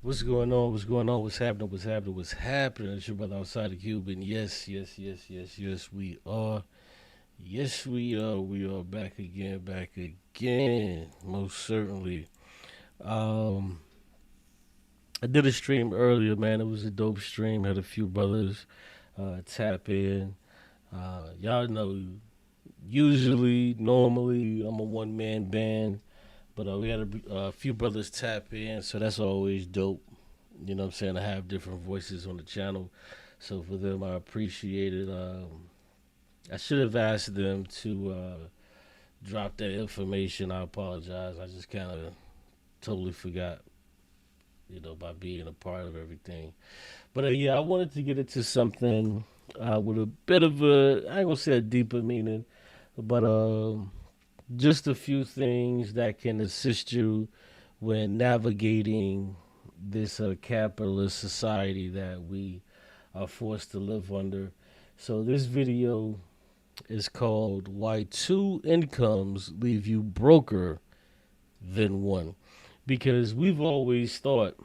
What's going on? What's going on? What's happening? What's happening? What's happening? It's your brother outside of Qube, and yes, we are. Yes, we are. We are back again, most certainly. Um, I did a stream earlier, man. It was a dope stream. Had a few brothers tap in. Y'all know, normally, I'm a one man band, but we had a few brothers tap in, so that's always dope. You know what I'm saying? I have different voices on the channel. So for them, I appreciate it. I should have asked them to drop that information. I apologize. I just kind of totally forgot, by being a part of everything. But yeah, I wanted to get into something with a bit of I ain't gonna say a deeper meaning, but just a few things that can assist you when navigating this capitalist society that we are forced to live under. So this video is called "Why Two Incomes Leave You Broker Than One," because we've always thought,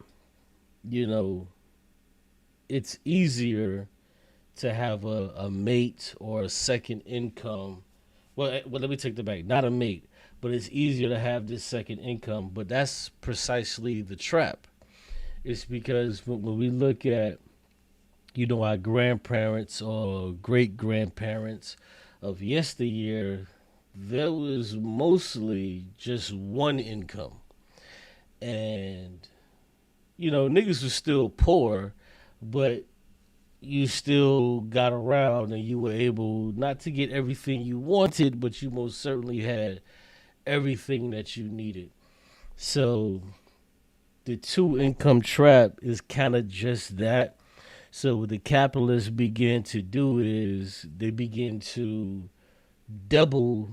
you know, it's easier to have a mate or a second income. Well, let me take that back. Not a mate, but it's easier to have this second income. But that's precisely the trap. It's because when we look at, our grandparents or great grandparents of yesteryear, there was mostly just one income. And, niggas was still poor, but you still got around and you were able not to get everything you wanted, but you most certainly had everything that you needed. So the two income trap is kind of just that. So what the capitalists begin to do is they begin to double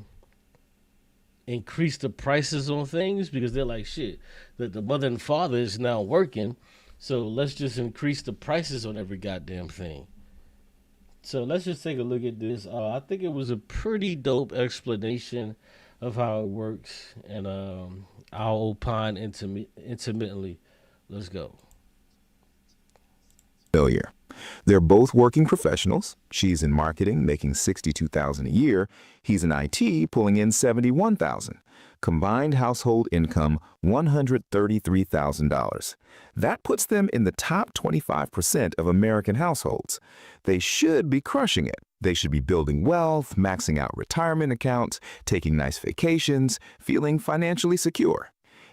increase the prices on things because they're like, shit, the mother and father is now working, so let's just increase the prices on every goddamn thing. So let's just take a look at this. I think it was a pretty dope explanation of how it works, and I'll opine intermittently. Let's go. Failure. They're both working professionals. She's in marketing, making $62,000 a year. He's in IT, pulling in $71,000. Combined household income, $133,000. That puts them in the top 25% of American households. They should be crushing it. They should be building wealth, maxing out retirement accounts, taking nice vacations, feeling financially secure.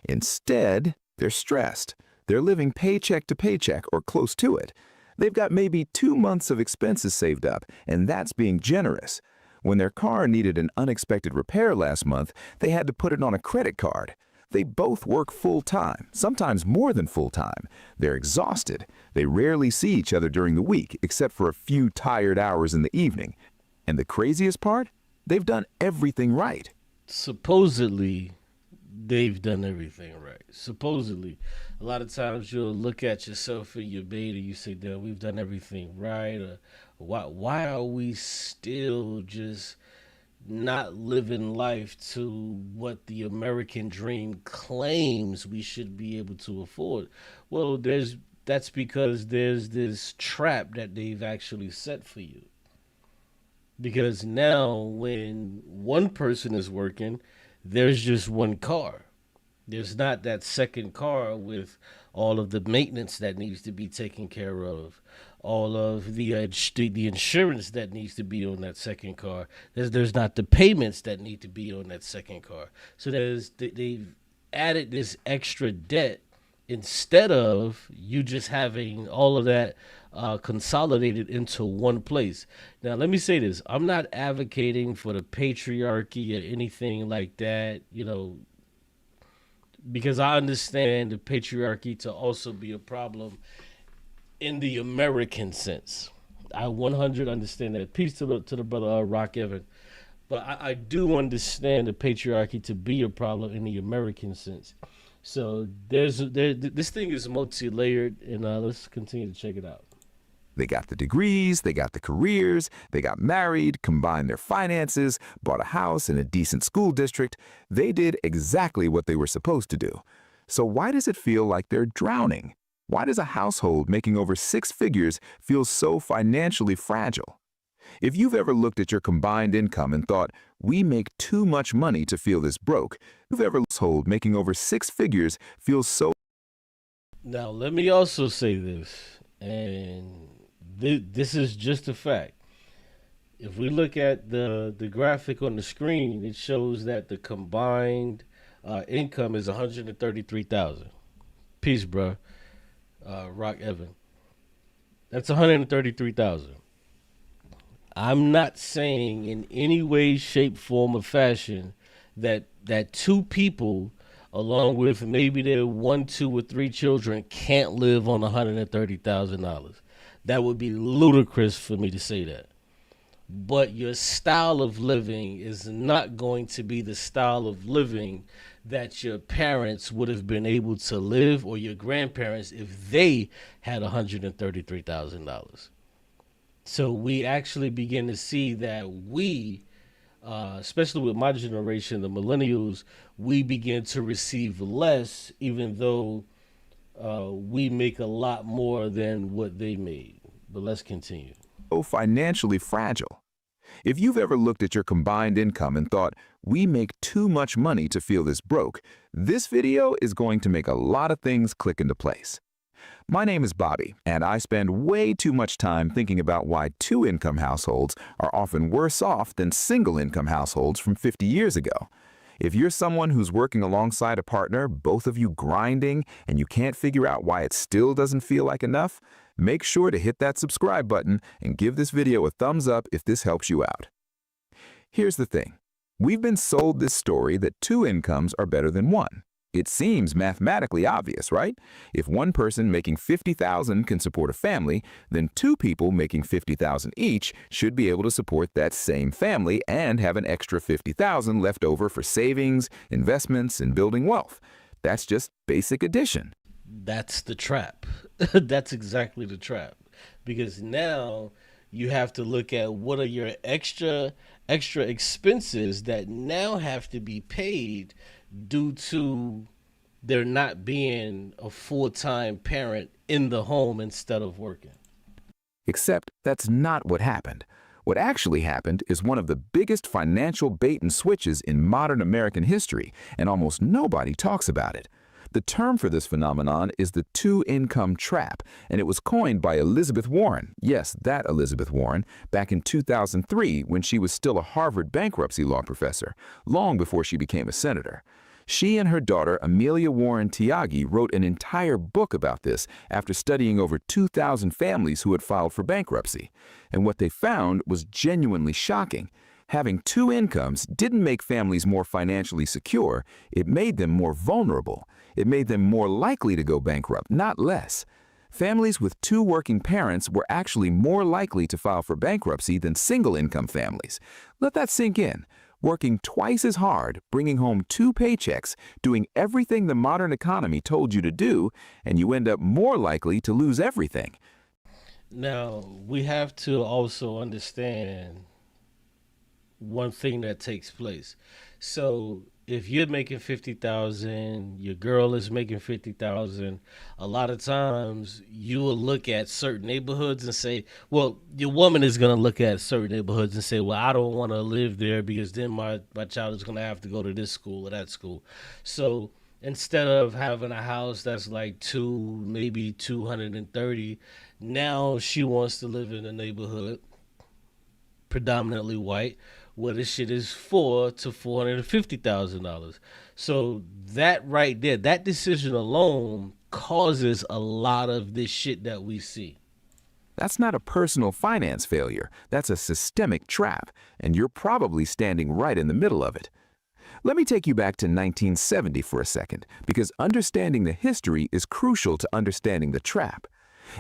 Instead, they're stressed. They're living paycheck to paycheck or close to it. They've got maybe 2 months of expenses saved up, and that's being generous. When their car needed an unexpected repair last month, they had to put it on a credit card. They both work full-time, sometimes more than full-time. They're exhausted. They rarely see each other during the week, except for a few tired hours in the evening. And the craziest part? They've done everything right. Supposedly, they've done everything right. Supposedly. A lot of times you'll look at yourself in your beta, you say, damn, we've done everything right. Or why are we still just not living life to what the American dream claims we should be able to afford? Well, that's because there's this trap that they've actually set for you. Because now when one person is working, there's just one car. There's not that second car with all of the maintenance that needs to be taken care of, all of the insurance that needs to be on that second car. There's not the payments that need to be on that second car. So they've added this extra debt instead of you just having all of that consolidated into one place. Now, let me say this: I'm not advocating for the patriarchy or anything like that. Because I understand the patriarchy to also be a problem in the American sense. I 100 understand that. Peace to the brother Rock Evan. But I do understand the patriarchy to be a problem in the American sense. So this thing is multi-layered, and let's continue to check it out. They got the degrees, they got the careers, they got married, combined their finances, bought a house in a decent school district. They did exactly what they were supposed to do. So why does it feel like they're drowning? Why does a household making over six figures feel so financially fragile? If you've ever looked at your combined income and thought, we make too much money to feel this broke, if you've ever household making over six figures feels so. Now, let me also say this, and this is just a fact. If we look at the graphic on the screen, it shows that the combined income is 133,000. Peace, bro. Rock Evan. That's 133,000. I'm not saying in any way, shape, form, or fashion that two people, along with maybe their 1, 2, or 3 children, can't live on $130,000. That would be ludicrous for me to say that. But your style of living is not going to be the style of living that your parents would have been able to live, or your grandparents, if they had $133,000. So we actually begin to see that we, especially with my generation, the millennials, we begin to receive less, even though we make a lot more than what they made. But let's continue. Financially fragile. If you've ever looked at your combined income and thought, we make too much money to feel this broke, this video is going to make a lot of things click into place. My name is Bobby, and I spend way too much time thinking about why two-income households are often worse off than single-income households from 50 years ago. If you're someone who's working alongside a partner, both of you grinding, and you can't figure out why it still doesn't feel like enough, make sure to hit that subscribe button and give this video a thumbs up if this helps you out. Here's the thing. We've been sold this story that two incomes are better than one. It seems mathematically obvious, right? If one person making $50,000 can support a family, then two people making $50,000 each should be able to support that same family and have an extra $50,000 left over for savings, investments, and building wealth. That's just basic addition. That's the trap. That's exactly the trap. Because now you have to look at what are your extra expenses that now have to be paid due to there not being a full-time parent in the home instead of working. Except that's not what happened. What actually happened is one of the biggest financial bait and switches in modern American history, and almost nobody talks about it. The term for this phenomenon is the two-income trap, and it was coined by Elizabeth Warren, yes, that Elizabeth Warren, back in 2003 when she was still a Harvard bankruptcy law professor, long before she became a senator. She and her daughter, Amelia Warren Tyagi, wrote an entire book about this after studying over 2,000 families who had filed for bankruptcy. And what they found was genuinely shocking. Having two incomes didn't make families more financially secure, it made them more vulnerable. It made them more likely to go bankrupt, not less. Families with two working parents were actually more likely to file for bankruptcy than single-income families. Let that sink in. Working twice as hard, bringing home two paychecks, doing everything the modern economy told you to do, and you end up more likely to lose everything. Now, we have to also understand one thing that takes place. So if you're making 50,000, your girl is making 50,000, a lot of times you will look at certain neighborhoods and say, well, your woman is going to look at certain neighborhoods and say, well, I don't want to live there because then my child is going to have to go to this school or that school. So instead of having a house that's like maybe 230, now she wants to live in a neighborhood predominantly white, where this shit is $400,000 to $450,000. So that right there, that decision alone causes a lot of this shit that we see. That's not a personal finance failure. That's a systemic trap, and you're probably standing right in the middle of it. Let me take you back to 1970 for a second, because understanding the history is crucial to understanding the trap.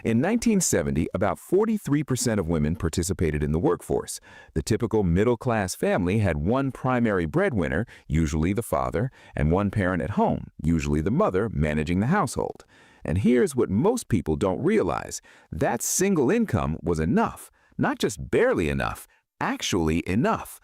In 1970, about 43% of women participated in the workforce. The typical middle-class family had one primary breadwinner, usually the father, and one parent at home, usually the mother, managing the household. And here's what most people don't realize. That single income was enough. Not just barely enough, actually enough.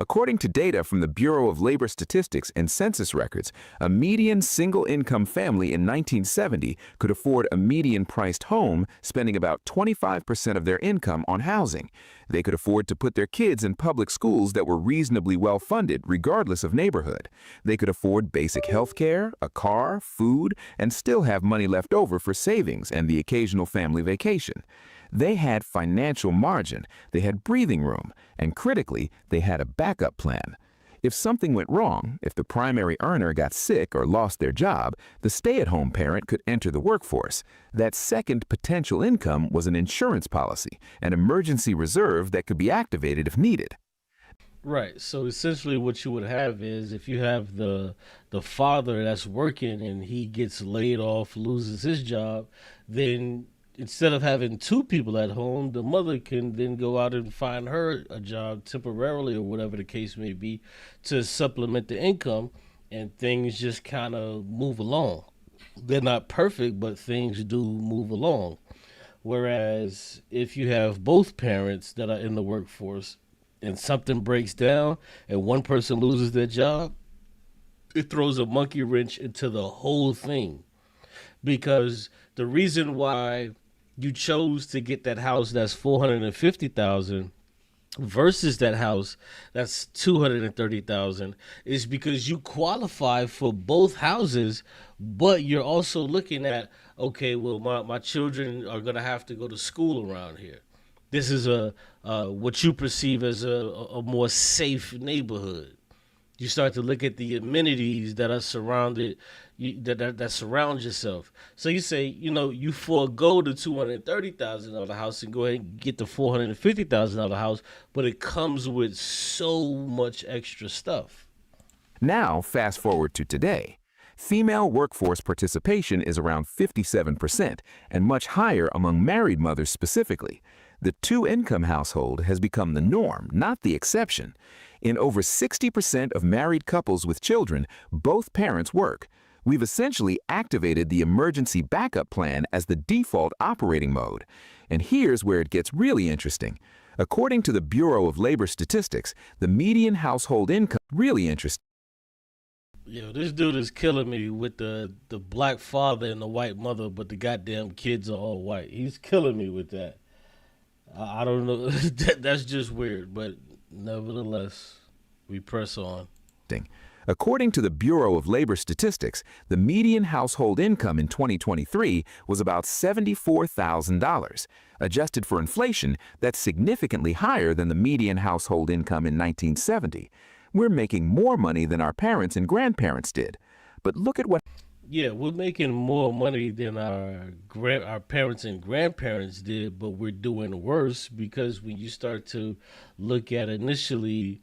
According to data from the Bureau of Labor Statistics and Census Records, a median single-income family in 1970 could afford a median-priced home, spending about 25% of their income on housing. They could afford to put their kids in public schools that were reasonably well-funded, regardless of neighborhood. They could afford basic health care, a car, food, and still have money left over for savings and the occasional family vacation. They had financial margin, they had breathing room, and critically, they had a backup plan. If something went wrong, if the primary earner got sick or lost their job, the stay-at-home parent could enter the workforce. That second potential income was an insurance policy, an emergency reserve that could be activated if needed. Right. So essentially what you would have is if you have the father that's working and he gets laid off, loses his job, then instead of having two people at home, the mother can then go out and find her a job temporarily or whatever the case may be to supplement the income, and things just kind of move along. They're not perfect, but things do move along. Whereas if you have both parents that are in the workforce and something breaks down and one person loses their job, it throws a monkey wrench into the whole thing. Because the reason why you chose to get that house that's 450,000 versus that house that's 230,000 is because you qualify for both houses, but you're also looking at, okay, well, my children are going to have to go to school around here. This is a what you perceive as a more safe neighborhood. You start to look at the amenities that are surrounded, that surround yourself. So you say, you forego the $230,000 house and go ahead and get the $450,000 house, but it comes with so much extra stuff. Now, fast forward to today. Female workforce participation is around 57% and much higher among married mothers specifically. The two-income household has become the norm, not the exception. In over 60% of married couples with children, both parents work. We've essentially activated the emergency backup plan as the default operating mode. And here's where it gets really interesting. According to the Bureau of Labor Statistics, the median household income really interesting. Yo, this dude is killing me with the black father and the white mother, but the goddamn kids are all white. He's killing me with that. I don't know. That's just weird, but nevertheless, we press on. According to the Bureau of Labor Statistics, the median household income in 2023 was about $74,000. Adjusted for inflation, that's significantly higher than the median household income in 1970. We're making more money than our parents and grandparents did. But look at what... Yeah, we're making more money than our parents and grandparents did, but we're doing worse because when you start to look at initially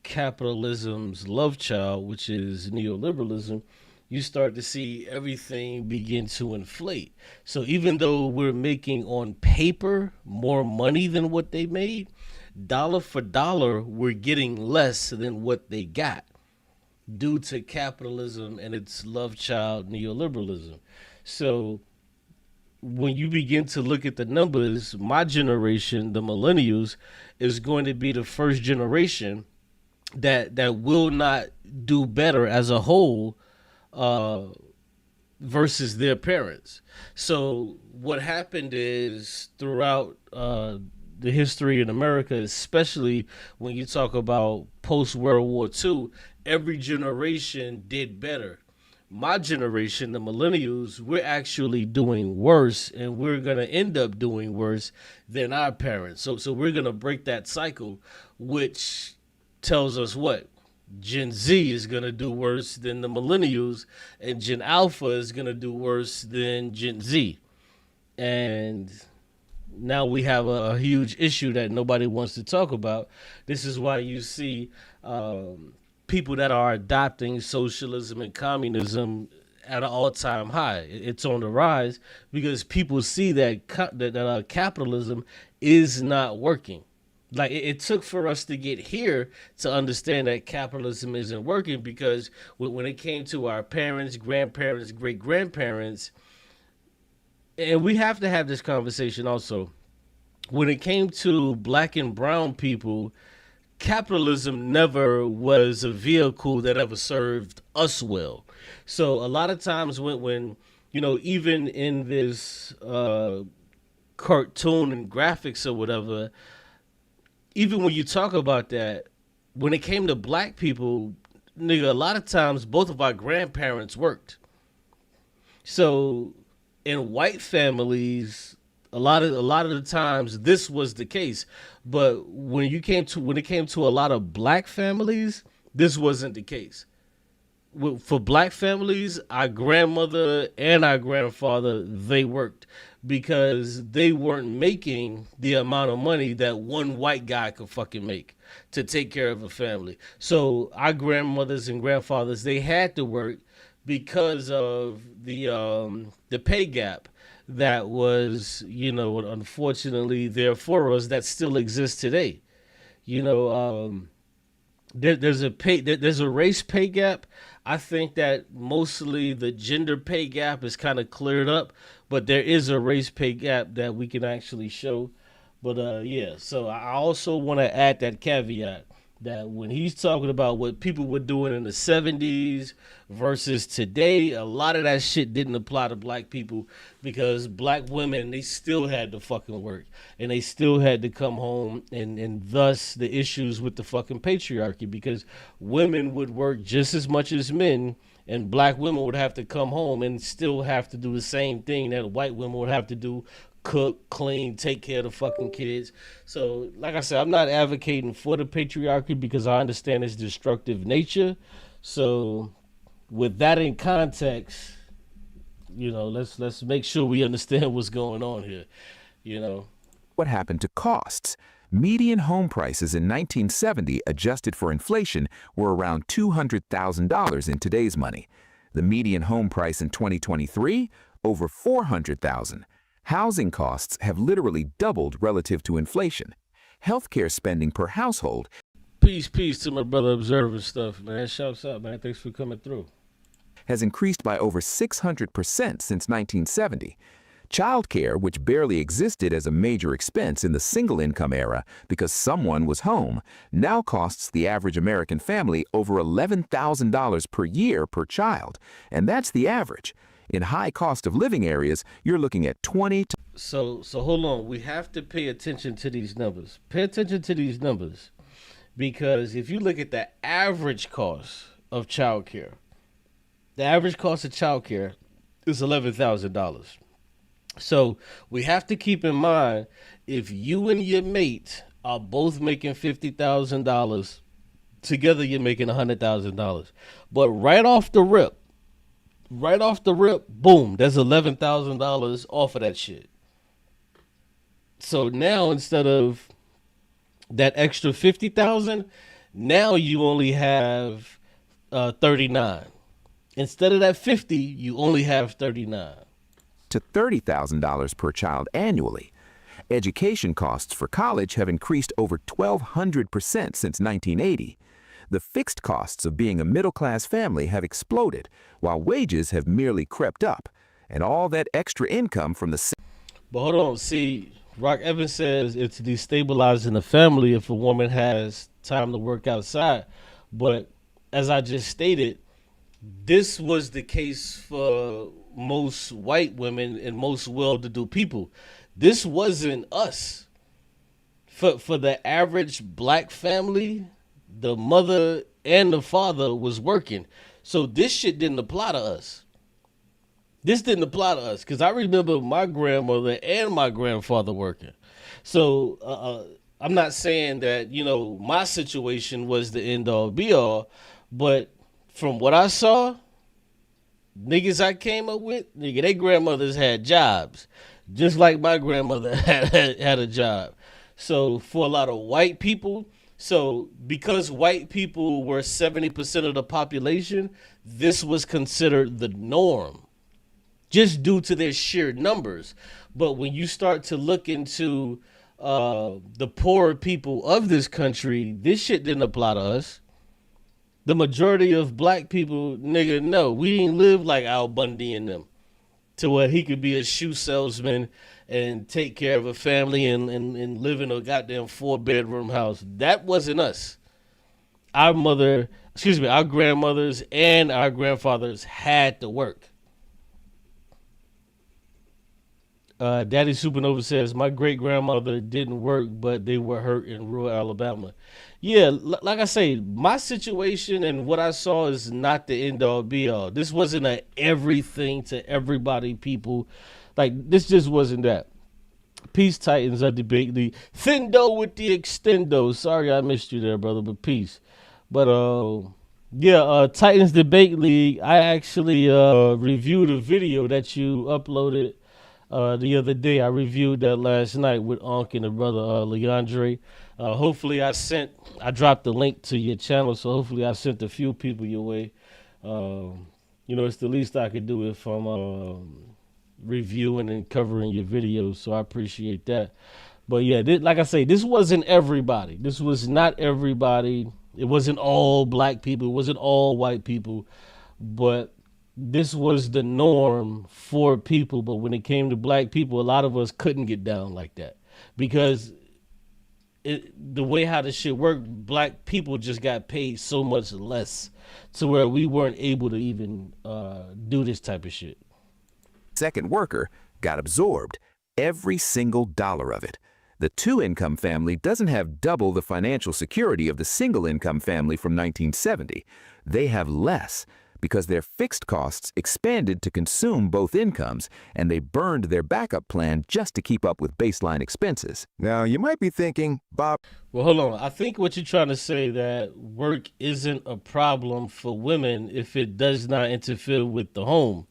capitalism's love child, which is neoliberalism, you start to see everything begin to inflate. So even though we're making on paper more money than what they made, dollar for dollar, we're getting less than what they got due to capitalism and its love child neoliberalism. So when you begin to look at the numbers, my generation, the millennials, is going to be the first generation that will not do better as a whole versus their parents. So what happened is throughout the history in America, especially when you talk about post-World War II, every generation did better. My generation, the millennials, we're actually doing worse, and we're going to end up doing worse than our parents. So we're going to break that cycle, which tells us what? Gen Z is going to do worse than the millennials, and Gen Alpha is going to do worse than Gen Z. And now we have a huge issue that nobody wants to talk about. This is why you see people that are adopting socialism and communism at an all-time high. It's on the rise because people see that capitalism is not working. Like it took for us to get here to understand that capitalism isn't working, because when it came to our parents, grandparents, great-grandparents, and we have to have this conversation also, when it came to black and brown people, capitalism never was a vehicle that ever served us well. So a lot of times when you know, even in this cartoon and graphics or whatever, even when you talk about that, when it came to black people, nigga, a lot of times both of our grandparents worked. So in white families, a lot of the times this was the case. But when it came to a lot of black families, this wasn't the case. For black families, our grandmother and our grandfather, they worked because they weren't making the amount of money that one white guy could fucking make to take care of a family. So our grandmothers and grandfathers, they had to work because of the pay gap that was, you know, unfortunately there for us, that still exists today. You know, there's a race pay gap. I think that mostly the gender pay gap is kind of cleared up, but there is a race pay gap that we can actually show. But yeah, so I also want to add that caveat that when he's talking about what people were doing in the 70s versus today, a lot of that shit didn't apply to black people because black women, they still had to fucking work and they still had to come home, and thus the issues with the fucking patriarchy, because women would work just as much as men and black women would have to come home and still have to do the same thing that white women would have to do: cook, clean, take care of the fucking kids. So, like I said, I'm not advocating for the patriarchy because I understand its destructive nature. So, with that in context, you know, let's make sure we understand what's going on here. You know, What happened to costs? Median home prices in 1970, adjusted for inflation, were around $200,000 in today's money. The median home price in 2023, over $400,000. Housing costs have literally doubled relative to inflation. Healthcare spending per household peace to my brother observing stuff, man. Shouts out, man. Thanks for coming through. has increased by over 600% since 1970. Childcare, which barely existed as a major expense in the single-income era because someone was home, now costs the average American family over $11,000 per year per child, and that's the average. In high cost of living areas, you're looking at 20 to So hold on. We have to pay attention to these numbers. Pay attention to these numbers because if you look at the average cost of childcare, the average cost of childcare is $11,000. So we have to keep in mind, if you and your mate are both making $50,000, together you're making $100,000. But right off the rip, boom, that's $11,000 off of that shit. So now instead of that extra 50,000, now you only have 39. Instead of that 50, you only have 39. to $30,000 per child annually. Education costs for college have increased over 1,200% since 1980. The fixed costs of being a middle-class family have exploded, while wages have merely crept up, and all that extra income from the... But hold on, see, Rock Evans says it's destabilizing the family if a woman has time to work outside. But as I just stated, this was the case for most white women and most well-to-do people. This wasn't us. For the average black family, the mother and the father was working. So this shit didn't apply to us. This didn't apply to us because I remember my grandmother and my grandfather working. So I'm not saying that, you know, my situation was the end-all be-all, but from what I saw, niggas I came up with, their grandmothers had jobs, just like my grandmother had a job. So for a lot of white people, so because white people were 70% of the population, this was considered the norm, just due to their sheer numbers. But when you start to look into the poorer people of this country, this shit didn't apply to us. The majority of black people, nigga, no, we didn't live like Al Bundy and them. to where he could be a shoe salesman and take care of a family and live in a goddamn 4-bedroom house. That wasn't us. Our grandmothers and our grandfathers had to work. Daddy Supernova says, my great grandmother didn't work, but they were hurt in rural Alabama. Yeah, like I say, my situation and what I saw is not the end all be all. This wasn't a everything to everybody, people. Like, this just wasn't that. Peace, Titans of Debate League. Thindo with the extendo. Sorry I missed you there, brother, but peace. But, Titans Debate League, I actually reviewed a video that you uploaded the other day. I reviewed that last night with Ankh and the brother Leandre. Hopefully I dropped the link to your channel, so hopefully I sent a few people your way. It's the least I could do if I'm reviewing and covering your videos, so I appreciate that. But yeah, like I say, this wasn't everybody. This was not everybody. It wasn't all black people. It wasn't all white people. But this was the norm for people. But when it came to black people, a lot of us couldn't get down like that because the way how this shit worked, black people just got paid so much less to where we weren't able to even do this type of shit. Second worker got absorbed, every single dollar of it. The two-income family doesn't have double the financial security of the single-income family from 1970. They have less because their fixed costs expanded to consume both incomes, and they burned their backup plan just to keep up with baseline expenses. Now, you might be thinking, Bob... Well, hold on. I think what you're trying to say that work isn't a problem for women if it does not interfere with the home.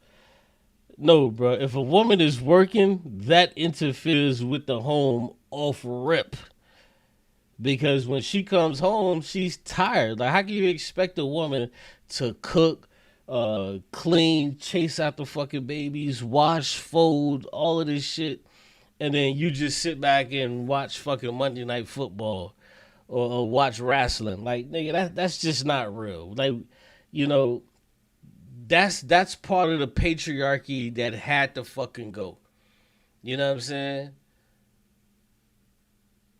No, bro. If a woman is working, that interferes with the home off rip. Because when she comes home, she's tired. Like, how can you expect a woman to cook, clean, chase after fucking babies, wash, fold, all of this shit, and then you just sit back and watch fucking Monday Night Football or watch wrestling? Like, nigga, that's just not real. Like, that's part of the patriarchy that had to fucking go. You know what I'm saying?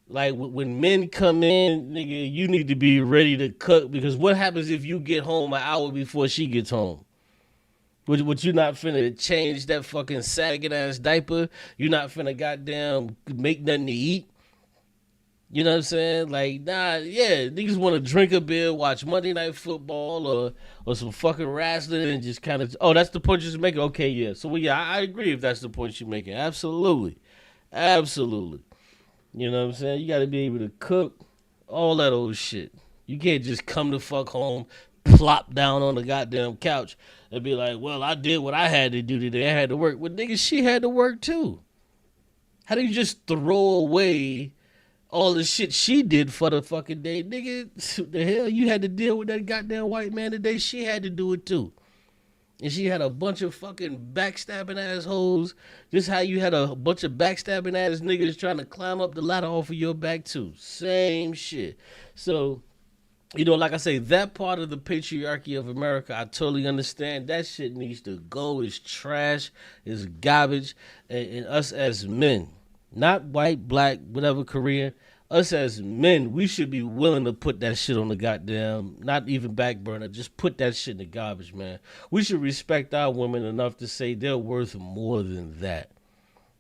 Like, when men come in, nigga, you need to be ready to cook, because what happens if you get home an hour before she gets home? What you not finna change that fucking sagging ass diaper? You not finna goddamn make nothing to eat? You know what I'm saying? Like, nah, yeah, niggas want to drink a beer, watch Monday Night Football or some fucking wrestling and just kind of, oh, that's the point you're making? Okay, yeah. So, well, yeah, I agree if that's the point you're making. Absolutely. Absolutely. You know what I'm saying? You got to be able to cook, all that old shit. You can't just come the fuck home, plop down on the goddamn couch and be like, well, I did what I had to do today. I had to work. Well, nigga, she had to work too. How do you just throw away all the shit she did for the fucking day? Nigga, the hell you had to deal with that goddamn white man today? She had to do it too. And she had a bunch of fucking backstabbing assholes. Just how you had a bunch of backstabbing ass niggas trying to climb up the ladder off of your back too. Same shit. So, like I say, that part of the patriarchy of America, I totally understand. That shit needs to go. It's trash. It's garbage. And us as men, not white, black, whatever, Korean, us as men, we should be willing to put that shit on the goddamn, not even back burner, just put that shit in the garbage, man. We should respect our women enough to say they're worth more than that.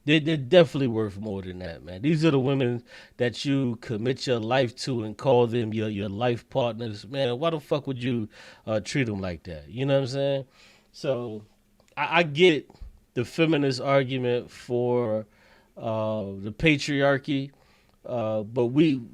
They're definitely worth more than that, man. These are the women that you commit your life to and call them your life partners. Man, why the fuck would you treat them like that? You know what I'm saying? So I get the feminist argument for the patriarchy, but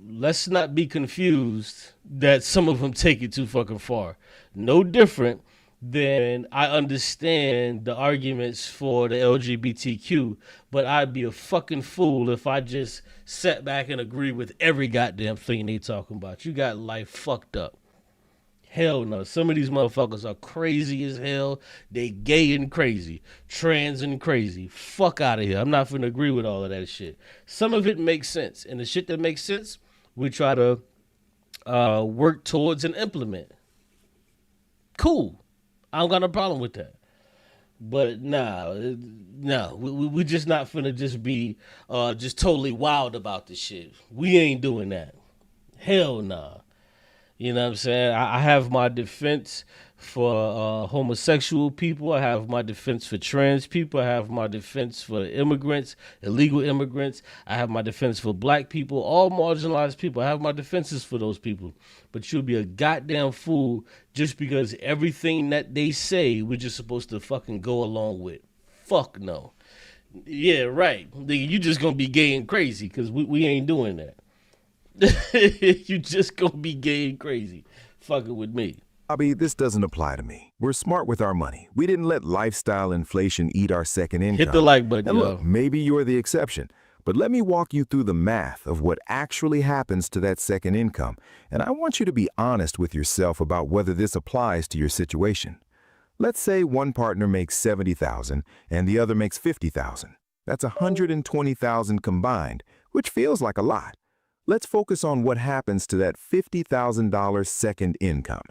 let's not be confused that some of them take it too fucking far. No different than I understand the arguments for the LGBTQ, but I'd be a fucking fool if I just sat back and agree with every goddamn thing they talking about. You got life fucked up. Hell no. Some of these motherfuckers are crazy as hell. They gay and crazy. Trans and crazy. Fuck out of here. I'm not finna agree with all of that shit. Some of it makes sense. And the shit that makes sense, we try to work towards and implement. Cool. I don't got no problem with that. But nah, nah, we just not finna just be just totally wild about this shit. We ain't doing that. Hell nah. You know what I'm saying? I have my defense for homosexual people. I have my defense for trans people. I have my defense for immigrants, illegal immigrants. I have my defense for black people, all marginalized people. I have my defenses for those people. But you'll be a goddamn fool just because everything that they say we're just supposed to fucking go along with. Fuck no. Yeah, right. Nigga, you just gonna be gay and crazy because we ain't doing that. You just gonna be gay and crazy fucking with me. Bobby, this doesn't apply to me. We're smart with our money. We didn't let lifestyle inflation eat our second income. Hit the like button, And yo. look, maybe you're the exception, but let me walk you through the math of what actually happens to that second income. And I want you to be honest with yourself about whether this applies to your situation. Let's say one partner makes $70,000 and the other makes $50,000. That's $120,000 combined, which feels like a lot. Let's focus on what happens to that $50,000 second income.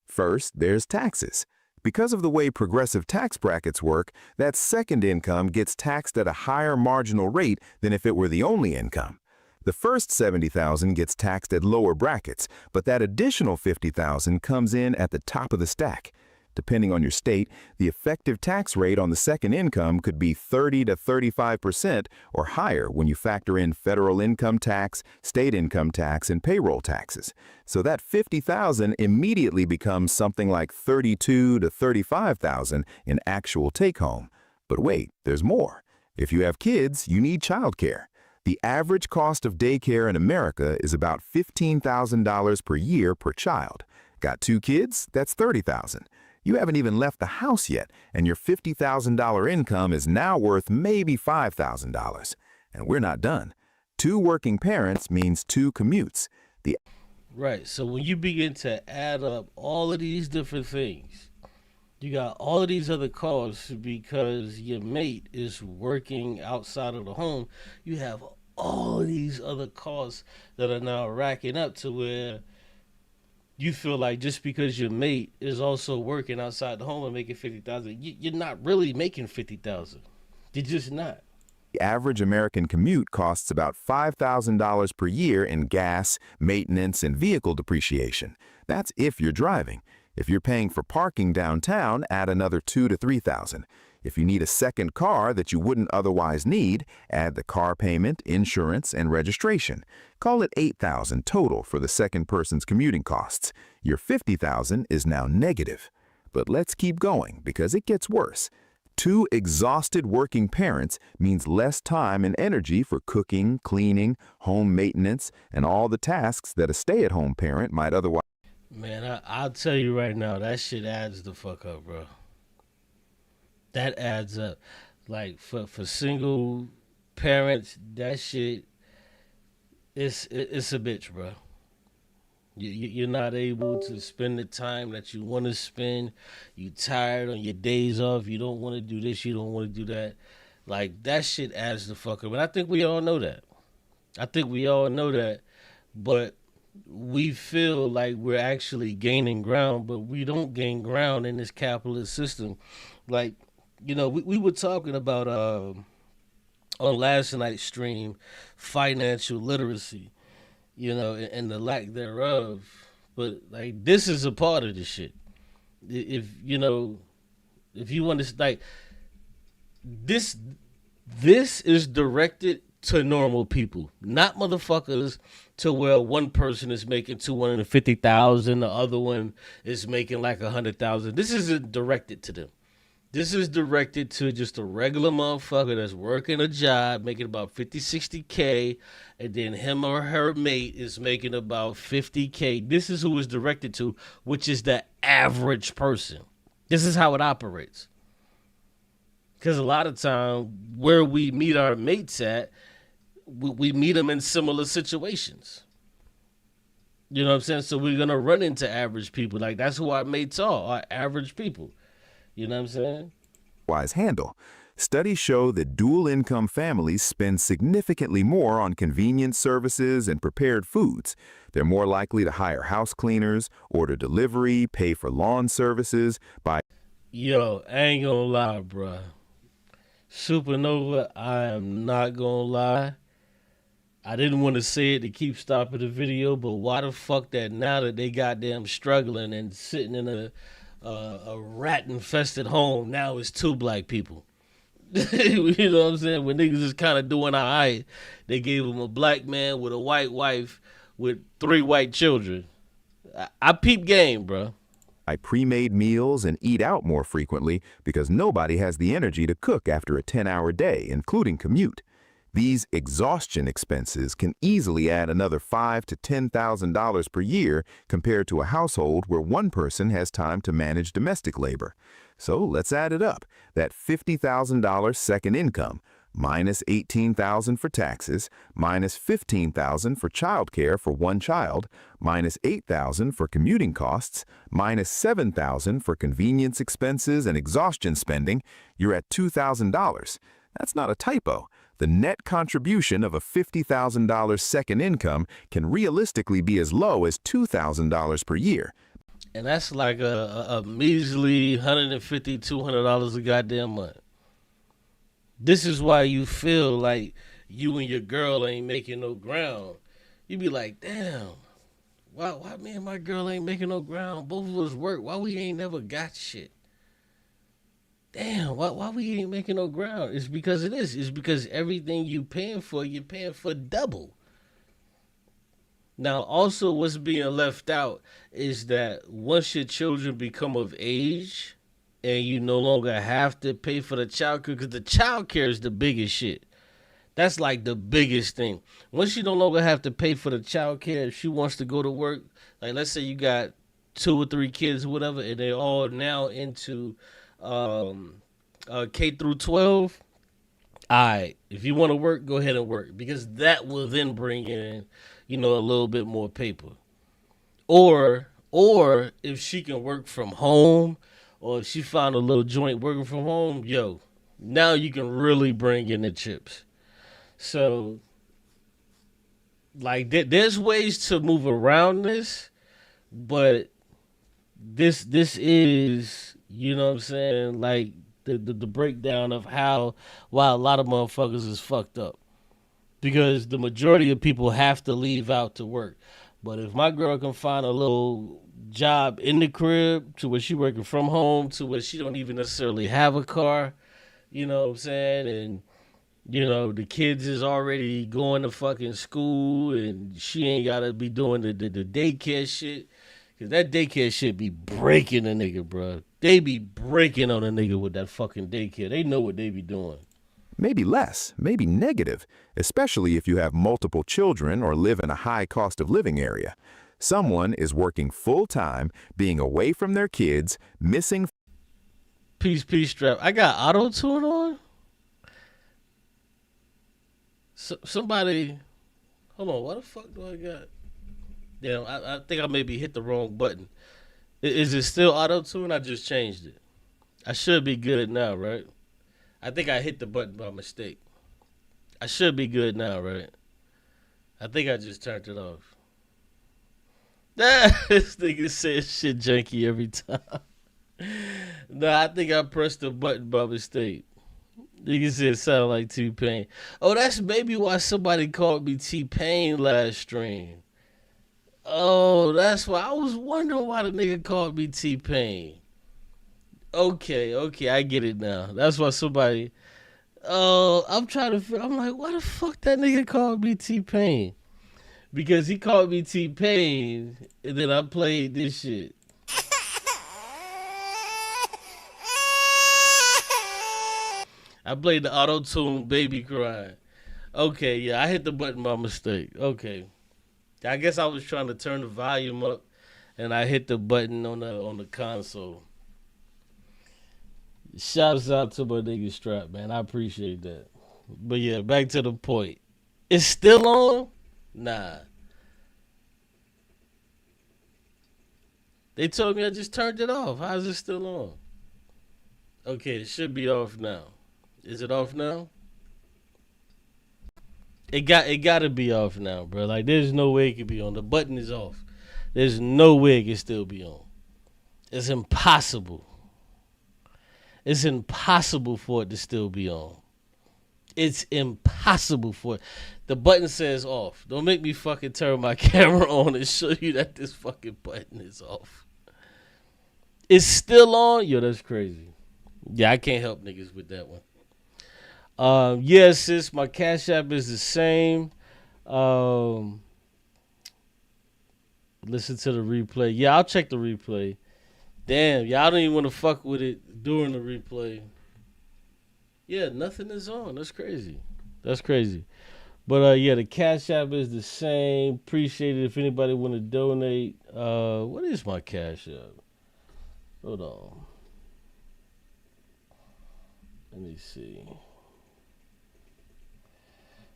First, there's taxes. Because of the way progressive tax brackets work, that second income gets taxed at a higher marginal rate than if it were the only income. The first $70,000 gets taxed at lower brackets, but that additional $50,000 comes in at the top of the stack. Depending on your state, the effective tax rate on the second income could be 30 to 35% or higher when you factor in federal income tax, state income tax, and payroll taxes. So that $50,000 immediately becomes something like $32 to $35,000 in actual take-home. But wait, there's more. If you have kids, you need childcare. The average cost of daycare in America is about $15,000 per year per child. Got 2 kids? That's $30,000. You haven't even left the house yet, and your $50,000 income is now worth maybe $5,000. And we're not done. 2 working parents means 2 commutes. Right. So when you begin to add up all of these different things, you got all of these other costs because your mate is working outside of the home. You have all of these other costs that are now racking up to where you feel like just because your mate is also working outside the home and making 50,000, you're not really making 50,000. You're just not. The average American commute costs about $5,000 per year in gas, maintenance, and vehicle depreciation. That's if you're driving. If you're paying for parking downtown, add another $2,000 to $3,000. If you need a second car that you wouldn't otherwise need, add the car payment, insurance, and registration. Call it $8,000 total for the second person's commuting costs. Your $50,000 is now negative. But let's keep going because it gets worse. 2 exhausted working parents means less time and energy for cooking, cleaning, home maintenance, and all the tasks that a stay-at-home parent might otherwise. Man, I'll tell you right now, that shit adds the fuck up, bro. That adds up. Like for single parents, that shit it's a bitch, bro. You're not able to spend the time that you want to spend. You tired on your days off. You don't want to do this. You don't want to do that. Like that shit adds the fuck up. And I think we all know that. I think we all know that. But we feel like we're actually gaining ground, but we don't gain ground in this capitalist system. Like, you know, we were talking about on last night's stream financial literacy, you know, and the lack thereof. But like this is a part of the shit. If you know, if you want to like this is directed to normal people, not motherfuckers to where one person is making 250,000, the other one is making like 100,000. This isn't directed to them. This is directed to just a regular motherfucker that's working a job, making about 50, 60K, and then him or her mate is making about 50K. This is who it's directed to, which is the average person. This is how it operates. Because a lot of time, where we meet our mates at, we meet them in similar situations. You know what I'm saying? So we're going to run into average people. Like, that's who our mates are average people. You know what I'm saying? Wise handle. Studies show that dual-income families spend significantly more on convenience services and prepared foods. They're more likely to hire house cleaners, order delivery, pay for lawn services, buy. Yo, I ain't gonna lie, bruh. Supernova, I am not gonna lie. I didn't want to say it to keep stopping the video, but why the fuck that now that they goddamn struggling and sitting in a rat infested home, now it's two black people. You know what I'm saying? When niggas is kind of doing alright, they gave him a black man with a white wife with 3 white children. I peep game, bro. I pre-made meals and eat out more frequently because nobody has the energy to cook after a 10-hour day, including commute. These exhaustion expenses can easily add another $5,000 to $10,000 per year compared to a household where one person has time to manage domestic labor. So let's add it up. That $50,000 second income, minus $18,000 for taxes, minus $15,000 for childcare for one child, minus $8,000 for commuting costs, minus $7,000 for convenience expenses and exhaustion spending, you're at $2,000. That's not a typo. The net contribution of a $50,000 second income can realistically be as low as $2,000 per year. And that's like a measly $150, $200 a goddamn month. This is why you feel like you and your girl ain't making no ground. You be like, damn, why me and my girl ain't making no ground? Both of us work. Why we ain't never got shit? Damn, why we ain't making no ground? It's because of this. It's because everything you're paying for double. Now, also what's being left out is that once your children become of age and you no longer have to pay for the child care, because the child care is the biggest shit. That's like the biggest thing. Once you no longer have to pay for the child care, if she wants to go to work, like let's say you got 2 or 3 kids or whatever, and they're all now into K through 12. All right, if you want to work, go ahead and work, because that will then bring in, a little bit more paper. Or if she can work from home, or if she found a little joint working from home, now you can really bring in the chips. So, like, there's ways to move around this, but this is, what I'm saying, like the breakdown of why a lot of motherfuckers is fucked up. Because the majority of people have to leave out to work. But if my girl can find a little job in the crib to where she working from home, to where she don't even necessarily have a car, you know what I'm saying? And, the kids is already going to fucking school and she ain't got to be doing the daycare shit. Because that daycare shit be breaking a nigga, bro. They be breaking on a nigga with that fucking daycare. They know what they be doing. Maybe less, maybe negative, especially if you have multiple children or live in a high cost of living area. Someone is working full-time, being away from their kids, missing... Peace, strap. I got auto-tune on? Somebody... Hold on, what the fuck do I got? Damn, I think I maybe hit the wrong button. Is it still auto-tune? I just changed it. I should be good now, right? I think I hit the button by mistake. I should be good now, right? I think I just turned it off. This nigga says shit janky every time. No, I think I pressed the button by mistake. Nigga said it sounded like T-Pain. Oh, that's maybe why somebody called me T-Pain last stream. Oh, that's why. I was wondering why the nigga called me T-Pain. Okay, I get it now. That's why somebody... Oh, I'm like, why the fuck that nigga called me T-Pain? Because he called me T-Pain, and then I played this shit. I played the auto-tune baby crying. Okay, yeah, I hit the button by mistake. Okay. I guess I was trying to turn the volume up, and I hit the button on the console. Shouts out to my nigga Strap, man. I appreciate that. But yeah, back to the point. It's still on? Nah. They told me I just turned it off. How is it still on? Okay, it should be off now. Is it off now? It got to be off now, bro. Like, there's no way it could be on. The button is off. There's no way it can still be on. It's impossible. It's impossible for it to still be on. It's impossible for it. The button says off. Don't make me fucking turn my camera on and show you that this fucking button is off. It's still on? Yo, that's crazy. Yeah, I can't help niggas with that one. Yeah, sis, my Cash App is the same. Listen to the replay. Yeah, I'll check the replay. Damn, y'all don't even want to fuck with it during the replay. Yeah, nothing is on. That's crazy. That's crazy. But yeah, the Cash App is the same. Appreciate it if anybody want to donate. What is my Cash App? Hold on. Let me see.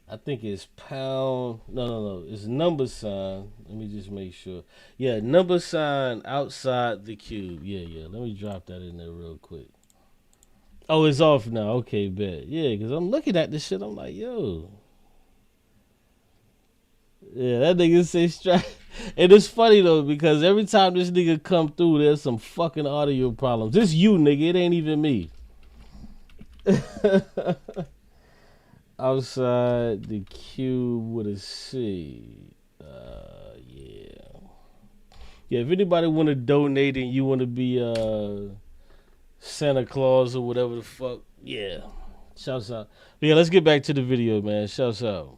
I think it's pound. No. It's number sign. Let me just make sure. Yeah, number sign outside the Qube. Yeah. Let me drop that in there real quick. Oh, it's off now. Okay, bet. Yeah, because I'm looking at this shit. I'm like, yo. Yeah, that nigga say strike. And it's funny, though, because every time this nigga come through, there's some fucking audio problems. This you, nigga. It ain't even me. Outside the Qube with a C. Yeah, if anybody want to donate and you want to be Santa Claus or whatever the fuck, yeah. Shouts out. But yeah, let's get back to the video, man. Shouts out.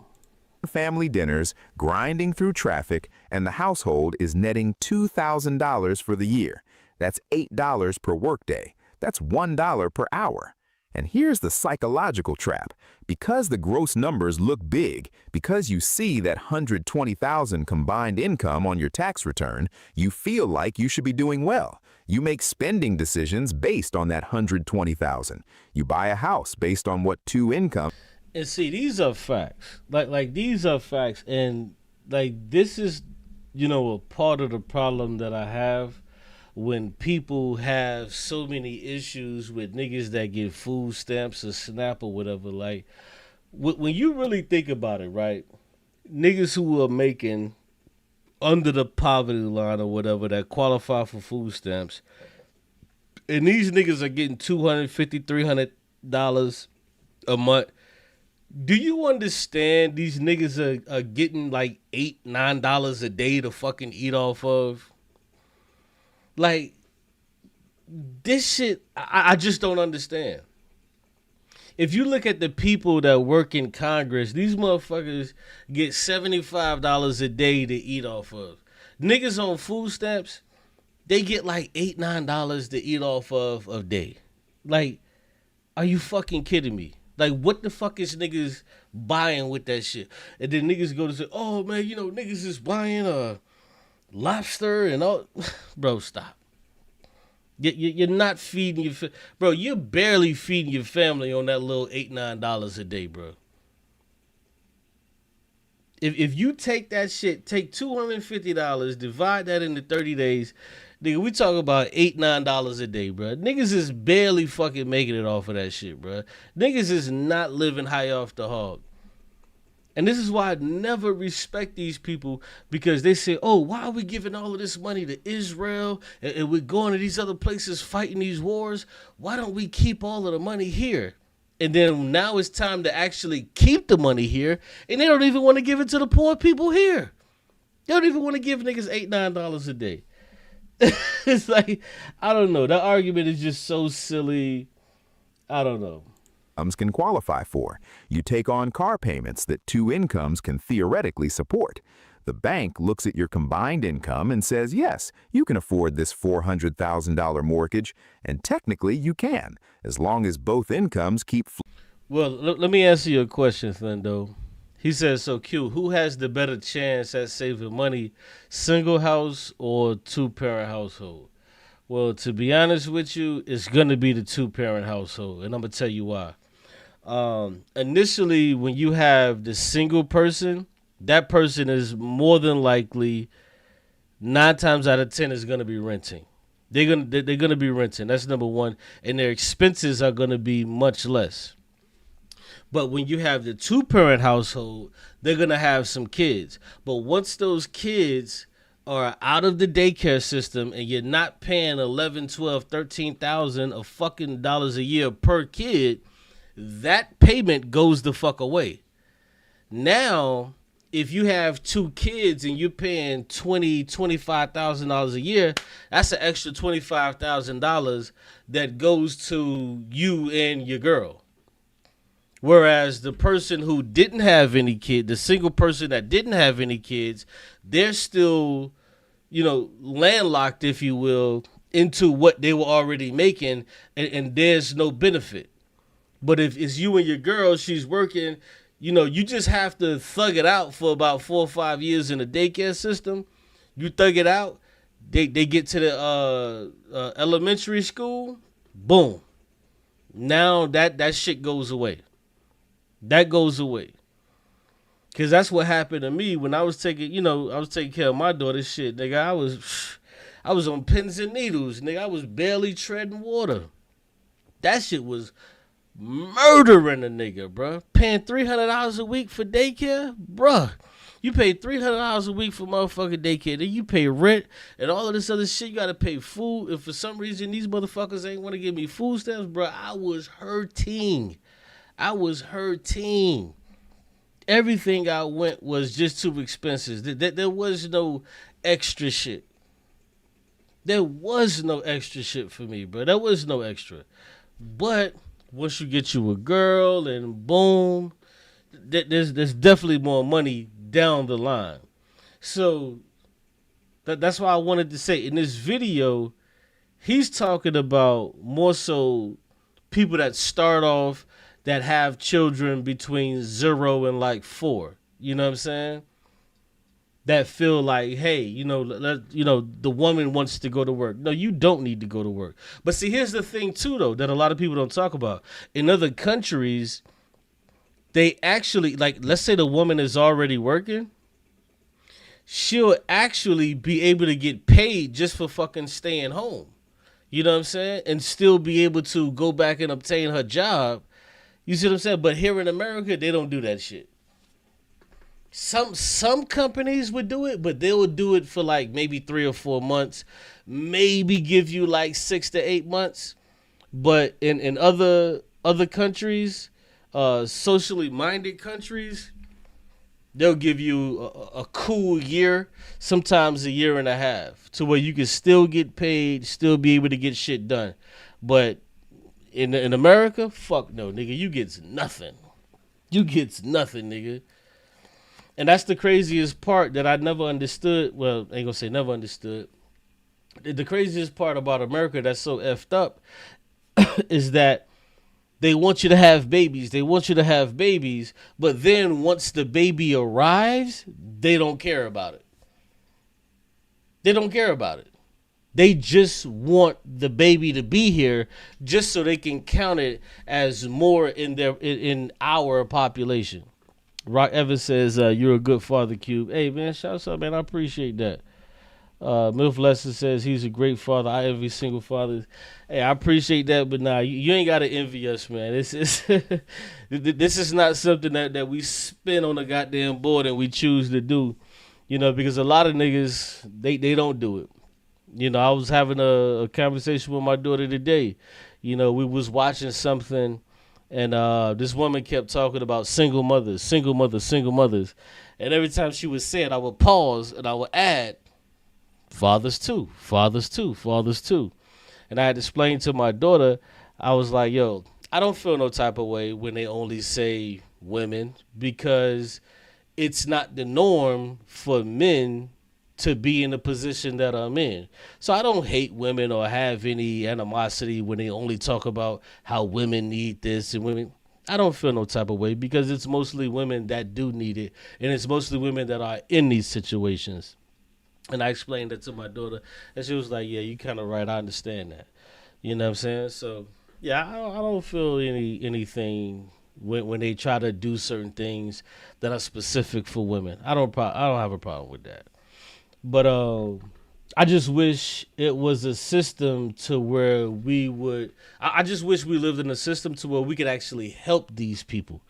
Family dinners, grinding through traffic, and the household is netting $2,000 for the year. That's $8 per workday. That's $1 per hour. And here's the psychological trap. Because the gross numbers look big, because you see that $120,000 combined income on your tax return, you feel like you should be doing well. You make spending decisions based on that $120,000. You buy a house based on what two income. And see, these are facts. Like these are facts, and like this is, a part of the problem that I have. When people have so many issues with niggas that get food stamps or SNAP or whatever, like, when you really think about it, right? Niggas who are making under the poverty line or whatever that qualify for food stamps, and these niggas are getting $250, $300 a month. Do you understand these niggas are getting like $8, $9 a day to fucking eat off of? Like, this shit, I just don't understand. If you look at the people that work in Congress, these motherfuckers get $75 a day to eat off of. Niggas on food stamps, they get like $8, $9 to eat off of a day. Like, are you fucking kidding me? Like, what the fuck is niggas buying with that shit? And then niggas go to say, oh, man, niggas is buying lobster and all. Bro, stop. You're not feeding your bro. You're barely feeding your family on that little $8, $9 a day, bro. If you take that shit, take $250, divide that into 30 days, nigga, we talk about $8, $9 a day, bro. Niggas is barely fucking making it off of that shit, bro. Niggas is not living high off the hog. And this is why I never respect these people, because they say, oh, why are we giving all of this money to Israel and we're going to these other places fighting these wars? Why don't we keep all of the money here? And then now it's time to actually keep the money here, and they don't even want to give it to the poor people here. They don't even want to give niggas $8, $9 a day. It's like, I don't know. That argument is just so silly. I don't know. Can qualify for. You take on car payments that two incomes can theoretically support. The bank looks at your combined income and says, yes, you can afford this $400,000 mortgage, and technically you can, as long as both incomes keep. Well, let me answer your question, Thundo. He says, so Q, who has the better chance at saving money, single house or two-parent household? Well, to be honest with you, it's going to be the two-parent household, and I'm going to tell you why. Initially, when you have the single person, that person is more than likely 9 times out of 10 is going to be renting. They're gonna be renting. That's number one, and their expenses are going to be much less. But when you have the two-parent household, they're going to have some kids. But once those kids are out of the daycare system and you're not paying 11, 12, 13,000 of fucking dollars a year per kid, that payment goes the fuck away. Now, if you have 2 kids and you're paying $25,000 a year, that's an extra $25,000 that goes to you and your girl. Whereas the person who didn't have any kid, the single person that didn't have any kids, they're still, landlocked, if you will, into what they were already making, and there's no benefit. But if it's you and your girl, she's working, you just have to thug it out for about 4 or 5 years in the daycare system. You thug it out, they get to the elementary school, boom. Now that shit goes away. That goes away. Cause that's what happened to me when I was taking care of my daughter's shit, nigga. I was on pins and needles, nigga. I was barely treading water. That shit was murdering a nigga, bruh. Paying $300 a week for daycare, bruh. You pay $300 a week for motherfucking daycare. Then you pay rent and all of this other shit. You gotta pay food. If for some reason these motherfuckers ain't want to give me food stamps, bruh, I was hurting. Everything I went was just too expensive. There was no extra shit. There was no extra shit for me, bro. There was no extra. But once you get you a girl and boom, there's definitely more money down the line. So that's why I wanted to say in this video, he's talking about more so people that start off that have children between 0 and 4. You know what I'm saying? That feel like, hey, the woman wants to go to work. No, you don't need to go to work. But see, here's the thing too, though, that a lot of people don't talk about. In other countries, they actually, let's say the woman is already working, she'll actually be able to get paid just for fucking staying home. You know what I'm saying? And still be able to go back and obtain her job. You see what I'm saying? But here in America, they don't do that shit. Some companies would do it, but they will do it for maybe 3 or 4 months, maybe give you 6 to 8 months. But in other countries, socially minded countries, they'll give you a cool year, sometimes a year and a half, to where you can still get paid, still be able to get shit done. But in America, fuck no, nigga. You gets nothing. You gets nothing, nigga. And that's the craziest part that I never understood. Well, I ain't gonna say never understood. The craziest part about America that's so effed up is that they want you to have babies. They want you to have babies. But then once the baby arrives, they don't care about it. They don't care about it. They just want the baby to be here just so they can count it as more in our population. Rock Evans says, you're a good father, Qube. Hey, man, shout out, man. I appreciate that. Milf Lester says he's a great father. I envy single fathers. Hey, I appreciate that, but nah, you ain't got to envy us, man. This is not something that we spin on a goddamn board and we choose to do, because a lot of niggas, they don't do it. I was having a conversation with my daughter today. We was watching something, and this woman kept talking about single mothers. And every time she would say it, I would pause and I would add, fathers too. And I had to explain to my daughter, I was like, yo, I don't feel no type of way when they only say women, because it's not the norm for men to be in the position that I'm in. So I don't hate women or have any animosity when they only talk about how women need this and women. I don't feel no type of way, because it's mostly women that do need it, and it's mostly women that are in these situations. And I explained that to my daughter, and she was like, yeah, you kind of right. I understand that. You know what I'm saying? So, yeah, I don't feel anything when they try to do certain things that are specific for women. I don't have a problem with that. But I just wish it was a system to where I just wish we lived in a system to where we could actually help these people,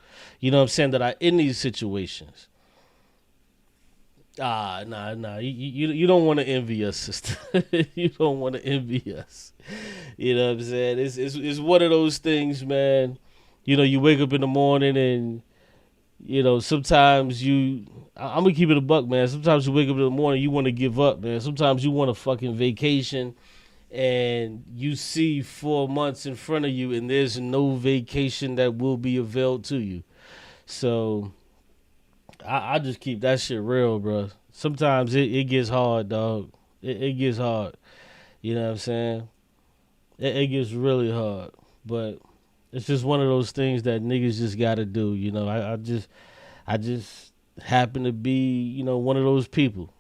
that are in these situations. Nah. You don't want to envy us, sister. You don't want to envy us. You know what I'm saying? It's one of those things, man. You know, you wake up in the morning and sometimes I'm gonna keep it a buck, man. Sometimes you wake up in the morning, you want to give up, man. Sometimes you want a fucking vacation, and you see 4 months in front of you, and there's no vacation that will be availed to you. So I just keep that shit real, bro. Sometimes it gets hard, dog. It gets hard. You know what I'm saying? It gets really hard, but it's just one of those things that niggas just gotta do. You know, I just happen to be, one of those people.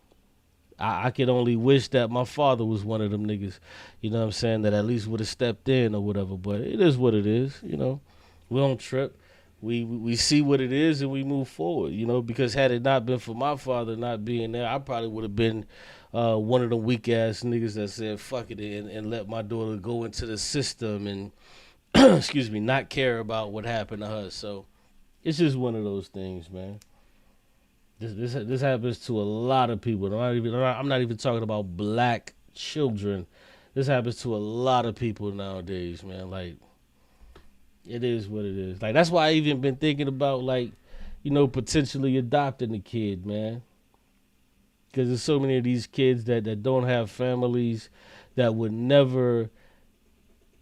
I could only wish that my father was one of them niggas, you know what I'm saying, that at least would have stepped in or whatever. But it is what it is, you know. We don't trip. We see what it is and we move forward, you know, because had it not been for my father not being there, I probably would have been one of them weak ass niggas that said fuck it and let my daughter go into the system and excuse me, not care about what happened to her. So it's just one of those things, man. This happens to a lot of people. I'm not even talking about black children. This happens to a lot of people nowadays, man. Like, it is what it is. Like, that's why I even been thinking about, like, potentially adopting a kid, man. Because there's so many of these kids that don't have families that would never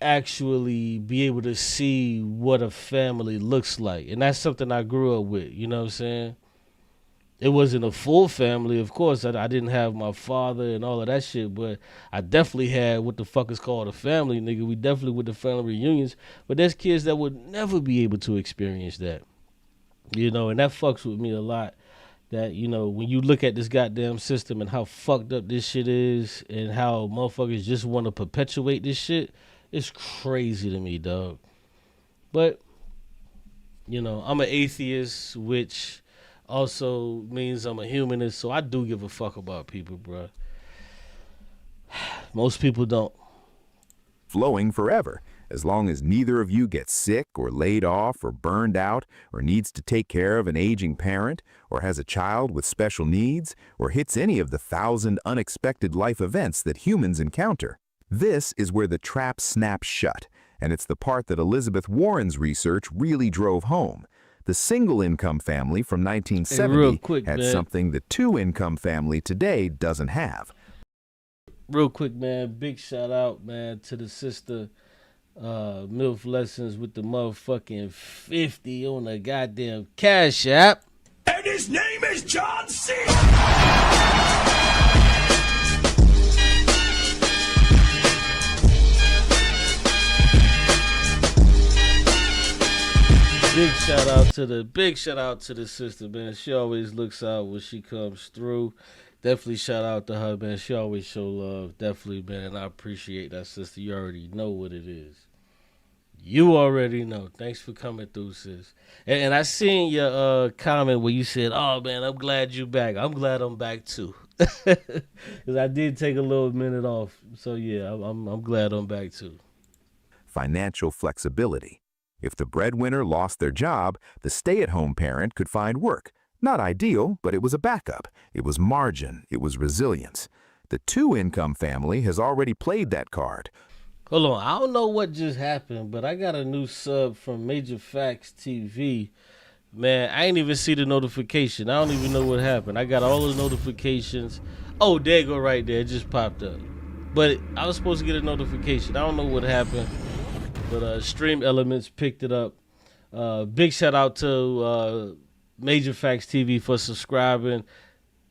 actually be able to see what a family looks like. And that's something I grew up with, you know what I'm saying? It wasn't a full family, of course. I didn't have my father and all of that shit, but I definitely had what the fuck is called a family, nigga. We definitely with the family reunions. But there's kids that would never be able to experience that, and that fucks with me a lot. That, when you look at this goddamn system and how fucked up this shit is and how motherfuckers just want to perpetuate this shit, it's crazy to me, dog. But, I'm an atheist, which also means I'm a humanist, so I do give a fuck about people, bro. Most people don't. Flowing forever, as long as neither of you gets sick or laid off or burned out or needs to take care of an aging parent or has a child with special needs or hits any of the 1,000 unexpected life events that humans encounter. This is where the trap snaps shut, and it's the part that Elizabeth Warren's research really drove home. The single-income family from 1970 had something the two-income family today doesn't have. Real quick, man, big shout out, man, to the sister MILF Lessons with the motherfucking 50 on the goddamn Cash App. And his name is John C. Big shout out to the sister, man. She always looks out when she comes through. Definitely shout out to her, man. She always show love. Definitely, man. And I appreciate that, sister. You already know what it is. You already know. Thanks for coming through, sis. And I seen your comment where you said, "Oh man, I'm glad you back." I'm glad I'm back too, because I did take a little minute off. So yeah, I'm glad I'm back too. Financial flexibility. If the breadwinner lost their job, the stay-at-home parent could find work. Not ideal, but it was a backup. It was margin. It was resilience. The two-income family has already played that card. Hold on. I don't know what just happened, but I got a new sub from Major Facts TV. Man, I ain't even see the notification. I don't even know what happened. I got all the notifications. Oh, there you go right there. It just popped up. But I was supposed to get a notification. I don't know what happened. But Stream Elements picked it up. Big shout out to Major Facts TV for subscribing.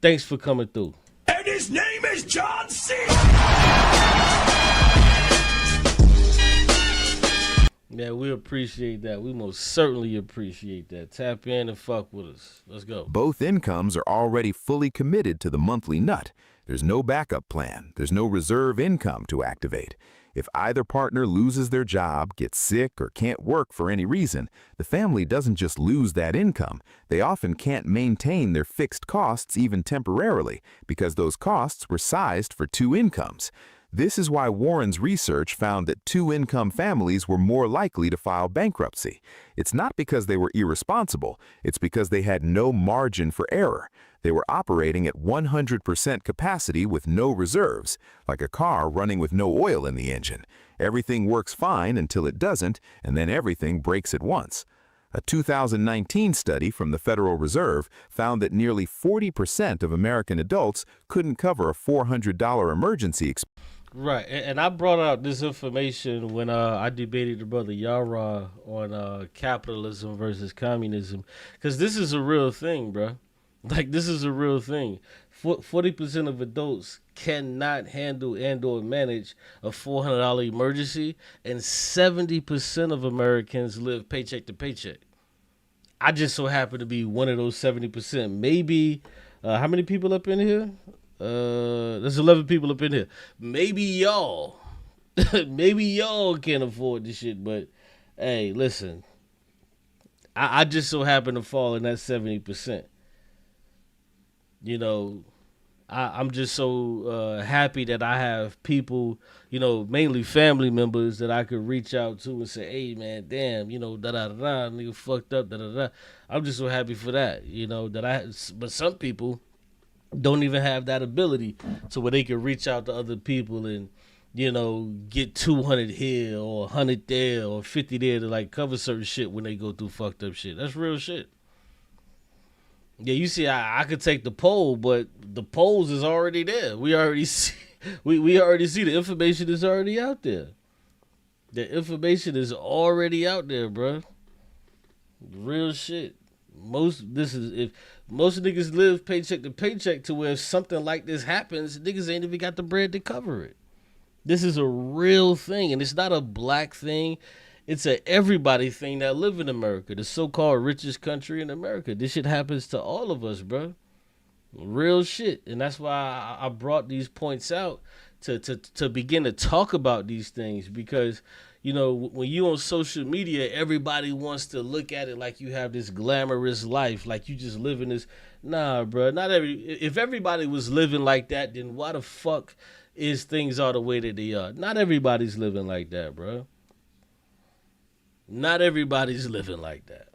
Thanks for coming through. And his name is John C. Yeah, we appreciate that. We most certainly appreciate that. Tap in and fuck with us. Let's go. Both incomes are already fully committed to the monthly nut. There's no backup plan. There's no reserve income to activate. If either partner loses their job, gets sick, or can't work for any reason, the family doesn't just lose that income. They often can't maintain their fixed costs even temporarily because those costs were sized for two incomes. This is why Warren's research found that two-income families were more likely to file bankruptcy. It's not because they were irresponsible. It's because they had no margin for error. They were operating at 100% capacity with no reserves, like a car running with no oil in the engine. Everything works fine until it doesn't, and then everything breaks at once. A 2019 study from the Federal Reserve found that nearly 40% of American adults couldn't cover a $400 emergency expense. Right, and I brought out this information when I debated the brother Yara on capitalism versus communism, because this is a real thing, bro. Like, this is a real thing. 40% of adults cannot handle and/or manage a $400 emergency, and 70% of Americans live paycheck to paycheck. I just so happen to be one of those 70%. Maybe, how many people up in here? There's 11 people up in here. Maybe y'all can't afford this shit, but hey, listen, I just so happen to fall in that 70%. You know, I'm just so happy that I have people, you know, mainly family members that I could reach out to and say, hey, man, damn, you know, da-da-da-da, nigga fucked up, da-da-da. I'm just so happy for that, you know, but some people don't even have that ability to where they can reach out to other people and, you know, get 200 here or 100 there or 50 there to, like, cover certain shit when they go through fucked up shit. That's real shit. Yeah, you see, I could take the poll, but the polls is already there. We already see, we already see the information is already out there. The information is already out there, bro. Real shit. If most niggas live paycheck to paycheck to where if something like this happens, niggas ain't even got the bread to cover it. This is a real thing, and it's not a black thing. It's a everybody thing that live in America, the so-called richest country in America. This shit happens to all of us, bro. Real shit. And that's why I brought these points out to begin to talk about these things, because, you know, when you on social media, everybody wants to look at it like you have this glamorous life, like you just living this. Nah, bro. If everybody was living like that, then why the fuck is things all the way that they are? Not everybody's living like that, bro. Not everybody's living like that.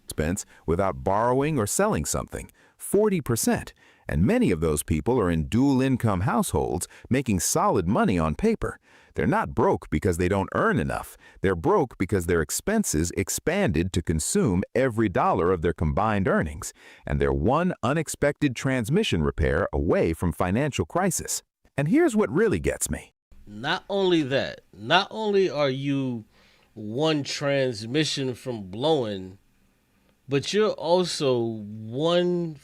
Expense without borrowing or selling something, 40%. And many of those people are in dual-income households making solid money on paper. They're not broke because they don't earn enough. They're broke because their expenses expanded to consume every dollar of their combined earnings, and they're one unexpected transmission repair away from financial crisis. And here's what really gets me. Not only that, not only are you one transmission from blowing, but you're also one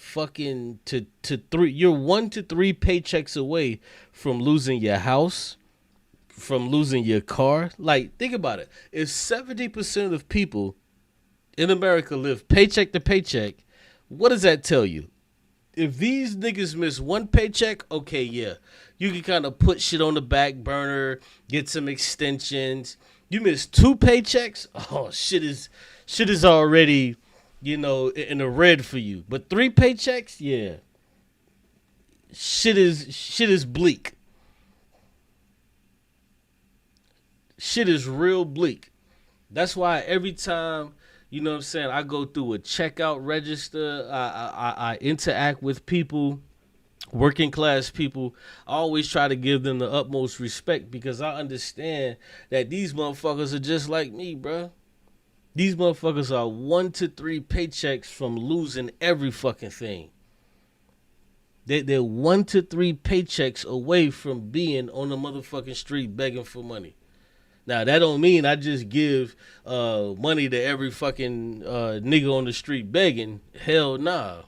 to three. You're 1 to 3 paychecks away from losing your house, from losing your car. Like, think about it. If 70% of people in America live paycheck to paycheck, what does that tell you? If these niggas miss one paycheck, okay, yeah, you can kind of put shit on the back burner, get some extensions. You miss 2 paychecks, oh, shit is already, you know, in the red for you. But 3 paychecks, yeah, shit is bleak. Shit is real bleak. That's why every time, you know what I'm saying, I go through a checkout register, I interact with people, working class people, I always try to give them the utmost respect, because I understand that these motherfuckers are just like me, bro. These motherfuckers are 1 to 3 paychecks from losing every fucking thing. They're 1 to 3 paychecks away from being on the motherfucking street begging for money. Now, that don't mean I just give money to every fucking nigga on the street begging. Hell nah.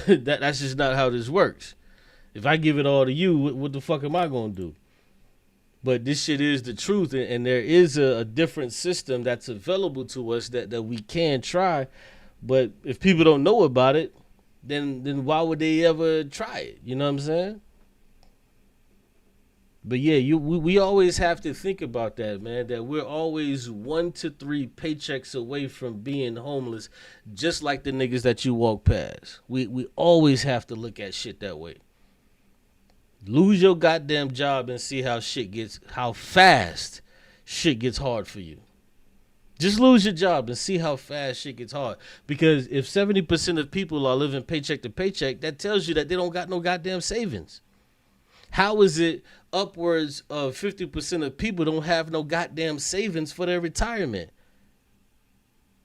That's just not how this works. If I give it all to you, what the fuck am I going to do? But this shit is the truth, and there is a different system that's available to us that we can try. But if people don't know about it, then why would they ever try it? You know what I'm saying? But yeah, we always have to think about that, man, that we're always 1 to 3 paychecks away from being homeless, just like the niggas that you walk past. We always have to look at shit that way. Lose your goddamn job and see how fast shit gets hard for you. Just lose your job and see how fast shit gets hard. Because if 70% of people are living paycheck to paycheck, that tells you that they don't got no goddamn savings. How is it upwards of 50% of people don't have no goddamn savings for their retirement?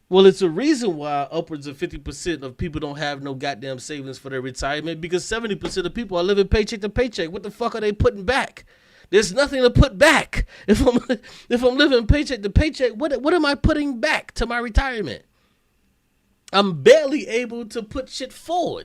Well, it's a reason why upwards of 50% of people don't have no goddamn savings for their retirement, because 70% of people are living paycheck to paycheck. What the fuck are they putting back? There's nothing to put back. If I'm living paycheck to paycheck, what am I putting back to my retirement? I'm barely able to put shit forward.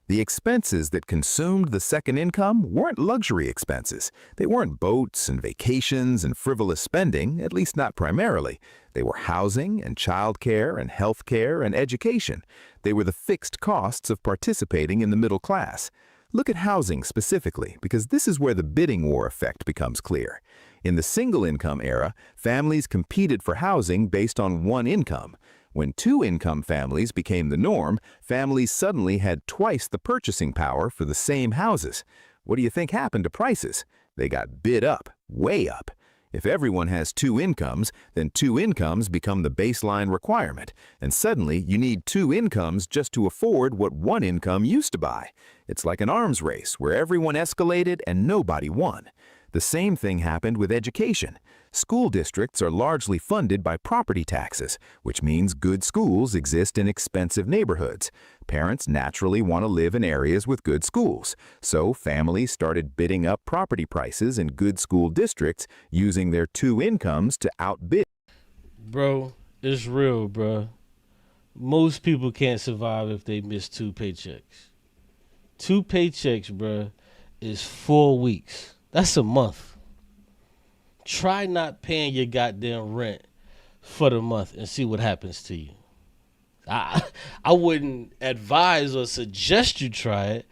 The expenses that consumed the second income weren't luxury expenses. They weren't boats and vacations and frivolous spending, at least not primarily. They were housing and childcare and healthcare and education. They were the fixed costs of participating in the middle class. Look at housing specifically, because this is where the bidding war effect becomes clear. In the single-income era, families competed for housing based on one income. When two-income families became the norm, families suddenly had twice the purchasing power for the same houses. What do you think happened to prices? They got bid up, way up. If everyone has two incomes, then two incomes become the baseline requirement, and suddenly you need two incomes just to afford what one income used to buy. It's like an arms race where everyone escalated and nobody won. The same thing happened with education. School districts are largely funded by property taxes, which means good schools exist in expensive neighborhoods. Parents naturally want to live in areas with good schools, so families started bidding up property prices in good school districts using their two incomes to outbid. Bro, it's real, bro. Most people can't survive if they miss two paychecks. Two paychecks, bro, is 4 weeks. That's a month. Try not paying your goddamn rent for the month and see what happens to you. I wouldn't advise or suggest you try it,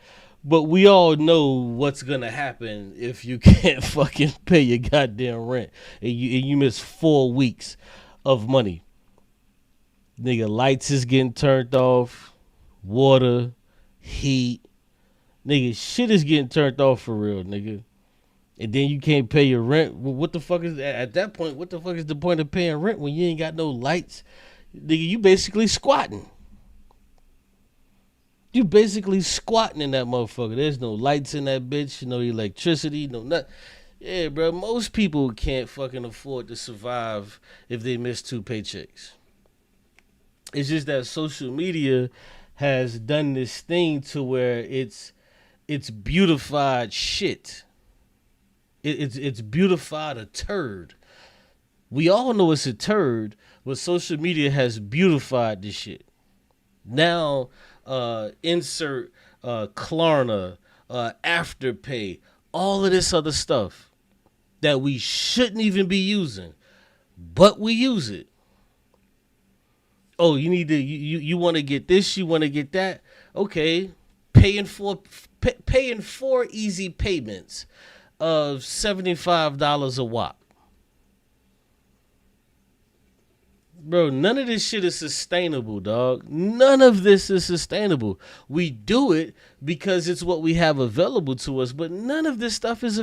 but we all know what's gonna happen if you can't fucking pay your goddamn rent and you miss 4 weeks of money. Nigga, lights is getting turned off, water, heat. Nigga, shit is getting turned off for real, nigga. And then you can't pay your rent. Well, what the fuck is at that point? What the fuck is the point of paying rent when you ain't got no lights? Nigga, you basically squatting. You basically squatting in that motherfucker. There's no lights in that bitch, no electricity, no nothing. Yeah, bro, most people can't fucking afford to survive if they miss two paychecks. It's just that social media has done this thing to where it's beautified shit. It's beautified a turd. We all know it's a turd, but social media has beautified this shit. Now, insert Klarna, Afterpay, all of this other stuff that we shouldn't even be using, but we use it. Oh, you need to you want to get this, you want to get that. Okay, paying four easy payments of $75 a watt. Bro, none of this shit is sustainable, dog. None of this is sustainable. We do it because it's what we have available to us, but none of this stuff is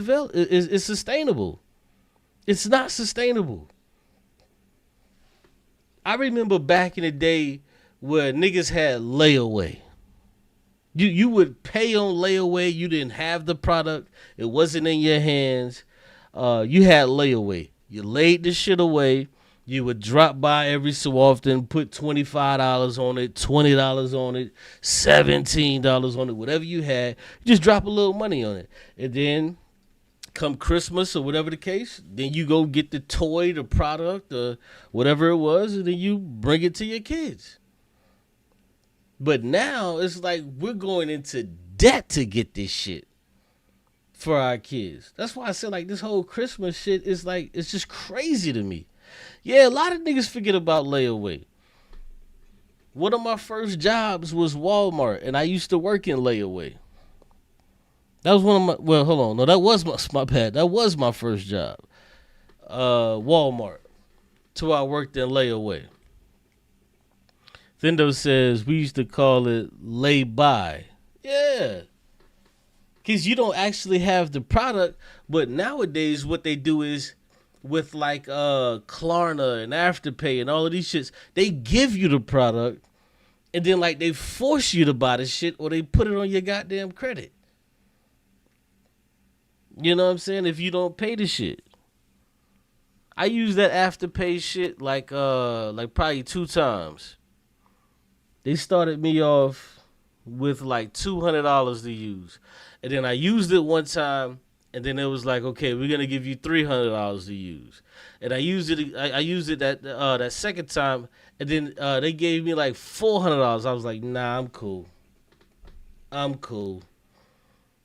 sustainable. It's not sustainable. I remember back in the day where niggas had layaway. You would pay on layaway. You didn't have the product. It wasn't in your hands. You had layaway. You laid the shit away. You would drop by every so often, put $25 on it, $20 on it, $17 on it, whatever you had. You just drop a little money on it. And then come Christmas or whatever the case, then you go get the toy, the product, or whatever it was, and then you bring it to your kids. But now it's like we're going into debt to get this shit for our kids. That's why I said like this whole Christmas shit is like, it's just crazy to me. Yeah, a lot of niggas forget about layaway. One of my first jobs was Walmart, and I used to work in layaway. That was one of my, well, hold on. No, that was my bad. That was my first job. Walmart. Till I worked in layaway. Thendo says we used to call it lay by. Yeah. Because you don't actually have the product, but nowadays what they do is with like Klarna and Afterpay and all of these shits. They give you the product and then like they force you to buy the shit or they put it on your goddamn credit. You know what I'm saying? If you don't pay the shit. I use that Afterpay shit like probably 2 times. They started me off with like $200 to use. And then I used it one time and then it was like, okay, we're gonna give you $300 to use. And I used it that second time and then they gave me like $400. I was like, nah, I'm cool.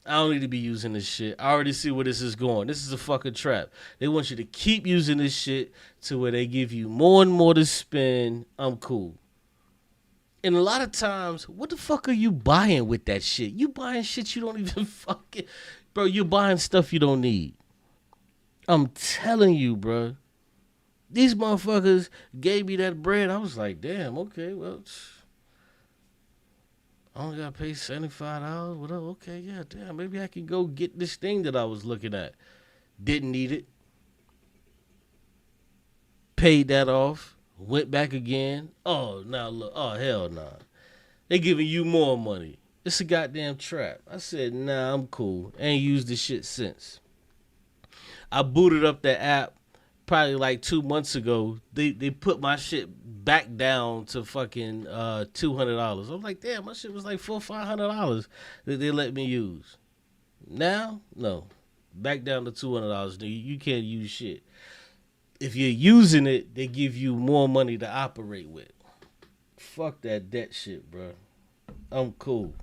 I don't need to be using this shit. I already see where this is going. This is a fucking trap. They want you to keep using this shit to where they give you more and more to spend. I'm cool. And a lot of times, what the fuck are you buying with that shit? You buying shit you don't even fucking... Bro, you're buying stuff you don't need. I'm telling you, bro. These motherfuckers gave me that bread. I was like, damn, okay, well... I only got to pay $75. Whatever. Okay, yeah, damn. Maybe I can go get this thing that I was looking at. Didn't need it. Paid that off. Went back again. Oh, now look. Oh, hell nah. They giving you more money. It's a goddamn trap. I said, nah, I'm cool. Ain't used this shit since. I booted up the app probably like 2 months ago. They put my shit back down to fucking $200. I was like, damn, my shit was like $400-500 that they let me use. Now, no, back down to $200. You can't use shit. If you're using it, they give you more money to operate with. Fuck that debt shit, bro. I'm cool.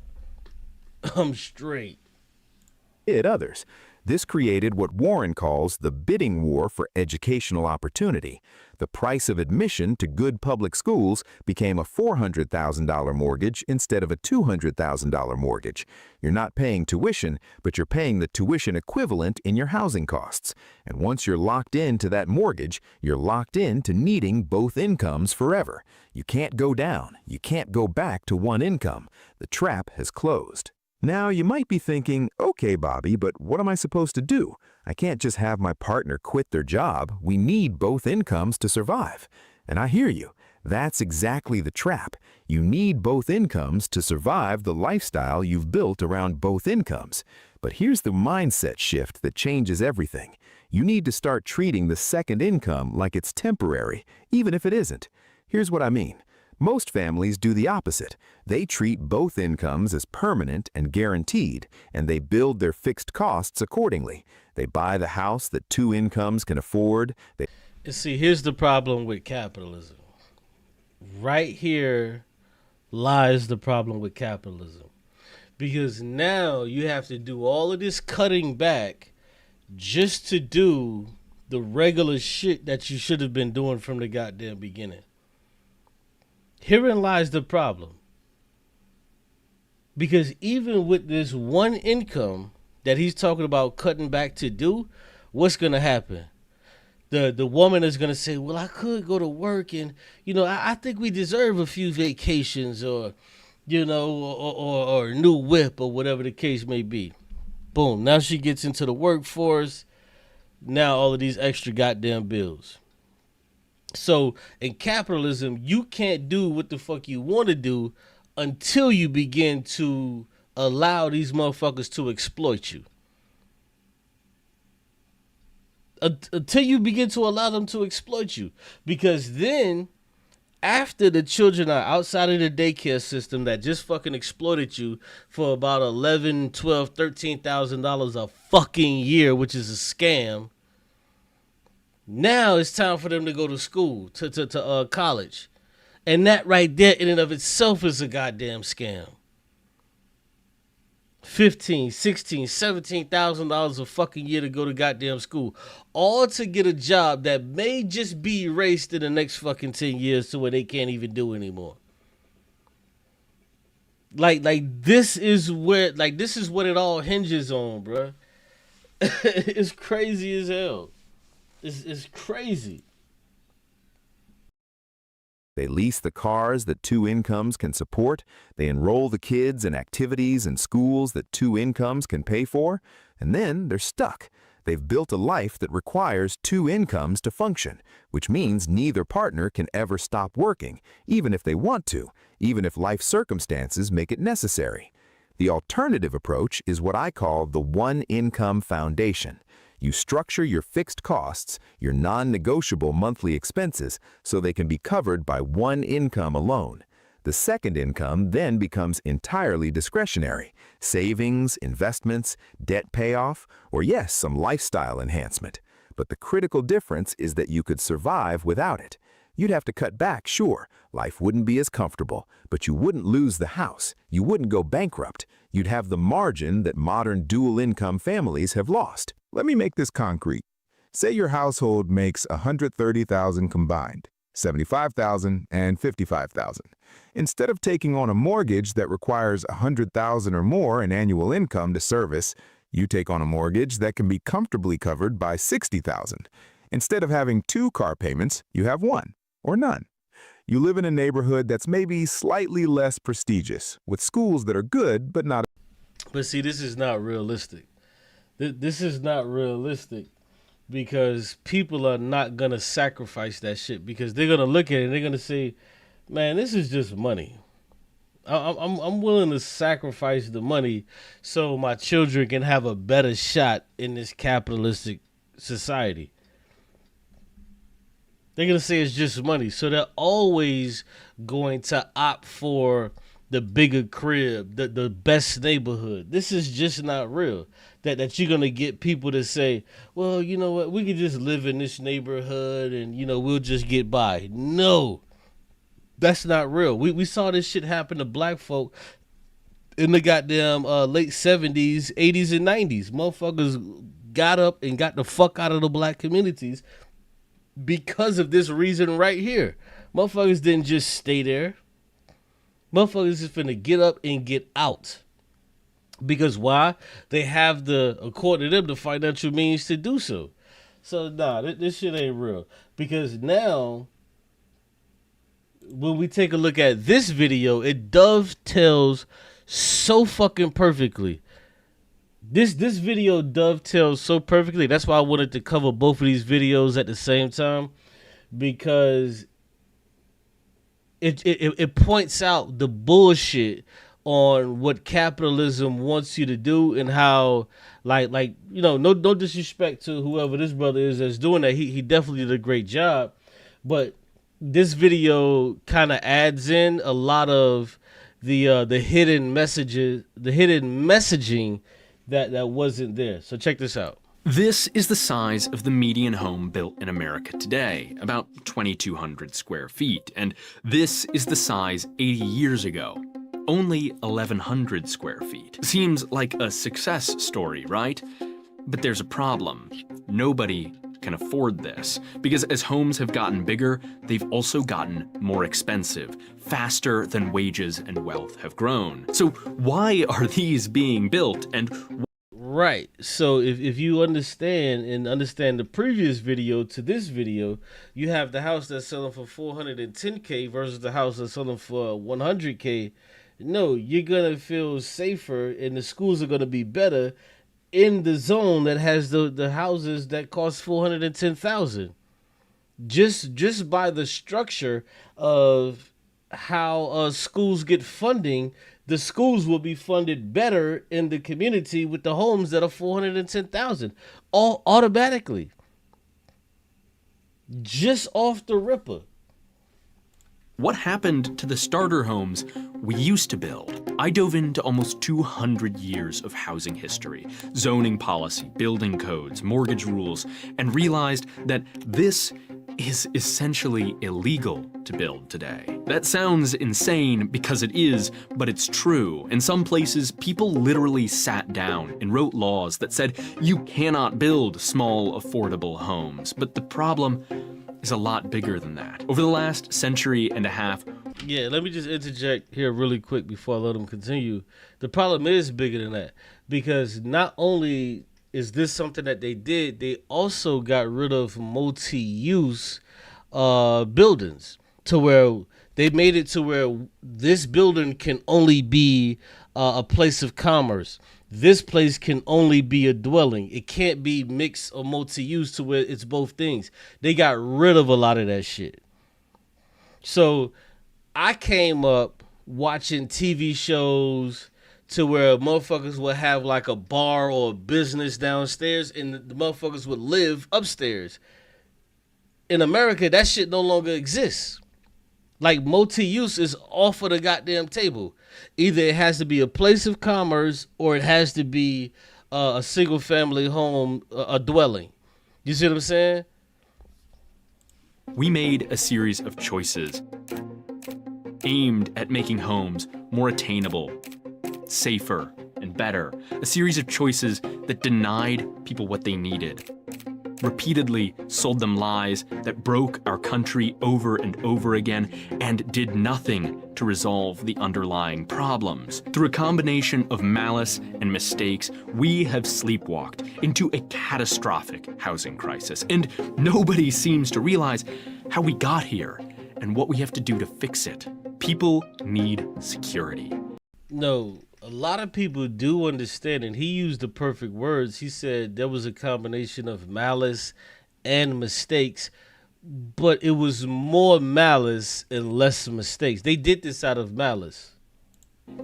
I'm straight. Others. This created what Warren calls the bidding war for educational opportunity. The price of admission to good public schools became a $400,000 mortgage instead of a $200,000 mortgage. You're not paying tuition, but you're paying the tuition equivalent in your housing costs. And once you're locked into that mortgage, you're locked into needing both incomes forever. You can't go down. You can't go back to one income. The trap has closed. Now, you might be thinking, okay, Bobby, but what am I supposed to do? I can't just have my partner quit their job. We need both incomes to survive. And I hear you. That's exactly the trap. You need both incomes to survive the lifestyle you've built around both incomes. But here's the mindset shift that changes everything. You need to start treating the second income like it's temporary, even if it isn't. Here's what I mean. Most families do the opposite. They treat both incomes as permanent and guaranteed, and they build their fixed costs accordingly. They buy the house that 2 incomes can afford. And see, here's the problem with capitalism. Right here lies the problem with capitalism. Because now you have to do all of this cutting back just to do the regular shit that you should have been doing from the goddamn beginning. Herein lies the problem. Because even with this one income that he's talking about cutting back to do, what's going to happen? The woman is going to say, well, I could go to work and, I think we deserve a few vacations or, or a new whip or whatever the case may be. Boom. Now she gets into the workforce. Now all of these extra goddamn bills. So in capitalism, you can't do what the fuck you want to do until you begin to allow these motherfuckers to exploit you. Until you begin to allow them to exploit you. Because then, after the children are outside of the daycare system that just fucking exploited you for about $11,000, $12,000, $13,000 a fucking year, which is a scam. Now it's time for them to go to school, to college. And that right there in and of itself is a goddamn scam. $15,000, $16,000, $17,000 a fucking year to go to goddamn school. All to get a job that may just be erased in the next fucking 10 years to where they can't even do anymore. Like this is what it all hinges on, bruh. It's crazy as hell. It's crazy. They lease the cars that 2 incomes can support. They enroll the kids in activities and schools that 2 incomes can pay for. And then they're stuck. They've built a life that requires two incomes to function, which means neither partner can ever stop working, even if they want to, even if life circumstances make it necessary. The alternative approach is what I call the one-income foundation. You structure your fixed costs, your non-negotiable monthly expenses, so they can be covered by one income alone. The second income then becomes entirely discretionary: savings, investments, debt payoff, or yes, some lifestyle enhancement. But the critical difference is that you could survive without it. You'd have to cut back, sure. Life wouldn't be as comfortable, but you wouldn't lose the house. You wouldn't go bankrupt. You'd have the margin that modern dual-income families have lost. Let me make this concrete. Say your household makes $130,000 combined, $75,000 and $55,000. Instead of taking on a mortgage that requires $100,000 or more in annual income to service, you take on a mortgage that can be comfortably covered by $60,000. Instead of having two car payments, you have one or none. You live in a neighborhood that's maybe slightly less prestigious, with schools that are good but not. But see, this is not realistic. This is not realistic because people are not going to sacrifice that shit, because they're going to look at it and they're going to say, man, this is just money. I'm willing to sacrifice the money so my children can have a better shot in this capitalistic society. They're going to say it's just money. So they're always going to opt for the bigger crib, the best neighborhood. This is just not real. That you're going to get people to say, well, you know what, we could just live in this neighborhood and, you know, we'll just get by. No, that's not real. We saw this shit happen to black folk in the goddamn late 70s, 80s, and 90s. Motherfuckers got up and got the fuck out of the black communities because of this reason right here. Motherfuckers didn't just stay there. Motherfuckers is finna get up and get out. Because why? They have according to them, the financial means to do so. So, nah, this shit ain't real. Because now, when we take a look at this video, it dovetails so fucking perfectly. This video dovetails so perfectly. That's why I wanted to cover both of these videos at the same time, because it points out the bullshit on what capitalism wants you to do, and how like you know, no disrespect to whoever this brother is that's doing that. He definitely did a great job, but this video kind of adds in a lot of the hidden messages, the hidden messaging that wasn't there. So check this out. This is the size of the median home built in America today, about 2,200 square feet, and this is the size 80 years ago, only 1,100 square feet. Seems like a success story, right? But there's a problem. Nobody can afford this, because as homes have gotten bigger, they've also gotten more expensive, faster than wages and wealth have grown. So why are these being built, and right? So if you understand the previous video to this video, you have the house that's selling for $410K versus the house that's selling for $100K. No, you're gonna feel safer, and the schools are gonna be better in the zone that has the houses that cost $410,000. Just by the structure of how schools get funding, the schools will be funded better in the community with the homes that are $410,000, all automatically, just off the ripper. what happened to the starter homes we used to build? I dove into almost 200 years of housing history, zoning policy, building codes, mortgage rules, and realized that this is essentially illegal to build today. That sounds insane because it is, but it's true. In some places, people literally sat down and wrote laws that said you cannot build small, affordable homes. But the problem is a lot bigger than that. Over the last century and a half, yeah, let me just interject here really quick before I let them continue. The problem is bigger than that, because not only is this something that they did, they also got rid of multi-use buildings, to where they made it to where this building can only be a place of commerce. This place can only be a dwelling. It can't be mixed or multi-use to where it's both things. They got rid of a lot of that shit. So I came up watching TV shows to where motherfuckers would have like a bar or a business downstairs and the motherfuckers would live upstairs. In America, that shit no longer exists. Like, multi-use is off of the goddamn table. Either it has to be a place of commerce or it has to be a single family home, a dwelling. You see what I'm saying? We made a series of choices aimed at making homes more attainable, safer, and better. A series of choices that denied people what they needed, repeatedly sold them lies that broke our country over and over again and did nothing to resolve the underlying problems. Through a combination of malice and mistakes, we have sleepwalked into a catastrophic housing crisis, and nobody seems to realize how we got here and what we have to do to fix it. People need security. No, a lot of people do understand, and he used the perfect words. He said there was a combination of malice and mistakes, but it was more malice and less mistakes. They did this out of malice.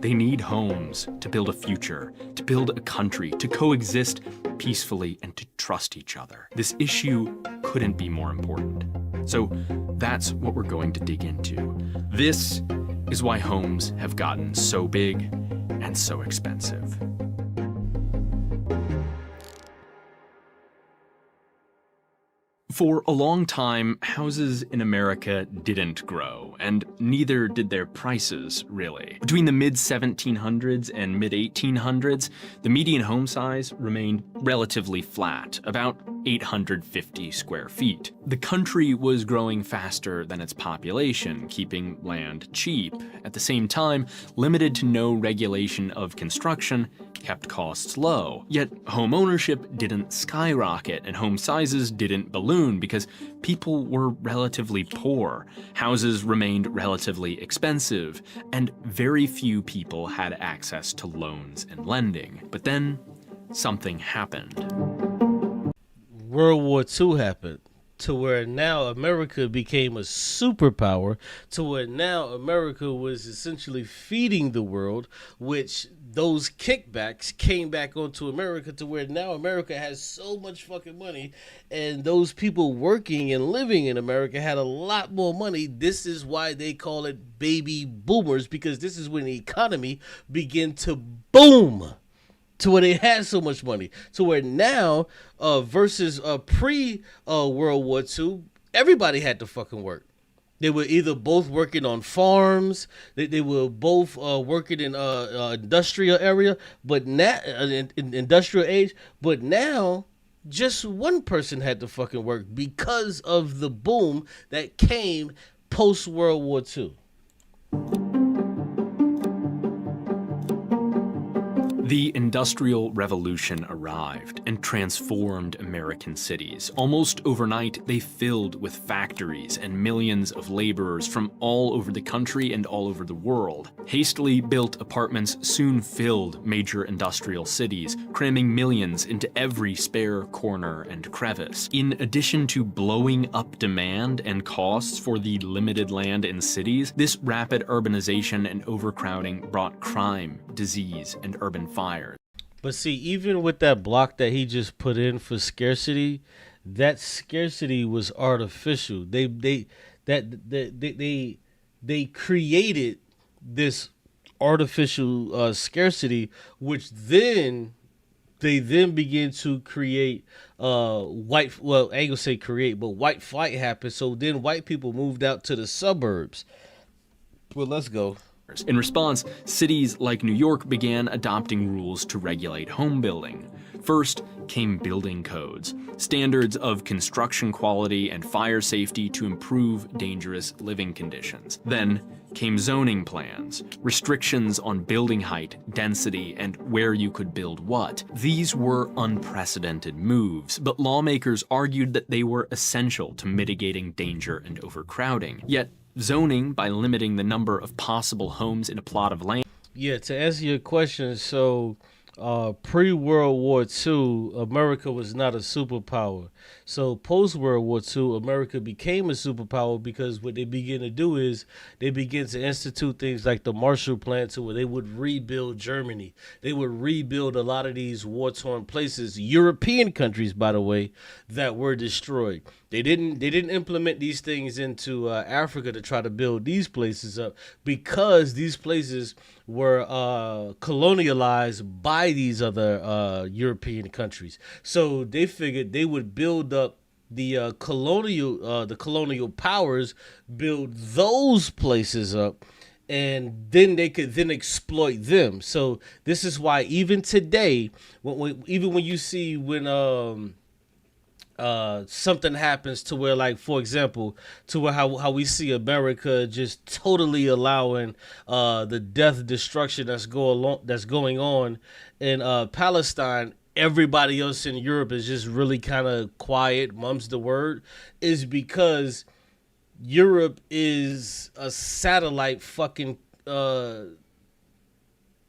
They need homes to build a future, to build a country, to coexist peacefully, and to trust each other. This issue couldn't be more important. So that's what we're going to dig into. This is why homes have gotten so big and so expensive. For a long time, houses in America didn't grow, and neither did their prices, really. Between the mid-1700s and mid-1800s, the median home size remained relatively flat, about 850 square feet. The country was growing faster than its population, keeping land cheap. At the same time, limited to no regulation of construction kept costs low. Yet home ownership didn't skyrocket and home sizes didn't balloon because people were relatively poor. Houses remained relatively expensive, and very few people had access to loans and lending. But then something happened. World War II happened, to where now America became a superpower, to where now America was essentially feeding the world, which those kickbacks came back onto America, to where now America has so much fucking money, and those people working and living in America had a lot more money. This is why they call it baby boomers, because this is when the economy began to boom. To where they had so much money, to where now versus pre-World War II, everybody had to fucking work. They were either both working on farms, they were both working in industrial area, but now in industrial age. But now, just one person had to fucking work because of the boom that came post-World War II. The Industrial Revolution arrived and transformed American cities. Almost overnight, they filled with factories and millions of laborers from all over the country and all over the world. Hastily built apartments soon filled major industrial cities, cramming millions into every spare corner and crevice. In addition to blowing up demand and costs for the limited land in cities, this rapid urbanization and overcrowding brought crime, disease, and urban fires. But see, even with that block that he just put in for scarcity, that scarcity was artificial. They created this artificial scarcity, which then they begin to create white. Well, I ain't gonna say create, but white flight happened. So then white people moved out to the suburbs. Well, let's go. In response, cities like New York began adopting rules to regulate home building. First came building codes, standards of construction quality and fire safety to improve dangerous living conditions. Then came zoning plans, restrictions on building height, density, and where you could build what. These were unprecedented moves, but lawmakers argued that they were essential to mitigating danger and overcrowding. Yet, zoning, by limiting the number of possible homes in a plot of land, Yeah, to answer your question, so pre-World War II, America was not a superpower. So post-World War II, America became a superpower because what they begin to do is they begin to institute things like the Marshall Plan, to where they would rebuild Germany. They would rebuild a lot of these war-torn places, European countries, by the way, that were destroyed. They didn't implement these things into Africa to try to build these places up, because these places were colonialized by these other European countries. So they figured they would build up the colonial powers, build those places up, and then they could then exploit them. So this is why even today, even when you see when something happens to where, like, for example, to where how we see America just totally allowing the death destruction that's going on in Palestine. Everybody else in Europe is just really kind of quiet, mum's the word, is because Europe is a satellite fucking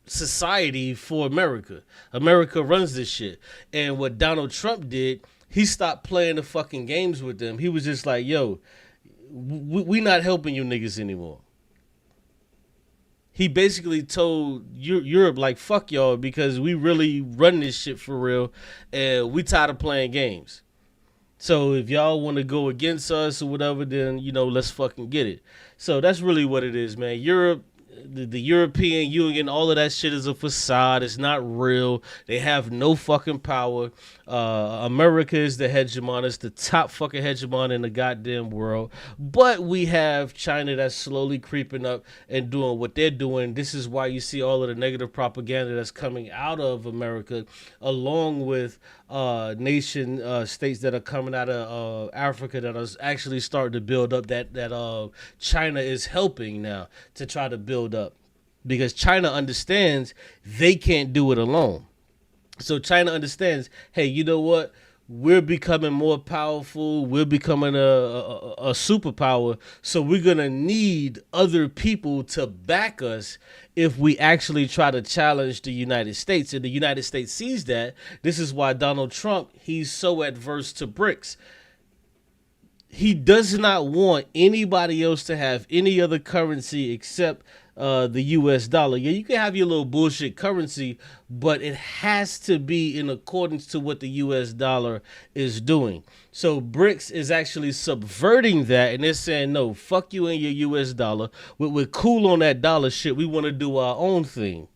society for America. America runs this shit. And what Donald Trump did, he stopped playing the fucking games with them. He was just like, yo, we not helping you niggas anymore. He basically told Europe, like, fuck y'all, because we really run this shit for real, and we tired of playing games. So if y'all want to go against us or whatever, then, let's fucking get it. So that's really what it is, man. Europe, the European Union, all of that shit is a facade. It's not real. They have no fucking power. America is the hegemon. It's the top fucking hegemon in the goddamn world. But we have China that's slowly creeping up and doing what they're doing. This is why you see all of the negative propaganda that's coming out of America, along with nation states that are coming out of Africa that are actually starting to build up, that China is helping now to try to build up, because China understands they can't do it alone. So China understands, hey, you know what? We're becoming more powerful. We're becoming a superpower. So we're going to need other people to back us if we actually try to challenge the United States. And the United States sees that. This is why Donald Trump, he's so adverse to BRICS. He does not want anybody else to have any other currency except the US dollar. Yeah, you can have your little bullshit currency, but it has to be in accordance to what the US dollar is doing. So BRICS is actually subverting that, and they're saying, no, fuck you and your US dollar. We're cool on that dollar shit. We want to do our own thing.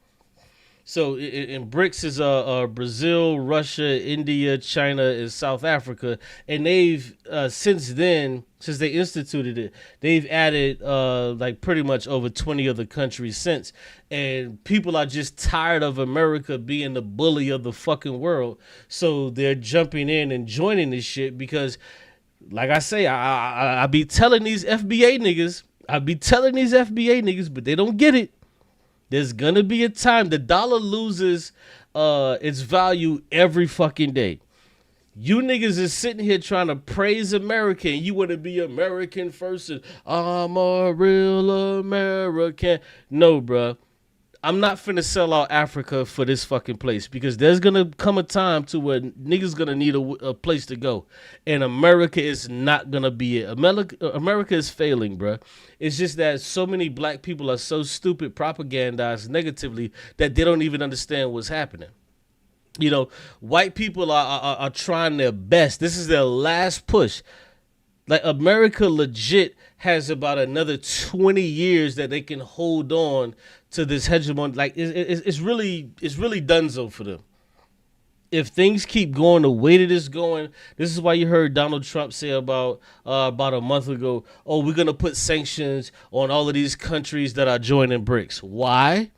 So in BRICS is Brazil, Russia, India, China, and South Africa. And they've, since they instituted it, they've added like pretty much over 20 other countries since. And people are just tired of America being the bully of the fucking world. So they're jumping in and joining this shit because, like I say, I be telling these FBA niggas, but they don't get it. There's going to be a time the dollar loses its value every fucking day. You niggas is sitting here trying to praise America, and you want to be American first, and I'm a real American. No, bruh. I'm not finna sell out Africa for this fucking place, because there's gonna come a time to where niggas gonna need a place to go, and America is not gonna be it. America is failing, bruh. It's just that so many black people are so stupid, propagandized negatively, that they don't even understand what's happening. White people are trying their best. This is their last push. Like, America legit has about another 20 years that they can hold on to this hegemon. Like, it's really donezo for them. If things keep going the way that it's going, this is why you heard Donald Trump say about a month ago, oh, we're going to put sanctions on all of these countries that are joining BRICS. Why?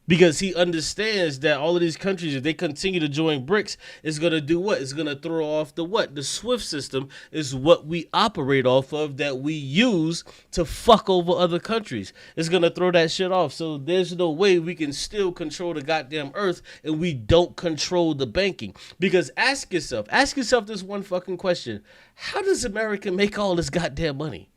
Because he understands that all of these countries, if they continue to join BRICS, it's going to do what? It's going to throw off the what? The SWIFT system is what we operate off of, that we use to fuck over other countries. It's going to throw that shit off. So there's no way we can still control the goddamn earth and we don't control the banking. Because ask yourself this one fucking question. How does America make all this goddamn money?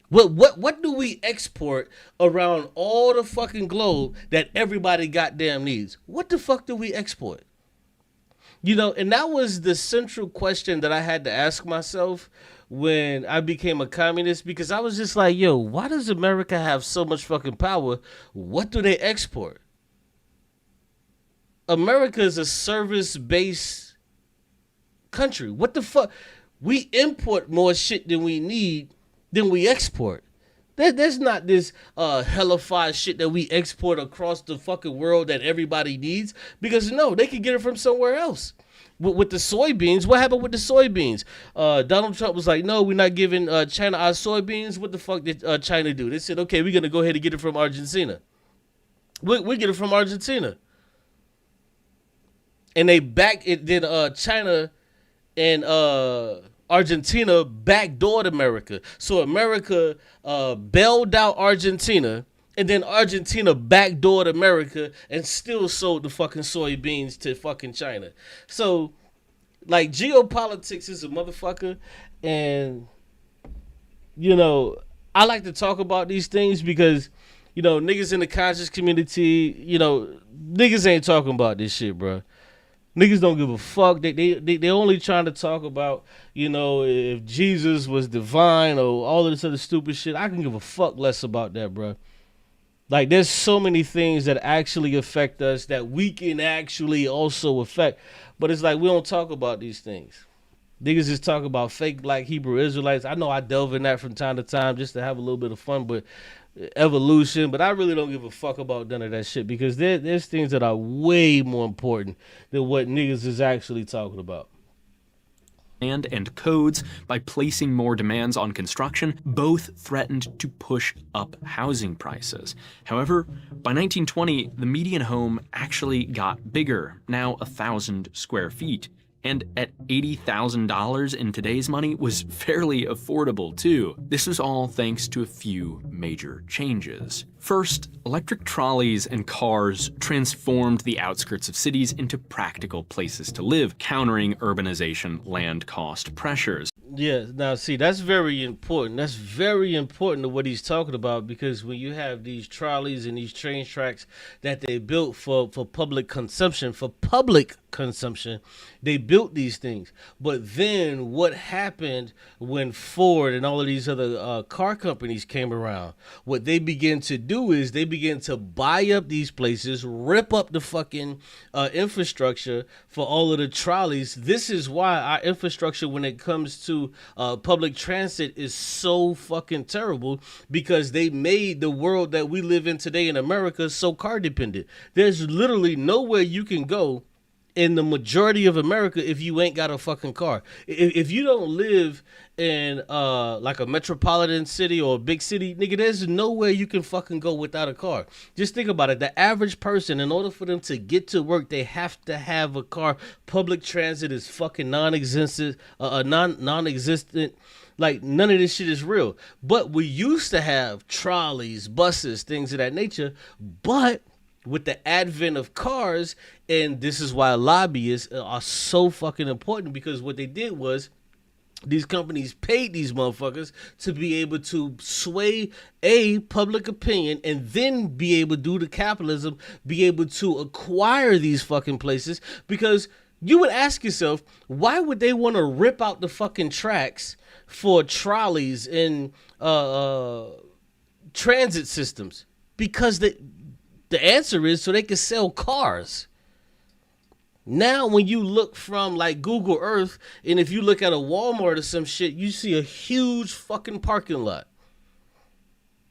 What do we export around all the fucking globe that everybody goddamn needs? What the fuck do we export? You know, and that was the central question that I had to ask myself when I became a communist, because I was just like, yo, why does America have so much fucking power? What do they export? America is a service-based country. What the fuck? We import more shit than we need than we export. There's not this hellified shit that we export across the fucking world that everybody needs, because no, they can get it from somewhere else. With the soybeans, what happened with the soybeans? Donald Trump was like, no, we're not giving China our soybeans. What the fuck did China do? They said, okay, we're going to go ahead and get it from Argentina. We get it from Argentina. And they back it. Then China and Argentina backdoored America. So America bailed out Argentina, and then Argentina backdoored America and still sold the fucking soybeans to fucking China. So, like, geopolitics is a motherfucker. And, you know, I like to talk about these things because, you know, niggas in the conscious community, you know, niggas ain't talking about this shit, bro. Niggas don't give a fuck. They only trying to talk about, you know, if Jesus was divine or all of this other stupid shit. I can give a fuck less about that, bro. Like, there's so many things that actually affect us that we can actually also affect. But it's like we don't talk about these things. Niggas just talk about fake black Hebrew Israelites. I know I delve in that from time to time just to have a little bit of fun, but evolution, but I really don't give a fuck about none of that shit, because there's things that are way more important than what niggas is actually talking about. And codes, by placing more demands on construction, both threatened to push up housing prices. However, by 1920, the median home actually got bigger, now 1,000 square feet. And at $80,000 in today's money was fairly affordable too. This was all thanks to a few major changes. First, electric trolleys and cars transformed the outskirts of cities into practical places to live, countering urbanization land cost pressures. Yeah, now see, that's very important. That's very important to what he's talking about, because when you have these trolleys and these train tracks that they built for public consumption, they built these things. But then what happened when Ford and all of these other car companies came around? What they began to do is they began to buy up these places, rip up the fucking infrastructure for all of the trolleys. This is why our infrastructure, when it comes to public transit, is so fucking terrible, because they made the world that we live in today in America so car dependent. There's literally nowhere you can go in the majority of America if you ain't got a fucking car. If you don't live in like a metropolitan city or a big city, nigga, there's nowhere you can fucking go without a car. Just think about it. The average person, in order for them to get to work, they have to have a car. Public transit is fucking non-existent. Like, none of this shit is real. But we used to have trolleys, buses, things of that nature. But with the advent of cars, and this is why lobbyists are so fucking important, because what they did was these companies paid these motherfuckers to be able to sway public opinion, and then be able to do the capitalism, be able to acquire these fucking places. Because you would ask yourself, why would they want to rip out the fucking tracks for trolleys and transit systems? Because the answer is so they can sell cars. Now, when you look from like Google Earth, and if you look at a Walmart or some shit, you see a huge fucking parking lot.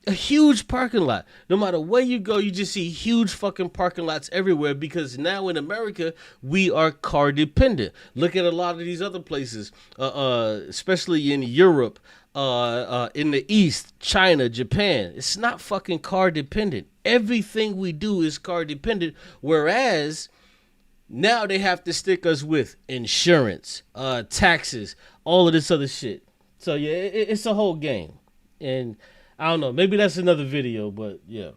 A huge parking lot. No matter where you go, you just see huge fucking parking lots everywhere, because now in America, we are car dependent. Look at a lot of these other places, especially in Europe, in the East, China, Japan. It's not fucking car dependent. Everything we do is car dependent, whereas now they have to stick us with insurance, taxes, all of this other shit. So yeah, it's a whole game. And I don't know, maybe that's another video, but yeah.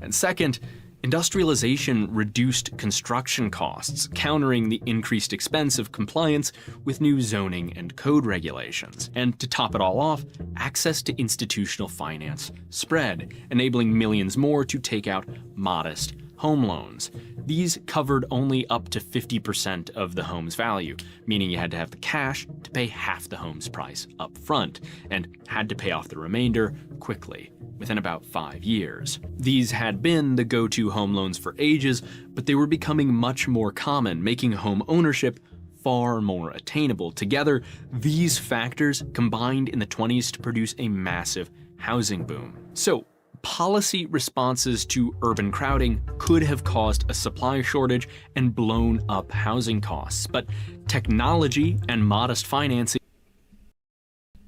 And second, Industrialization reduced construction costs, countering the increased expense of compliance with new zoning and code regulations. And to top it all off, access to institutional finance spread, enabling millions more to take out modest home loans. These covered only up to 50% of the home's value, meaning you had to have the cash to pay half the home's price up front, and had to pay off the remainder quickly, within about 5 years. These had been the go-to home loans for ages, but they were becoming much more common, making home ownership far more attainable. Together, these factors combined in the 20s to produce a massive housing boom. So, policy responses to urban crowding could have caused a supply shortage and blown up housing costs, but technology and modest financing.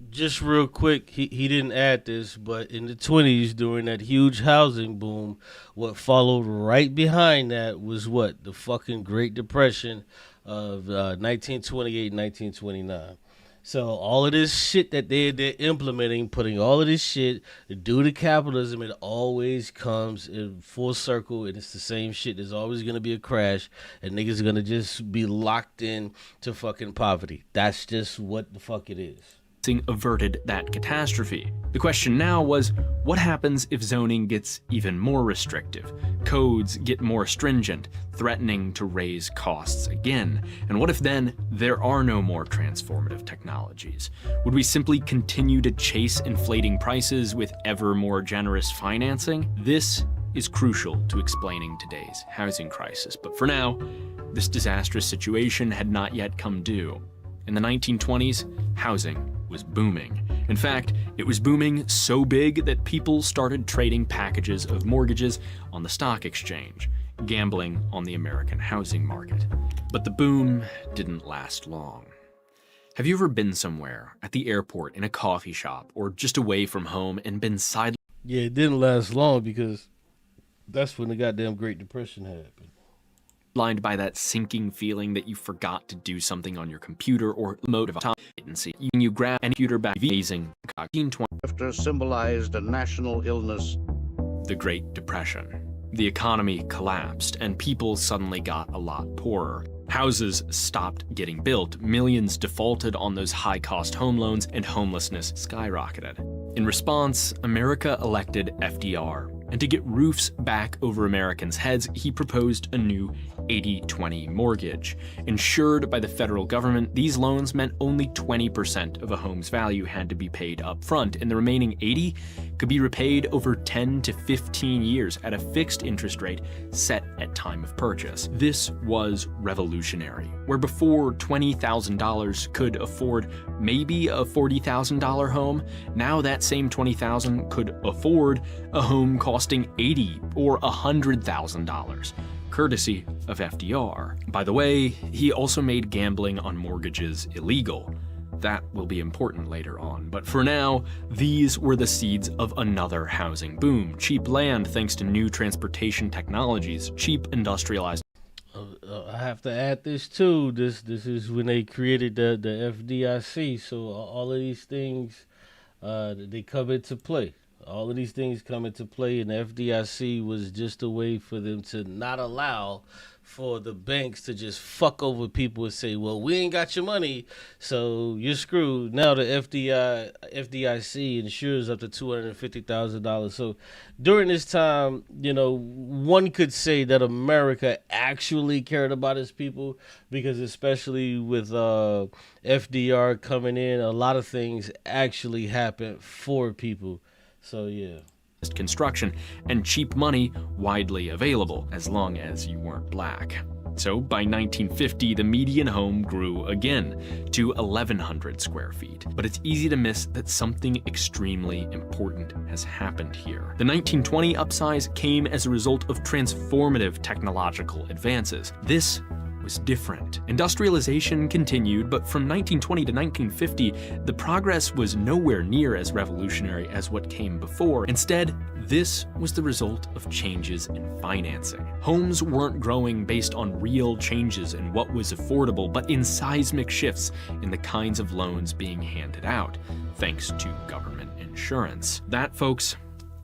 Just real quick, he didn't add this, but in the 20s, during that huge housing boom, what followed right behind that was what? The fucking Great Depression of 1928, 1929. So all of this shit that they're implementing, putting all of this shit due to capitalism, it always comes in full circle, and it's the same shit. There's always going to be a crash, and niggas are going to just be locked in to fucking poverty. That's just what the fuck it is. Averted that catastrophe. The question now was, what happens if zoning gets even more restrictive? Codes get more stringent, threatening to raise costs again. And what if then there are no more transformative technologies? Would we simply continue to chase inflating prices with ever more generous financing? This is crucial to explaining today's housing crisis. But for now, this disastrous situation had not yet come due. In the 1920s, housing was booming. In fact, it was booming so big that people started trading packages of mortgages on the stock exchange, gambling on the American housing market. But the boom didn't last long. Have you ever been somewhere, at the airport, in a coffee shop, or just away from home and been sidelined? Yeah, it didn't last long because that's when the goddamn Great Depression happened. By that sinking feeling that you forgot to do something on your computer or remote device. You grab a computer back. Amazing. After symbolized a national illness. The Great Depression. The economy collapsed and people suddenly got a lot poorer. Houses stopped getting built, millions defaulted on those high-cost home loans, and homelessness skyrocketed. In response, America elected FDR, and to get roofs back over Americans' heads, he proposed a new 80-20 mortgage. Insured by the federal government, these loans meant only 20% of a home's value had to be paid up front, and the remaining 80 could be repaid over 10 to 15 years at a fixed interest rate set at time of purchase. This was revolutionary. Where before $20,000 could afford maybe a $40,000 home, now that same $20,000 could afford a home costing $80,000 or $100,000. Courtesy of FDR. By the way, he also made gambling on mortgages illegal. That will be important later on, but for now, these were the seeds of another housing boom. Cheap land thanks to new transportation technologies, cheap industrialized. I have to add this too. This is when they created the FDIC, so all of these things, they come into play. All of these things come into play, and the FDIC was just a way for them to not allow for the banks to just fuck over people and say, well, we ain't got your money, so you're screwed. Now the FDIC insures up to $250,000. So during this time, you know, one could say that America actually cared about its people, because especially with FDR coming in, a lot of things actually happened for people. So yeah. Construction and cheap money widely available as long as you weren't black. So by 1950, the median home grew again to 1,100 square feet. But it's easy to miss that something extremely important has happened here. The 1920 upsize came as a result of transformative technological advances. This was different. Industrialization continued, but from 1920 to 1950, the progress was nowhere near as revolutionary as what came before. Instead, this was the result of changes in financing. Homes weren't growing based on real changes in what was affordable, but in seismic shifts in the kinds of loans being handed out, thanks to government insurance. That, folks,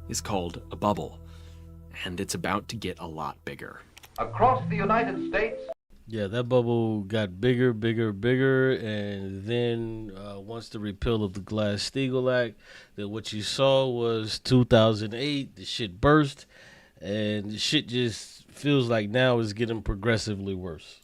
is called a bubble. and it's about to get a lot bigger. Across the United States, Yeah, that bubble got bigger, bigger, bigger, and then once the repeal of the Glass-Steagall Act, then what you saw was 2008, the shit burst, and the shit just feels like now is getting progressively worse.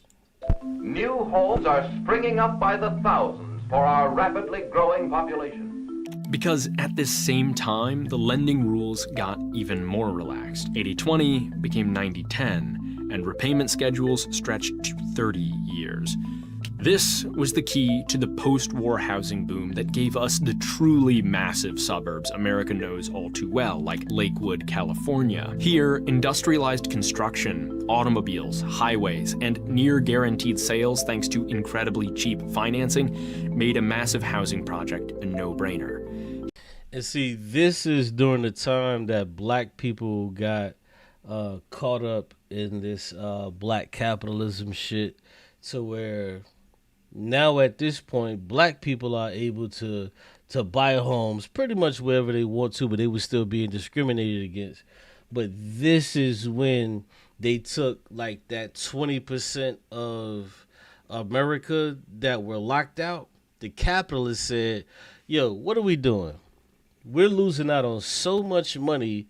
new homes are springing up by the thousands for our rapidly growing population. Because at this same time, the lending rules got even more relaxed. 80-20 became 90-10, and repayment schedules stretched to 30 years. This was the key to the post-war housing boom that gave us the truly massive suburbs America knows all too well, like Lakewood, California. Here, industrialized construction, automobiles, highways, and near-guaranteed sales thanks to incredibly cheap financing made a massive housing project a no-brainer. And see, this is during the time that black people got caught up in this black capitalism shit, to where now at this point, black people are able to buy homes pretty much wherever they want to, but they were still being discriminated against. But this is when they took like that 20% of America that were locked out. The capitalists said, yo, what are we doing? We're losing out on so much money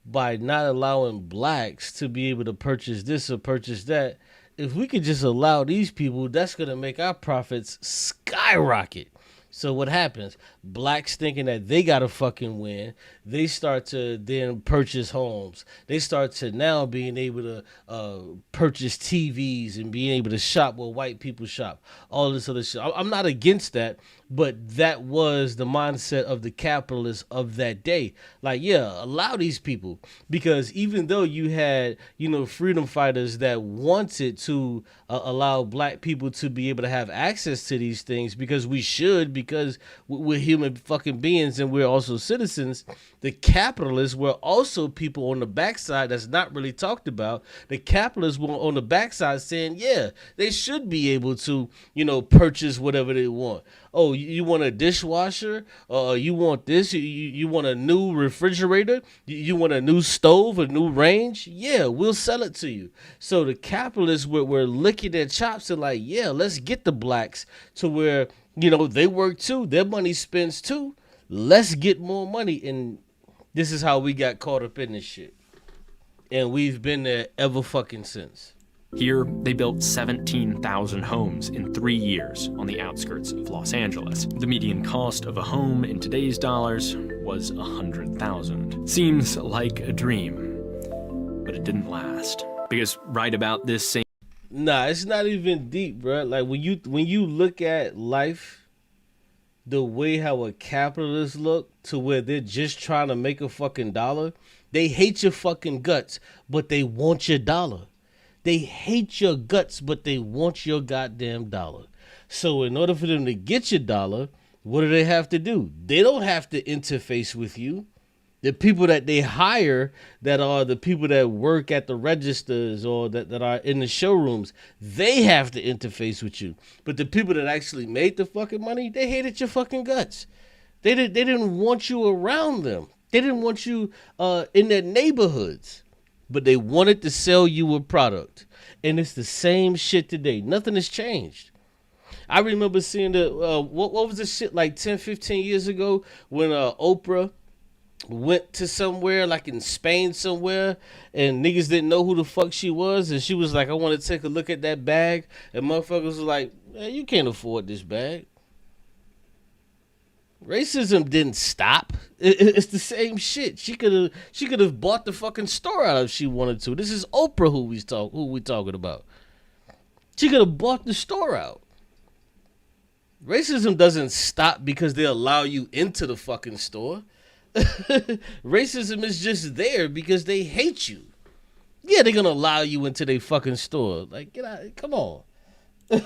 by not allowing blacks to be able to purchase this or purchase that. If we could just allow these people, that's going to make our profits skyrocket. So what happens? Blacks thinking that they got to fucking win. They start to then purchase homes. They start to now being able to purchase TVs and being able to shop where white people shop. All this other shit. I'm not against that, but that was the mindset of the capitalists of that day. Like, yeah, allow these people. Because even though you had, freedom fighters that wanted to allow black people to be able to have access to these things, because we should, because we're human fucking beings and we're also citizens, the capitalists were also people on the backside that's not really talked about. The capitalists were on the backside saying, yeah, they should be able to, purchase whatever they want. Oh, you want a dishwasher? You want this? You want a new refrigerator? You want a new stove, a new range? Yeah, we'll sell it to you. So the capitalists were licking their chops and like, yeah, let's get the blacks to where, they work too. Their money spends too. Let's get more money. And this is how we got caught up in this shit. And we've been there ever fucking since. Here, they built 17,000 homes in 3 years on the outskirts of Los Angeles. The median cost of a home in today's dollars was $100,000. Seems like a dream, but it didn't last. Because right about this same... Nah, it's not even deep, bro. Like, when you look at life, the way how a capitalist look, to where they're just trying to make a fucking dollar, they hate your fucking guts, but they want your dollar. They hate your guts, but they want your goddamn dollar. So in order for them to get your dollar, what do they have to do? They don't have to interface with you. The people that they hire, that are the people that work at the registers or that are in the showrooms, they have to interface with you. But the people that actually made the fucking money, they hated your fucking guts. They didn't want you around them. They didn't want you in their neighborhoods. But they wanted to sell you a product. And it's the same shit today. Nothing has changed. I remember seeing what was this shit like 10, 15 years ago when Oprah went to somewhere, like in Spain somewhere, and niggas didn't know who the fuck she was. And she was like, I want to take a look at that bag. And motherfuckers was like, man, you can't afford this bag. Racism didn't stop. It's the same shit. She could have bought the fucking store out if she wanted to. This is Oprah who we talking about. She could have bought the store out. Racism doesn't stop because they allow you into the fucking store. Racism is just there because they hate you. Yeah, they're gonna allow you into their fucking store. Like, get out, come on.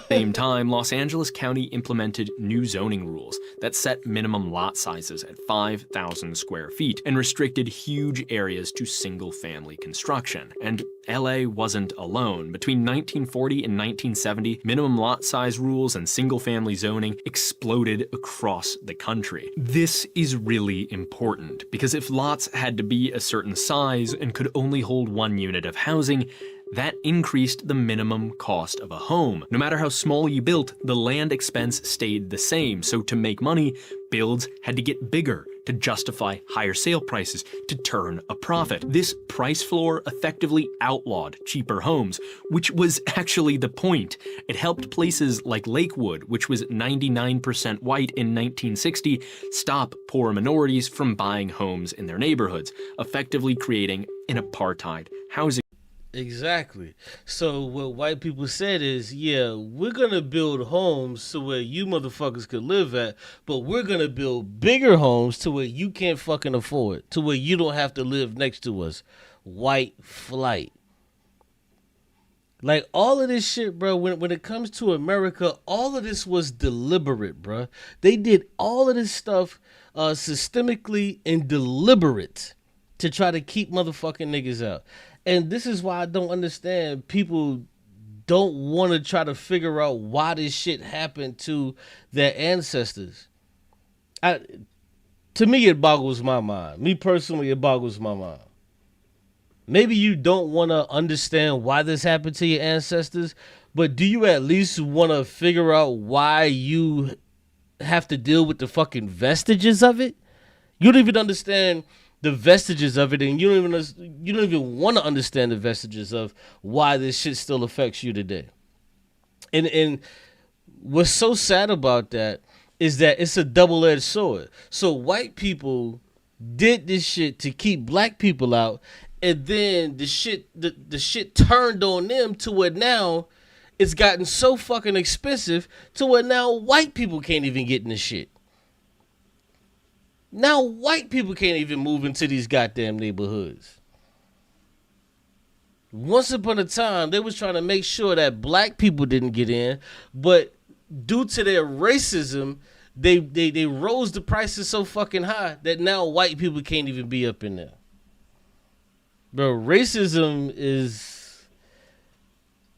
Same time, Los Angeles County implemented new zoning rules that set minimum lot sizes at 5,000 square feet and restricted huge areas to single-family construction. And LA wasn't alone. Between 1940 and 1970, minimum lot size rules and single-family zoning exploded across the country. This is really important, because if lots had to be a certain size and could only hold one unit of housing, that increased the minimum cost of a home. No matter how small you built, the land expense stayed the same, so to make money, builds had to get bigger to justify higher sale prices to turn a profit. This price floor effectively outlawed cheaper homes, which was actually the point. It helped places like Lakewood, which was 99% white in 1960, stop poor minorities from buying homes in their neighborhoods, effectively creating an apartheid housing. Exactly. So what white people said is, yeah, we're going to build homes to where you motherfuckers could live at, but we're going to build bigger homes to where you can't fucking afford, to where you don't have to live next to us. White flight. Like, all of this shit, bro, when it comes to America, all of this was deliberate, bro. They did all of this stuff systemically and deliberate to try to keep motherfucking niggas out. And this is why I don't understand people don't want to try to figure out why this shit happened to their ancestors. To me, it boggles my mind. Me personally, it boggles my mind. Maybe you don't want to understand why this happened to your ancestors, but do you at least want to figure out why you have to deal with the fucking vestiges of it? You don't even understand the vestiges of it, and you don't even want to understand the vestiges of why this shit still affects you today. And what's so sad about that is that it's a double-edged sword. So white people did this shit to keep black people out, and then the shit turned on them to where now it's gotten so fucking expensive to where now white people can't even get in the shit. Now white people can't even move into these goddamn neighborhoods. Once upon a time, they was trying to make sure that black people didn't get in, but due to their racism, they rose the prices so fucking high that now white people can't even be up in there. Bro, racism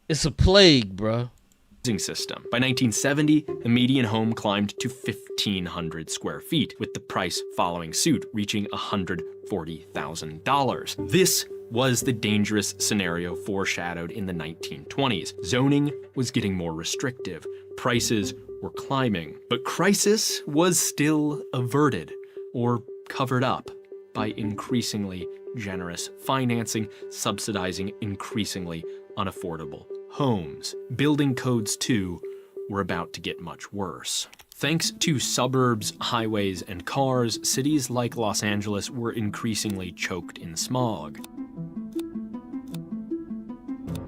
it's a plague, bro. System. By 1970, the median home climbed to 1,500 square feet, with the price following suit, reaching $140,000. This was the dangerous scenario foreshadowed in the 1920s. Zoning was getting more restrictive, prices were climbing, but crisis was still averted or covered up by increasingly generous financing, subsidizing increasingly unaffordable homes. Building codes, too, were about to get much worse. Thanks to suburbs, highways, and cars, cities like Los Angeles were increasingly choked in smog.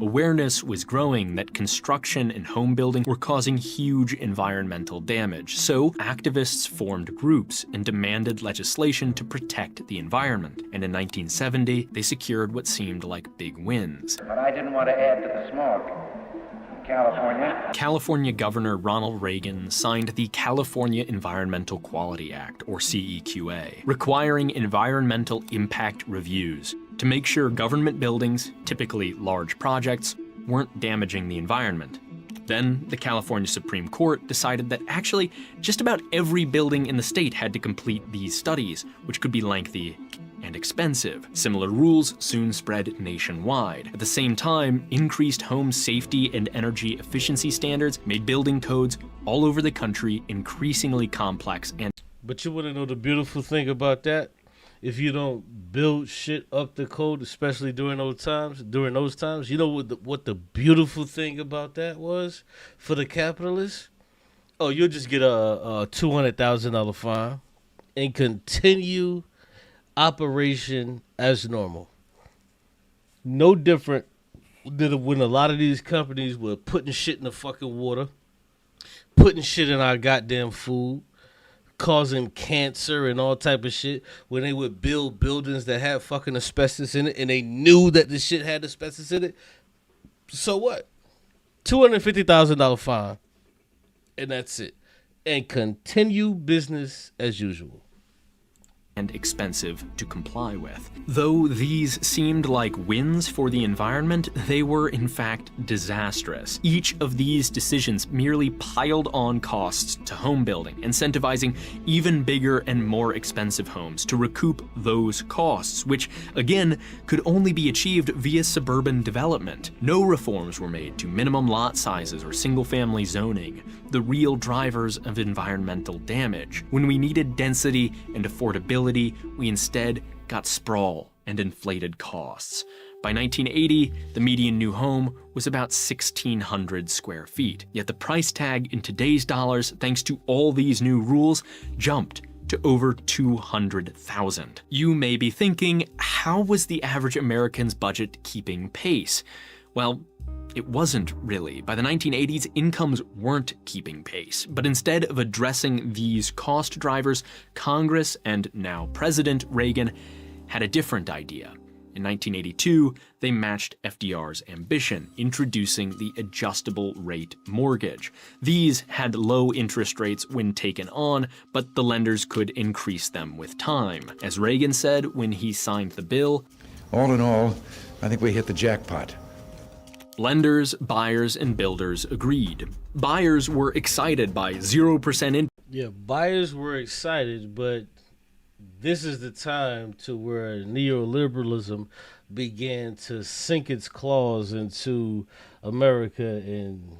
Awareness was growing that construction and home building were causing huge environmental damage, so activists formed groups and demanded legislation to protect the environment. And in 1970, they secured what seemed like big wins. But I didn't want to add to the smog. California Governor Ronald Reagan signed the California Environmental Quality Act, or CEQA, requiring environmental impact reviews to make sure government buildings, typically large projects, weren't damaging the environment. Then, the California Supreme Court decided that actually just about every building in the state had to complete these studies, which could be lengthy and expensive. Similar rules soon spread nationwide. At the same time, increased home safety and energy efficiency standards made building codes all over the country increasingly complex and... But you want to know the beautiful thing about that? If you don't build shit up the code, especially during those times, you know what the beautiful thing about that was for the capitalists? Oh, you'll just get a $200,000 fine and continue operation as normal. No different than when a lot of these companies were putting shit in the fucking water, putting shit in our goddamn food, causing cancer and all type of shit, when they would build buildings that had fucking asbestos in it and they knew that the shit had asbestos in it. So what? $250,000 fine, and that's it. And continue business as usual. And expensive to comply with. Though these seemed like wins for the environment, they were in fact disastrous. Each of these decisions merely piled on costs to home building, incentivizing even bigger and more expensive homes to recoup those costs, which again could only be achieved via suburban development. No reforms were made to minimum lot sizes or single-family zoning, the real drivers of environmental damage. When we needed density and affordability, we instead got sprawl and inflated costs. By 1980, the median new home was about 1,600 square feet. Yet the price tag in today's dollars, thanks to all these new rules, jumped to over $200,000. You may be thinking, how was the average American's budget keeping pace? Well, it wasn't really. By the 1980s, incomes weren't keeping pace. But instead of addressing these cost drivers, Congress and now President Reagan had a different idea. In 1982, they matched FDR's ambition, introducing the adjustable rate mortgage. These had low interest rates when taken on, but the lenders could increase them with time. As Reagan said when he signed the bill, "All in all, I think we hit the jackpot." Lenders, buyers, and builders agreed. Buyers were excited by 0% interest. Yeah, buyers were excited, but this is the time to where neoliberalism began to sink its claws into America, and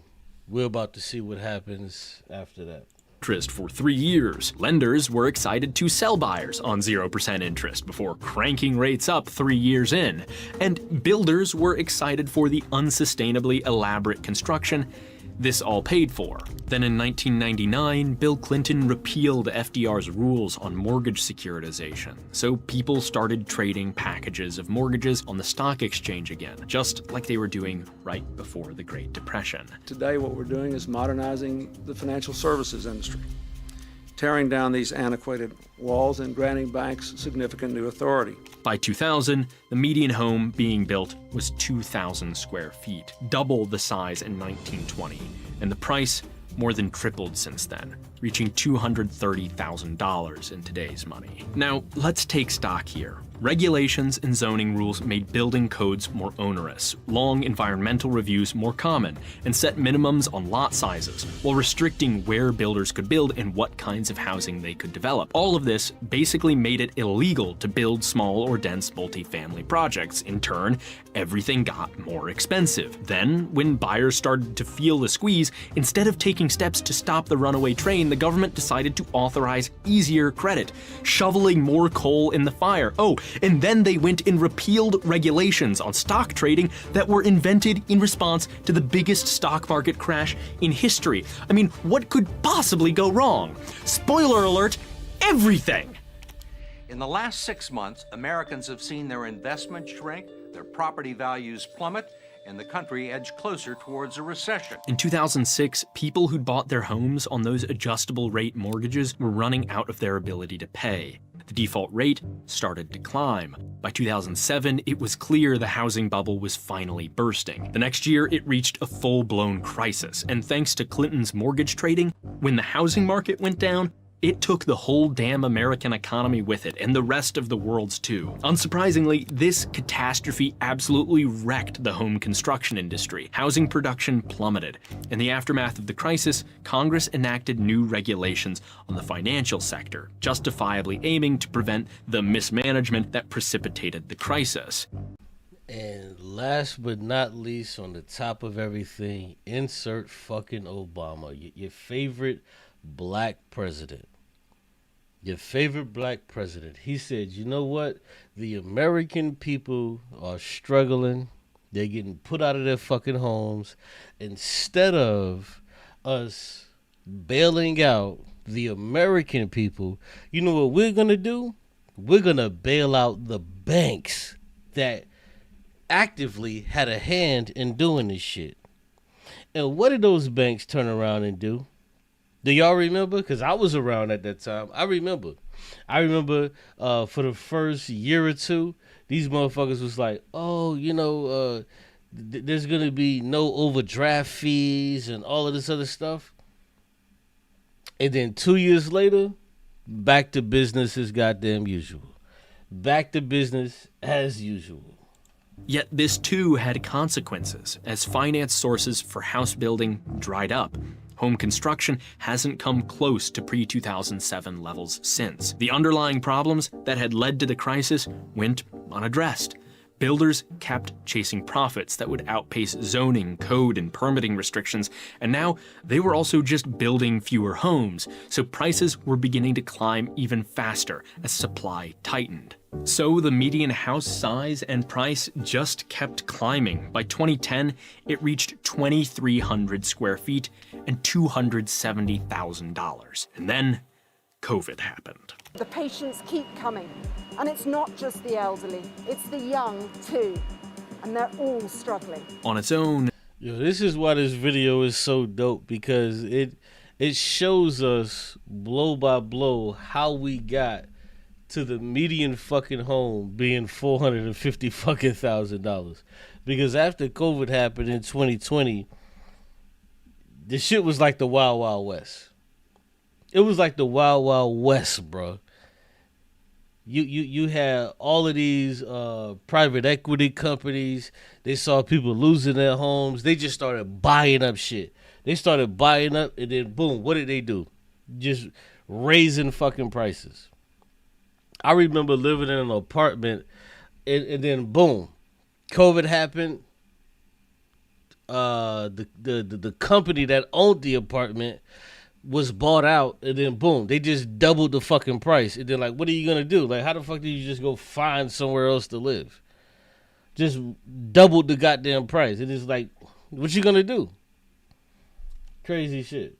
we're about to see what happens after that. For 3 years. Lenders were excited to sell buyers on 0% interest before cranking rates up 3 years in. And builders were excited for the unsustainably elaborate construction this all paid for. Then in 1999, Bill Clinton repealed FDR's rules on mortgage securitization, so people started trading packages of mortgages on the stock exchange again, just like they were doing right before the Great Depression. Today, what we're doing is modernizing the financial services industry, tearing down these antiquated walls and granting banks significant new authority. By 2000, the median home being built was 2,000 square feet, double the size in 1920, and the price more than tripled since then, reaching $230,000 in today's money. Now, let's take stock here. Regulations and zoning rules made building codes more onerous, long environmental reviews more common, and set minimums on lot sizes, while restricting where builders could build and what kinds of housing they could develop. All of this basically made it illegal to build small or dense multifamily projects. In turn, everything got more expensive. Then, when buyers started to feel the squeeze, instead of taking steps to stop the runaway train, the government decided to authorize easier credit, shoveling more coal in the fire. Oh, and then they went and repealed regulations on stock trading that were invented in response to the biggest stock market crash in history. I mean, what could possibly go wrong? Spoiler alert, everything! In the last 6 months, Americans have seen their investments shrink, their property values plummet, and the country edge closer towards a recession. In 2006, people who'd bought their homes on those adjustable rate mortgages were running out of their ability to pay. The default rate started to climb. By 2007, it was clear the housing bubble was finally bursting. The next year, it reached a full-blown crisis, and thanks to Clinton's mortgage trading, when the housing market went down, it took the whole damn American economy with it, and the rest of the world's too. Unsurprisingly, this catastrophe absolutely wrecked the home construction industry. Housing production plummeted. In the aftermath of the crisis, Congress enacted new regulations on the financial sector, justifiably aiming to prevent the mismanagement that precipitated the crisis. And last but not least, on the top of everything, insert fucking Obama, your favorite black president. Your favorite black president. He said, you know what? The American people are struggling. They're getting put out of their fucking homes. Instead of us bailing out the American people, you know what we're going to do? We're going to bail out the banks that actively had a hand in doing this shit. And what did those banks turn around and do? Do y'all remember? Because I was around at that time. I remember for the first year or two, these motherfuckers was like, oh, there's going to be no overdraft fees and all of this other stuff. And then 2 years later, back to business as goddamn usual. Back to business as usual. Yet this too had consequences, as finance sources for house building dried up. Home construction hasn't come close to pre-2007 levels since. The underlying problems that had led to the crisis went unaddressed. Builders kept chasing profits that would outpace zoning, code, and permitting restrictions, and now they were also just building fewer homes, so prices were beginning to climb even faster as supply tightened. So the median house size and price just kept climbing. By 2010, it reached 2,300 square feet and $270,000. And then COVID happened. The patients keep coming, and it's not just the elderly, it's the young too, and they're all struggling. On its own. Yo, this is why this video is so dope, because it shows us blow by blow how we got to the median fucking home being $450 fucking $1,000. Because after COVID happened in 2020, the shit was like the Wild Wild West. It was like the Wild Wild West, bro. You had all of these private equity companies. They saw people losing their homes. They just started buying up shit. They started buying up, and then boom, what did they do? Just raising fucking prices. I remember living in an apartment, and then boom, COVID happened. The company that owned the apartment was bought out, and then boom, they just doubled the fucking price. And then like, what are you gonna do? Like, how the fuck do you just go find somewhere else to live? Just doubled the goddamn price. It is like, what you gonna do? Crazy shit.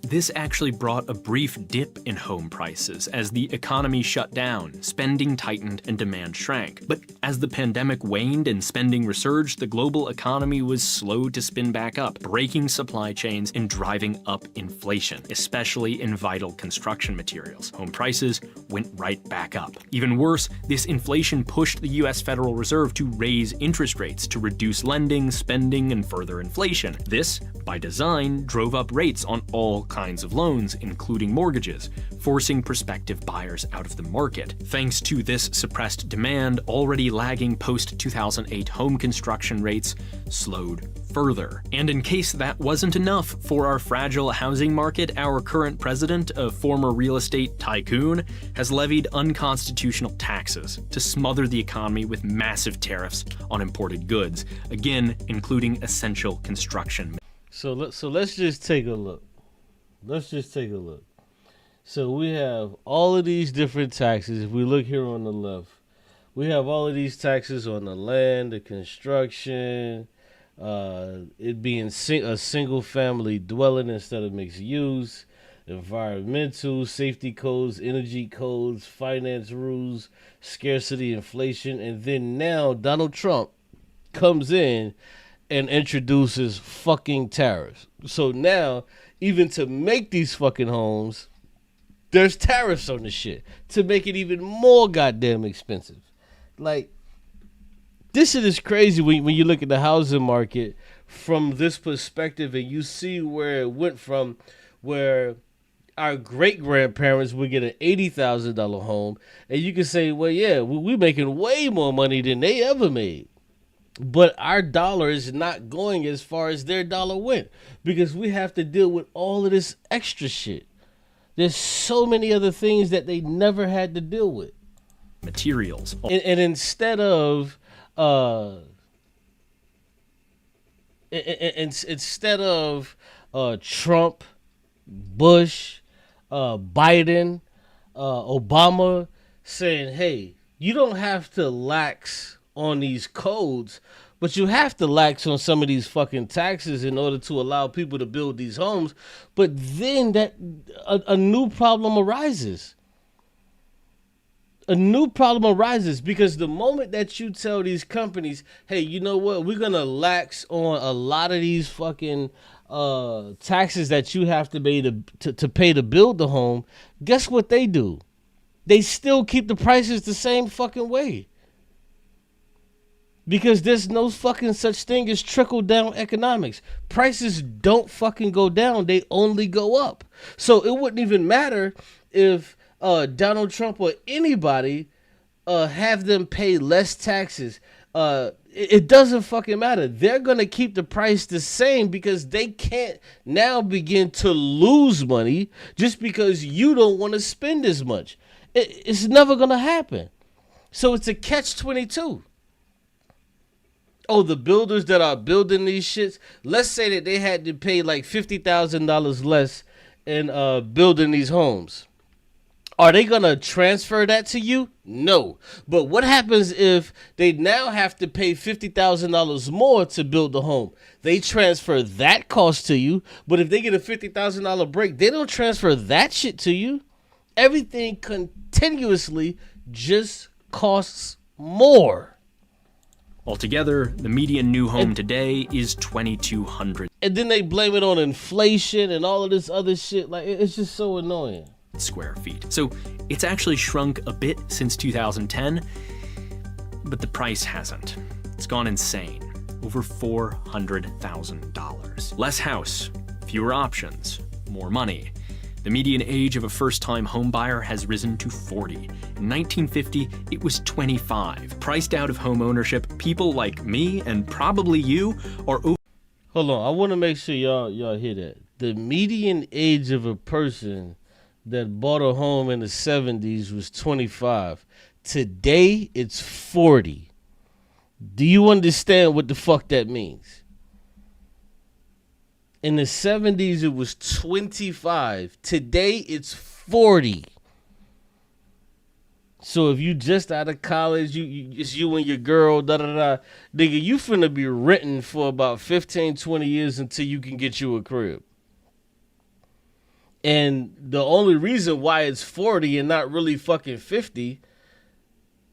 This actually brought a brief dip in home prices as the economy shut down, spending tightened, and demand shrank. But as the pandemic waned and spending resurged, the global economy was slow to spin back up, breaking supply chains and driving up inflation, especially in vital construction materials. Home prices went right back up. Even worse, this inflation pushed the US Federal Reserve to raise interest rates to reduce lending, spending, and further inflation. This, by design, drove up rates on all kinds of loans, including mortgages, forcing prospective buyers out of the market. Thanks to this suppressed demand, already lagging post-2008 home construction rates slowed further. And in case that wasn't enough for our fragile housing market, our current president, a former real estate tycoon, has levied unconstitutional taxes to smother the economy with massive tariffs on imported goods, again, including essential construction. So let's just take a look. So we have all of these different taxes. If we look here on the left, we have all of these taxes on the land, the construction, it being a single family dwelling instead of mixed use, environmental, safety codes, energy codes, finance rules, scarcity, inflation, and then now Donald Trump comes in and introduces fucking tariffs. So now, even to make these fucking homes, there's tariffs on the shit to make it even more goddamn expensive. Like, this shit is crazy when you look at the housing market from this perspective, and you see where it went from where our great-grandparents would get an $80,000 home, and you can say, well, yeah, we're making way more money than they ever made. But our dollar is not going as far as their dollar went because we have to deal with all of this extra shit. There's so many other things that they never had to deal with. Materials. And instead of Trump, Bush, Biden, Obama saying, hey, you don't have to lax on these codes, but you have to lax on some of these fucking taxes in order to allow people to build these homes. But then a new problem arises. A new problem arises because the moment that you tell these companies, hey, you know what, we're gonna lax on a lot of these fucking taxes that you have to pay to pay to build the home, guess what they do? They still keep the prices the same fucking way. Because there's no fucking such thing as trickle down economics. Prices don't fucking go down. They only go up. So it wouldn't even matter if Donald Trump or anybody have them pay less taxes. It doesn't fucking matter. They're going to keep the price the same because they can't now begin to lose money just because you don't want to spend as much. It's never going to happen. So it's a catch-22. Oh, the builders that are building these shits, let's say that they had to pay like $50,000 less in building these homes. Are they going to transfer that to you? No. But what happens if they now have to pay $50,000 more to build the home? They transfer that cost to you. But if they get a $50,000 break, they don't transfer that shit to you. Everything continuously just costs more. Altogether, the median new home today is $2,200. And then they blame it on inflation and all of this other shit. Like, it's just so annoying. Square feet. So it's actually shrunk a bit since 2010, but the price hasn't. It's gone insane. Over $400,000. Less house, fewer options, more money. The median age of a first-time home buyer has risen to 40. In 1950, it was 25. Priced out of home ownership, people like me and probably you are over. Hold on, I want to make sure y'all hear that. The median age of a person that bought a home in the 70s was 25. Today, it's 40. Do you understand what the fuck that means? In the 70s, it was 25. Today, it's 40. So if you just out of college, it's you and your girl, nigga, you finna be renting for about 15, 20 years until you can get you a crib. And the only reason why it's 40 and not really fucking 50,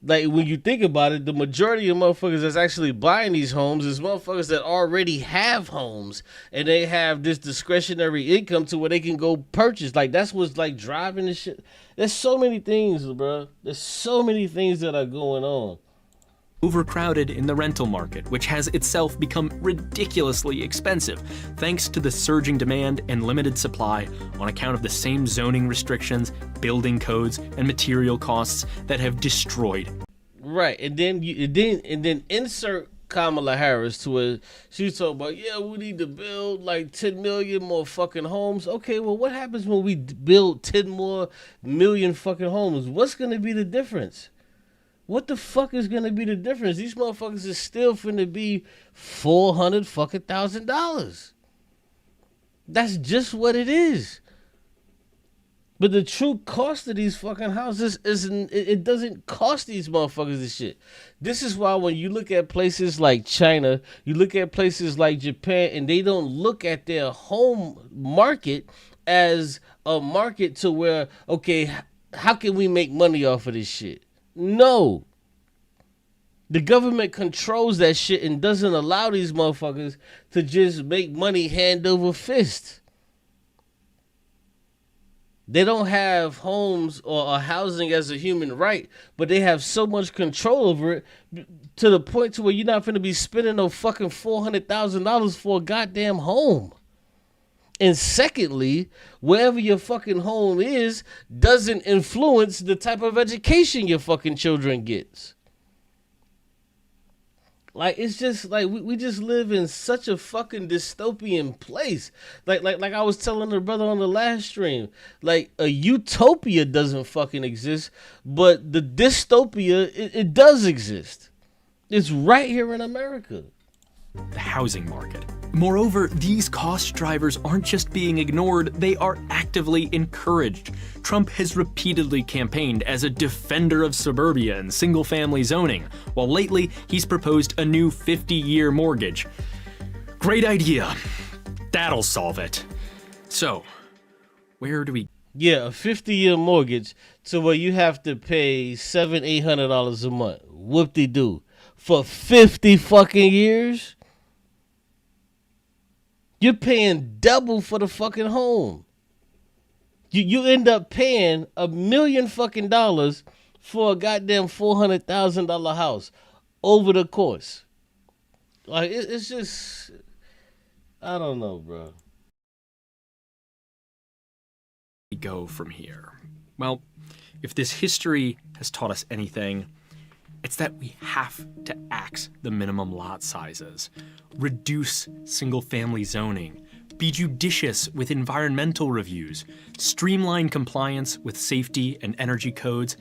like when you think about it, the majority of motherfuckers that's actually buying these homes is motherfuckers that already have homes and they have this discretionary income to where they can go purchase. Like that's what's like driving this shit. There's so many things, bro. There's so many things that are going on. Overcrowded in the rental market, which has itself become ridiculously expensive, thanks to the surging demand and limited supply on account of the same zoning restrictions, building codes, and material costs that have destroyed. Right, and then insert Kamala Harris to it. She's talking about, yeah, we need to build like 10 million more fucking homes. Okay, well, what happens when we build 10 more million fucking homes? What's gonna be the difference? What the fuck is gonna be the difference? These motherfuckers is still finna be $400,000. That's just what it is. But the true cost of these fucking houses it doesn't cost these motherfuckers this shit. This is why when you look at places like China, you look at places like Japan, and they don't look at their home market as a market to where, okay, how can we make money off of this shit? No. The government controls that shit and doesn't allow these motherfuckers to just make money hand over fist. They don't have homes or housing as a human right, but they have so much control over it to the point to where you're not going to be spending no fucking $400,000 for a goddamn home. And secondly, wherever your fucking home is doesn't influence the type of education your fucking children gets. Like, it's just like we just live in such a fucking dystopian place. Like I was telling the brother on the last stream, like a utopia doesn't fucking exist, but the dystopia, it does exist. It's right here in America. The housing market. Moreover, these cost drivers aren't just being ignored, they are actively encouraged. Trump has repeatedly campaigned as a defender of suburbia and single-family zoning, while lately he's proposed a new 50-year mortgage. Great idea. That'll solve it. So, where do we... Yeah, a 50-year mortgage to where you have to pay $700-800 a month. Whoop-de-doo. For 50 fucking years? You're paying double for the fucking home. You end up paying $1 million fucking dollars for a goddamn $400,000 house. over the course. Like, it's just, I don't know, bro. We go from here. Well, if this history has taught us anything, it's that we have to axe the minimum lot sizes, reduce single-family zoning, be judicious with environmental reviews, streamline compliance with safety and energy codes,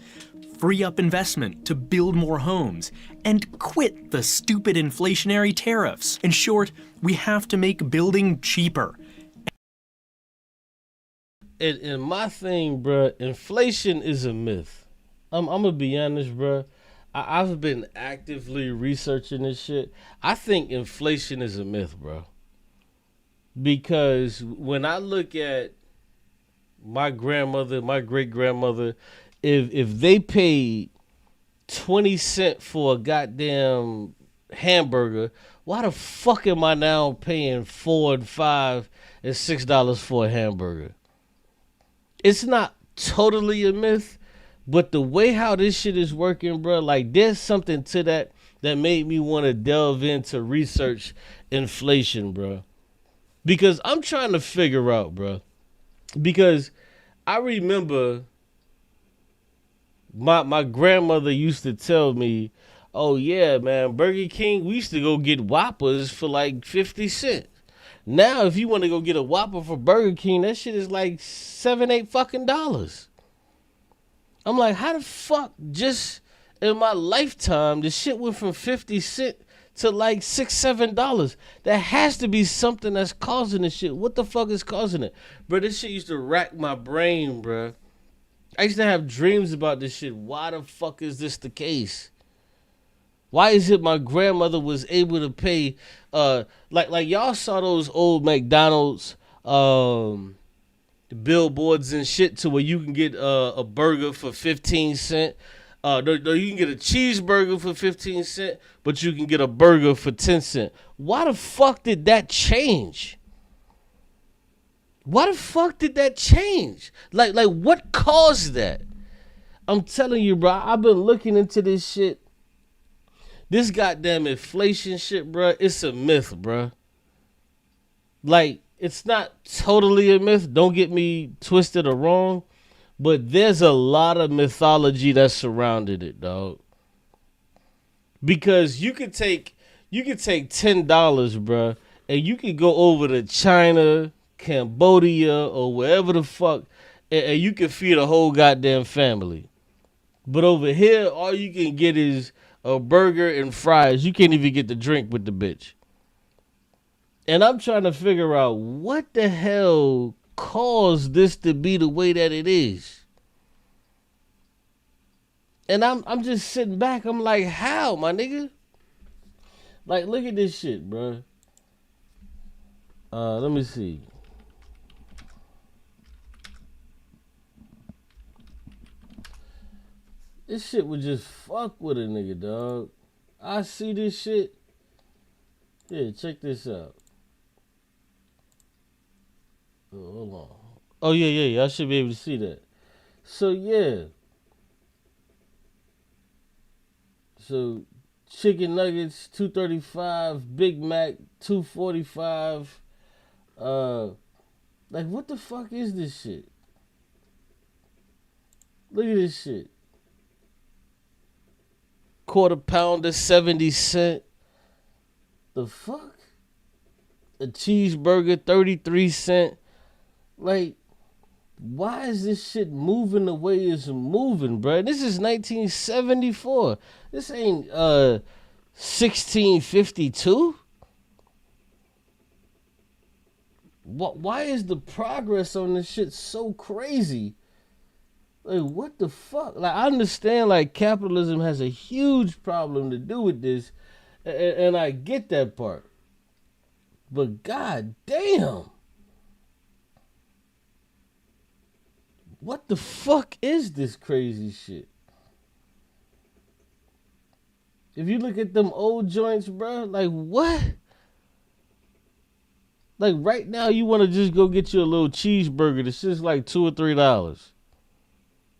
free up investment to build more homes, and quit the stupid inflationary tariffs. In short, we have to make building cheaper. And my thing, bruh, inflation is a myth. I'm gonna be honest, bruh. I've been actively researching this shit. I think inflation is a myth, bro. Because when I look at my grandmother, my great grandmother, if they paid 20 cents for a goddamn hamburger, why the fuck am I now paying $4 and $5 and $6 for a hamburger? It's not totally a myth, but the way how this shit is working, bro, like there's something to that made me want to delve into research inflation, bro. Because I'm trying to figure out, bro. Because I remember my grandmother used to tell me, oh yeah, man, Burger King, we used to go get Whoppers for like 50 cents. Now, if you want to go get a Whopper for Burger King, that shit is like $7-8 fucking dollars. I'm like, how the fuck just in my lifetime, the shit went from 50 cents to like $6-7? There has to be something that's causing this shit. What the fuck is causing it? Bro, this shit used to rack my brain, bro. I used to have dreams about this shit. Why the fuck is this the case? Why is it my grandmother was able to pay, like y'all saw those old McDonald's billboards and shit to where you can get a burger for 15 cents. No, you can get a cheeseburger for 15 cents, but you can get a burger for 10 cents. Why the fuck did that change? Why the fuck did that change? Like what caused that? I'm telling you, bro, I've been looking into this shit. This goddamn inflation shit, bro, it's a myth, bro. Like, it's not totally a myth. Don't get me twisted or wrong. But there's a lot of mythology that surrounded it, dog. Because you could take $10, bro, and you could go over to China, Cambodia, or wherever the fuck, and you can feed a whole goddamn family. But over here, all you can get is a burger and fries. You can't even get the drink with the bitch. And I'm trying to figure out what the hell caused this to be the way that it is. And I'm just sitting back. I'm like, how, my nigga? Like, look at this shit, bro. Let me see. This shit would just fuck with a nigga, dog. I see this shit. Yeah, check this out. Oh, hold on. Oh, yeah. I should be able to see that. So, yeah. So, chicken nuggets, $2.35. Big Mac, $2.45. Like, what the fuck is this shit? Look at this shit. Quarter pounder, 70 cents. The fuck? A cheeseburger, 33 cents. Like, why is this shit moving the way it's moving, bro? This is 1974. This ain't 1652. Why is the progress on this shit so crazy? Like, what the fuck? Like, I understand, like, capitalism has a huge problem to do with this, and I get that part. But god damn. What the fuck is this crazy shit? If you look at them old joints, bro, like, what? Like, right now, you want to just go get you a little cheeseburger that's just like $2 or $3.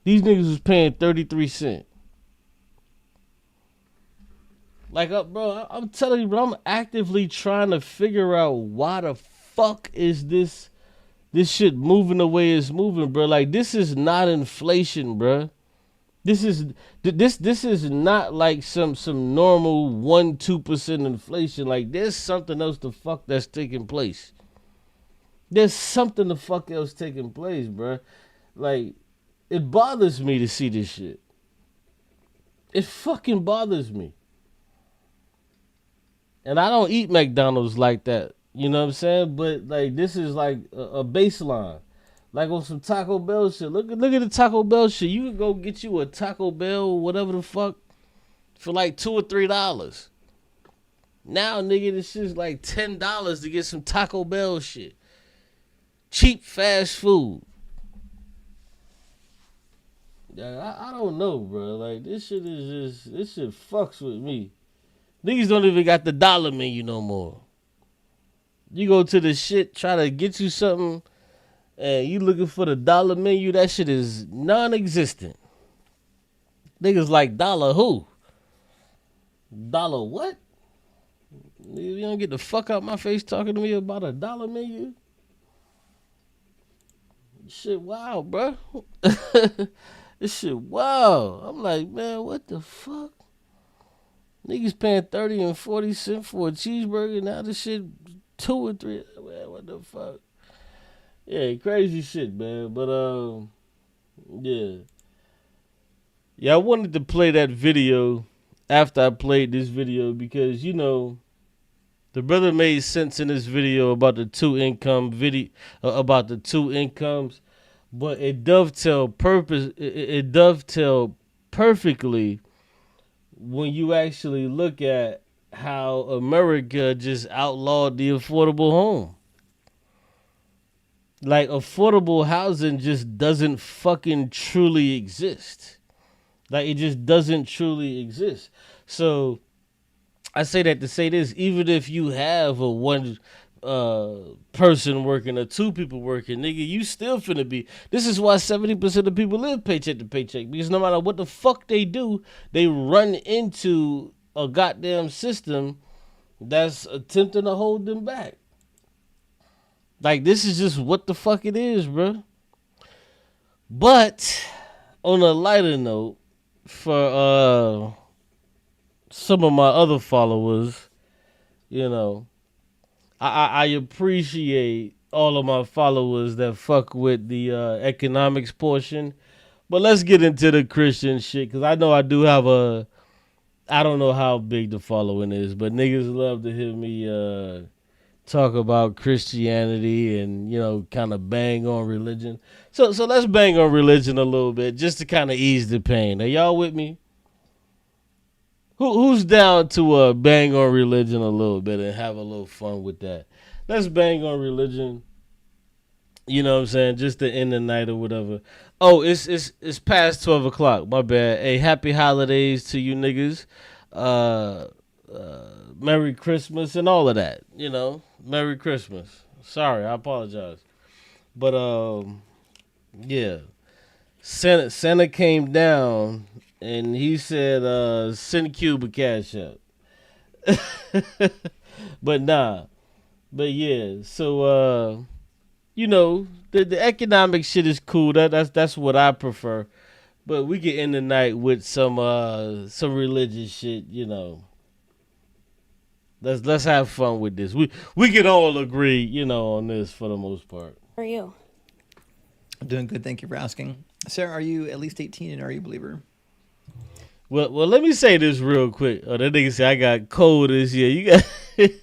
These niggas was paying 33 cents. Like, bro, I'm telling you, bro, I'm actively trying to figure out why the fuck is this shit moving the way it's moving, bro. Like, this is not inflation, bro. This is not like some normal 1-2% inflation. Like, there's something else the fuck that's taking place. There's something the fuck else taking place, bro. Like, it bothers me to see this shit. It fucking bothers me. And I don't eat McDonald's like that. You know what I'm saying? But, like, this is like a baseline. Like on some Taco Bell shit. Look at the Taco Bell shit. You can go get you a Taco Bell, whatever the fuck, for like $2 or $3. Now, nigga, this shit's like $10 to get some Taco Bell shit. Cheap fast food. Yeah, I don't know, bro. Like, this shit fucks with me. Niggas don't even got the dollar menu no more. You go to the shit, try to get you something, and you looking for the dollar menu, that shit is non-existent. Niggas like, dollar who? Dollar what? You don't get the fuck out my face talking to me about a dollar menu? Shit wild, bro. This shit wild. I'm like, man, what the fuck? Niggas paying 30 and 40 cents for a cheeseburger. Now this shit 2 or 3. Man, what the fuck? Yeah, crazy shit, man. But yeah. Yeah, I wanted to play that video after I played this video because, you know, the brother made sense in this video about the two incomes, but it dovetailed perfectly when you actually look at how America just outlawed the affordable home. Like, affordable housing just doesn't fucking truly exist. Like, it just doesn't truly exist. So I say that to say this: even if you have a one person working or 2 people working, nigga, you still finna be. This is why 70% of people live paycheck to paycheck, because no matter what the fuck they do, they run into a goddamn system that's attempting to hold them back. Like, this is just what the fuck it is, bro. But on a lighter note, for some of my other followers, you know, I appreciate all of my followers that fuck with the economics portion. But let's get into the Christian shit, because I know I do have I don't know how big the following is, but niggas love to hear me talk about Christianity and, you know, kind of bang on religion. So let's bang on religion a little bit just to kind of ease the pain. Are y'all with me? Who's down to bang on religion a little bit and have a little fun with that? Let's bang on religion. You know what I'm saying? Just to end the night or whatever. Oh, it's past 12 o'clock. My bad. Hey, happy holidays to you niggas. Merry Christmas and all of that. You know, Merry Christmas. Sorry, I apologize. But yeah, Santa came down and he said, "Send Qube a cash out." But nah. But yeah. So you know, the economic shit is cool. That's what I prefer. But we can end the night with some religious shit, you know. Let's have fun with this. We can all agree, you know, on this for the most part. How are you? I'm doing good, thank you for asking. Sarah, are you at least 18 and are you a believer? Well, let me say this real quick. Oh, that nigga say I got cold this year. You got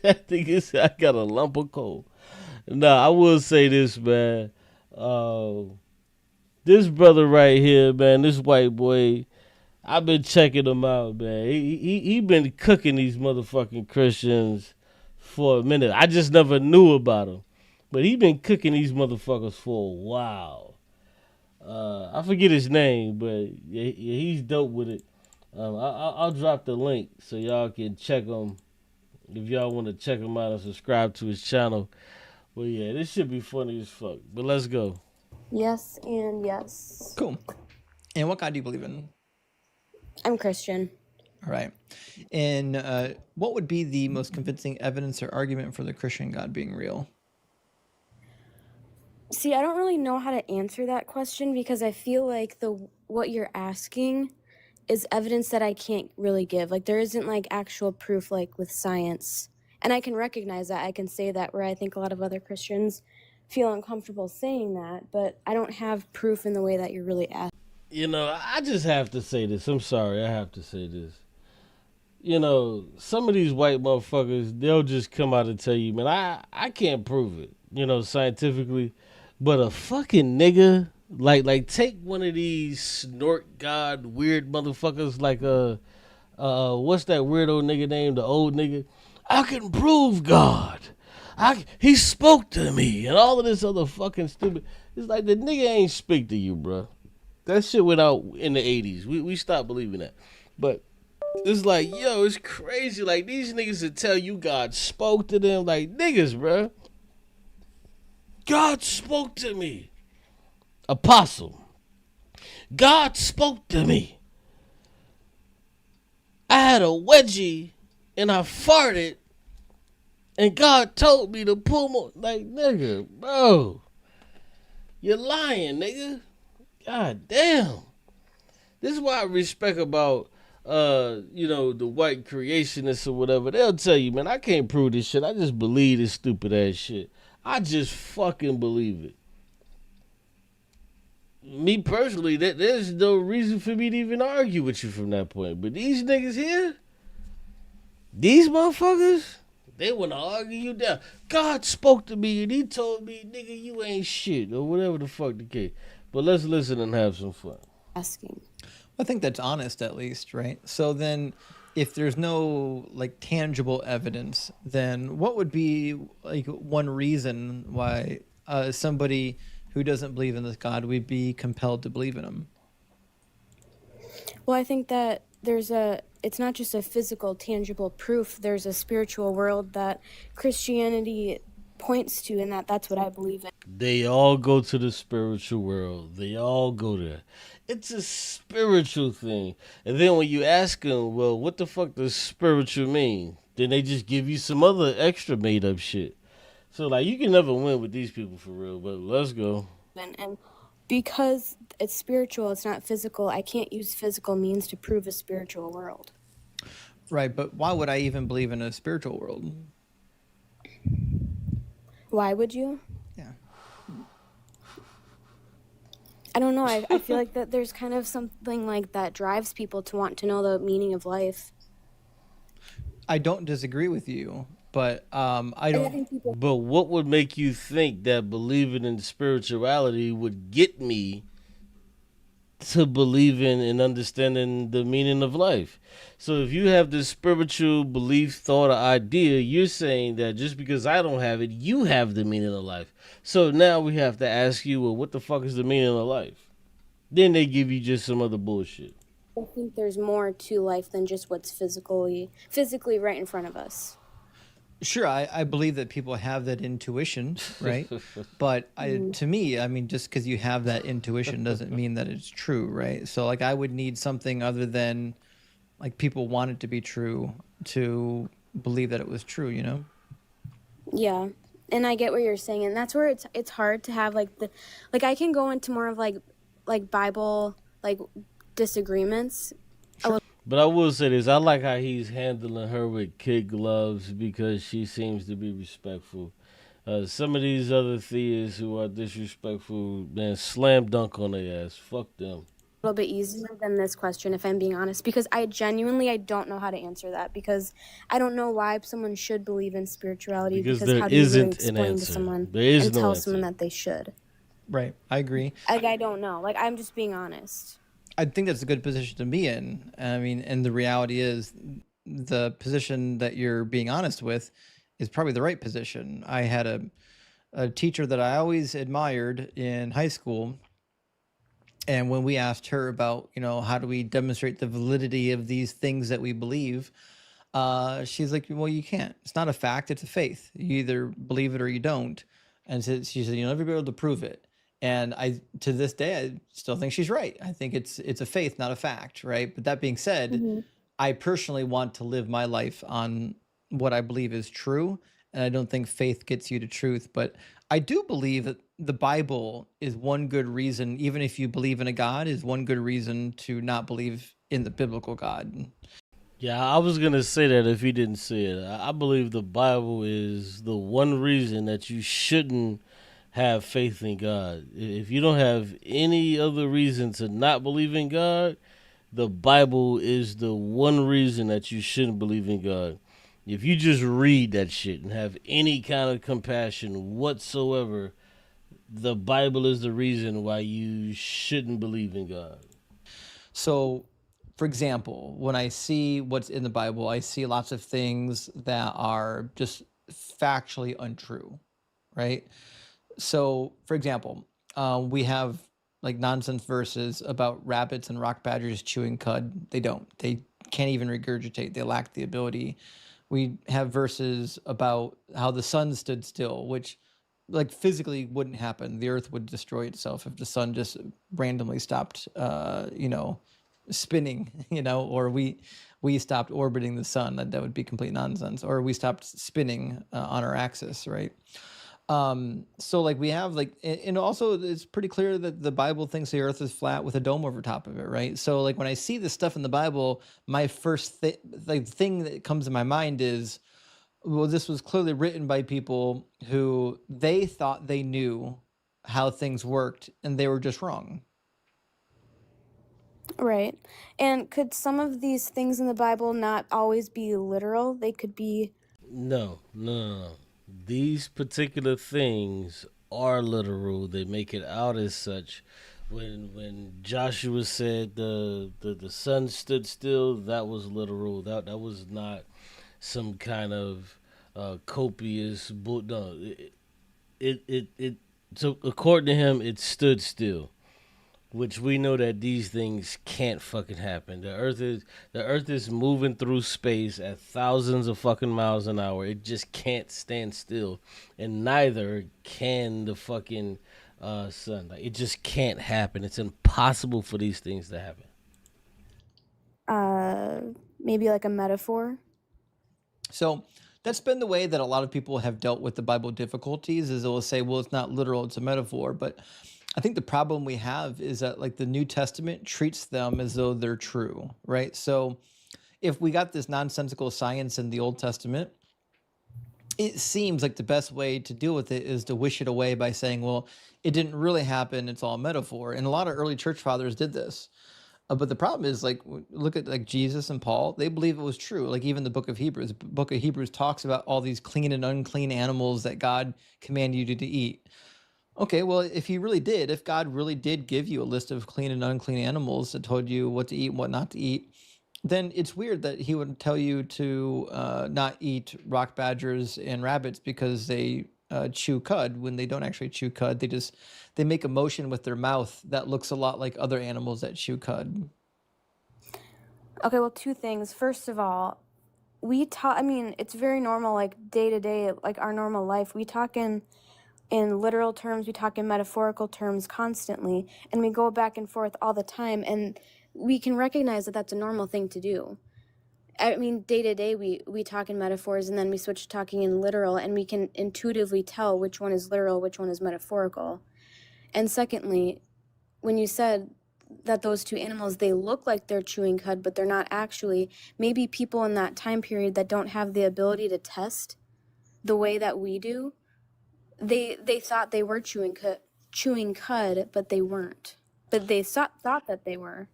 that nigga say I got a lump of cold. Nah, I will say this, man. This brother right here, man, this white boy, I've been checking him out, man. He been cooking these motherfucking Christians for a minute. I just never knew about him. But he been cooking these motherfuckers for a while. I forget his name, but he's dope with it. I'll drop the link so y'all can check him if y'all want to check him out and subscribe to his channel. Well, yeah, this should be funny as fuck. But let's go. Yes and yes. Cool. And what God do you believe in? I'm Christian. All right. And what would be the most convincing evidence or argument for the Christian God being real? See, I don't really know how to answer that question because I feel like what you're asking is evidence that I can't really give. Like there isn't like actual proof like with science. And I can recognize that. I can say that where I think a lot of other Christians feel uncomfortable saying that, but I don't have proof in the way that you're really asking. You know, I just have to say this. I'm sorry, I have to say this. You know, some of these white motherfuckers, they'll just come out and tell you, man, I can't prove it, you know, scientifically. But a fucking nigga, like take one of these snort god weird motherfuckers like what's that weirdo nigga name, the old nigga? I can prove God. He spoke to me and all of this other fucking stupid. It's like the nigga ain't speak to you, bro. That shit went out in the 80s. We stopped believing that. But it's like, yo, it's crazy. Like these niggas that tell you God spoke to them, like niggas, bro. God spoke to me. Apostle. God spoke to me. I had a wedgie and I farted and God told me to pull more. Like, nigga, bro. You're lying, nigga. God damn. This is what I respect about you know, the white creationists or whatever. They'll tell you, man, I can't prove this shit. I just believe this stupid ass shit. I just fucking believe it. Me personally, there's no reason for me to even argue with you from that point. But these niggas here, these motherfuckers, they want to argue you down. God spoke to me and he told me, nigga, you ain't shit, or whatever the fuck the case. But let's listen and have some fun. Asking. I think that's honest, at least, right? So then, if there's no like tangible evidence, then what would be like one reason why somebody who doesn't believe in this God would be compelled to believe in him? Well, I think that it's not just a physical, tangible proof. There's a spiritual world that Christianity points to, and that's what I believe in. They all go to the spiritual world. They all go there. It's a spiritual thing. And then when you ask them, well, what the fuck does spiritual mean? Then they just give you some other extra made up shit. So, like, you can never win with these people for real, but let's go. And because it's spiritual, it's not physical, I can't use physical means to prove a spiritual world. Right, but why would I even believe in a spiritual world? Why would you? Yeah. I don't know. I feel like that there's kind of something like that drives people to want to know the meaning of life. I don't disagree with you, but I don't. But what would make you think that believing in spirituality would get me to believe in and understanding the meaning of life? So if you have this spiritual belief, thought, or idea, you're saying that just because I don't have it, you have the meaning of life. So now we have to ask you, well, what the fuck is the meaning of life? Then they give you just some other bullshit. I think there's more to life than just what's physically right in front of us. Sure, I believe that people have that intuition, right? But to me, I mean, just because you have that intuition doesn't mean that it's true, right? So, like, I would need something other than, like, people want it to be true to believe that it was true, you know? Yeah, and I get what you're saying, and that's where it's hard to have, like, I can go into more of, like Bible, like, disagreements. Sure. But I will say this, I like how he's handling her with kid gloves because she seems to be respectful. Some of these other theists who are disrespectful, man, slam dunk on their ass. Fuck them. A little bit easier than this question, if I'm being honest, because I don't know how to answer that, because I don't know why someone should believe in spirituality, because there how do you really isn't explain an to answer. someone There is and no tell answer. someone that they should? Right, I agree. Like, I don't know. Like, I'm just being honest. I think that's a good position to be in. I mean, and the reality is the position that you're being honest with is probably the right position. I had a teacher that I always admired in high school. And when we asked her about, you know, how do we demonstrate the validity of these things that we believe, she's like, well, you can't. It's not a fact. It's a faith. You either believe it or you don't. And so she said, you'll never be able to prove it. And to this day, I still think she's right. I think it's a faith, not a fact, right? But that being said, I personally want to live my life on what I believe is true, and I don't think faith gets you to truth. But I do believe that the Bible is one good reason, even if you believe in a God, is one good reason to not believe in the biblical God. Yeah, I was gonna say that if he didn't say it. I believe the Bible is the one reason that you shouldn't have faith in God. If you don't have any other reason to not believe in God, the Bible is the one reason that you shouldn't believe in God. If you just read that shit and have any kind of compassion whatsoever, the Bible is the reason why you shouldn't believe in God. So, for example, when I see what's in the Bible, I see lots of things that are just factually untrue, right? So, for example, we have like nonsense verses about rabbits and rock badgers chewing cud. They don't. They can't even regurgitate. They lack the ability. We have verses about how the sun stood still, which like physically wouldn't happen. The earth would destroy itself if the sun just randomly stopped, spinning, or we stopped orbiting the sun. That would be complete nonsense. Or we stopped spinning on our axis, right? So like we have like, and also it's pretty clear that the Bible thinks the earth is flat with a dome over top of it, right? So like when I see this stuff in the Bible, my first thing that comes to my mind is, well, this was clearly written by people who they thought they knew how things worked and they were just wrong. Right. And could some of these things in the Bible not always be literal? They could be. No. These particular things are literal. They make it out as such. When Joshua said the sun stood still, that was literal. That was not some kind of copious book. No, it. So according to him, it stood still. Which we know that these things can't fucking happen. The earth is moving through space at thousands of fucking miles an hour. It just can't stand still, and neither can the fucking sun. Like, it just can't happen. It's impossible for these things to happen. Maybe like a metaphor. So that's been the way that a lot of people have dealt with the Bible difficulties, is they'll say, well, it's not literal, it's a metaphor. But I think the problem we have is that like the New Testament treats them as though they're true, right? So if we got this nonsensical science in the Old Testament, it seems like the best way to deal with it is to wish it away by saying, well, it didn't really happen, it's all metaphor. And a lot of early church fathers did this. But the problem is, like, look at like Jesus and Paul, they believe it was true. Like even the book of Hebrews. The book of Hebrews talks about all these clean and unclean animals that God commanded you to eat. Okay, well, if he really did, if God really did give you a list of clean and unclean animals that told you what to eat and what not to eat, then it's weird that he would tell you to not eat rock badgers and rabbits because they chew cud when they don't actually chew cud. They make a motion with their mouth that looks a lot like other animals that chew cud. Okay, well, two things. First of all, it's very normal, like day to day, like our normal life. We talk in literal terms, we talk in metaphorical terms constantly, and we go back and forth all the time, and we can recognize that that's a normal thing to do. I mean, day to day, we talk in metaphors, and then we switch to talking in literal, and we can intuitively tell which one is literal, which one is metaphorical. And secondly, when you said that those two animals, they look like they're chewing cud, but they're not actually, maybe people in that time period that don't have the ability to test the way that we do, they thought they were chewing cud, but they weren't. But they thought that they were.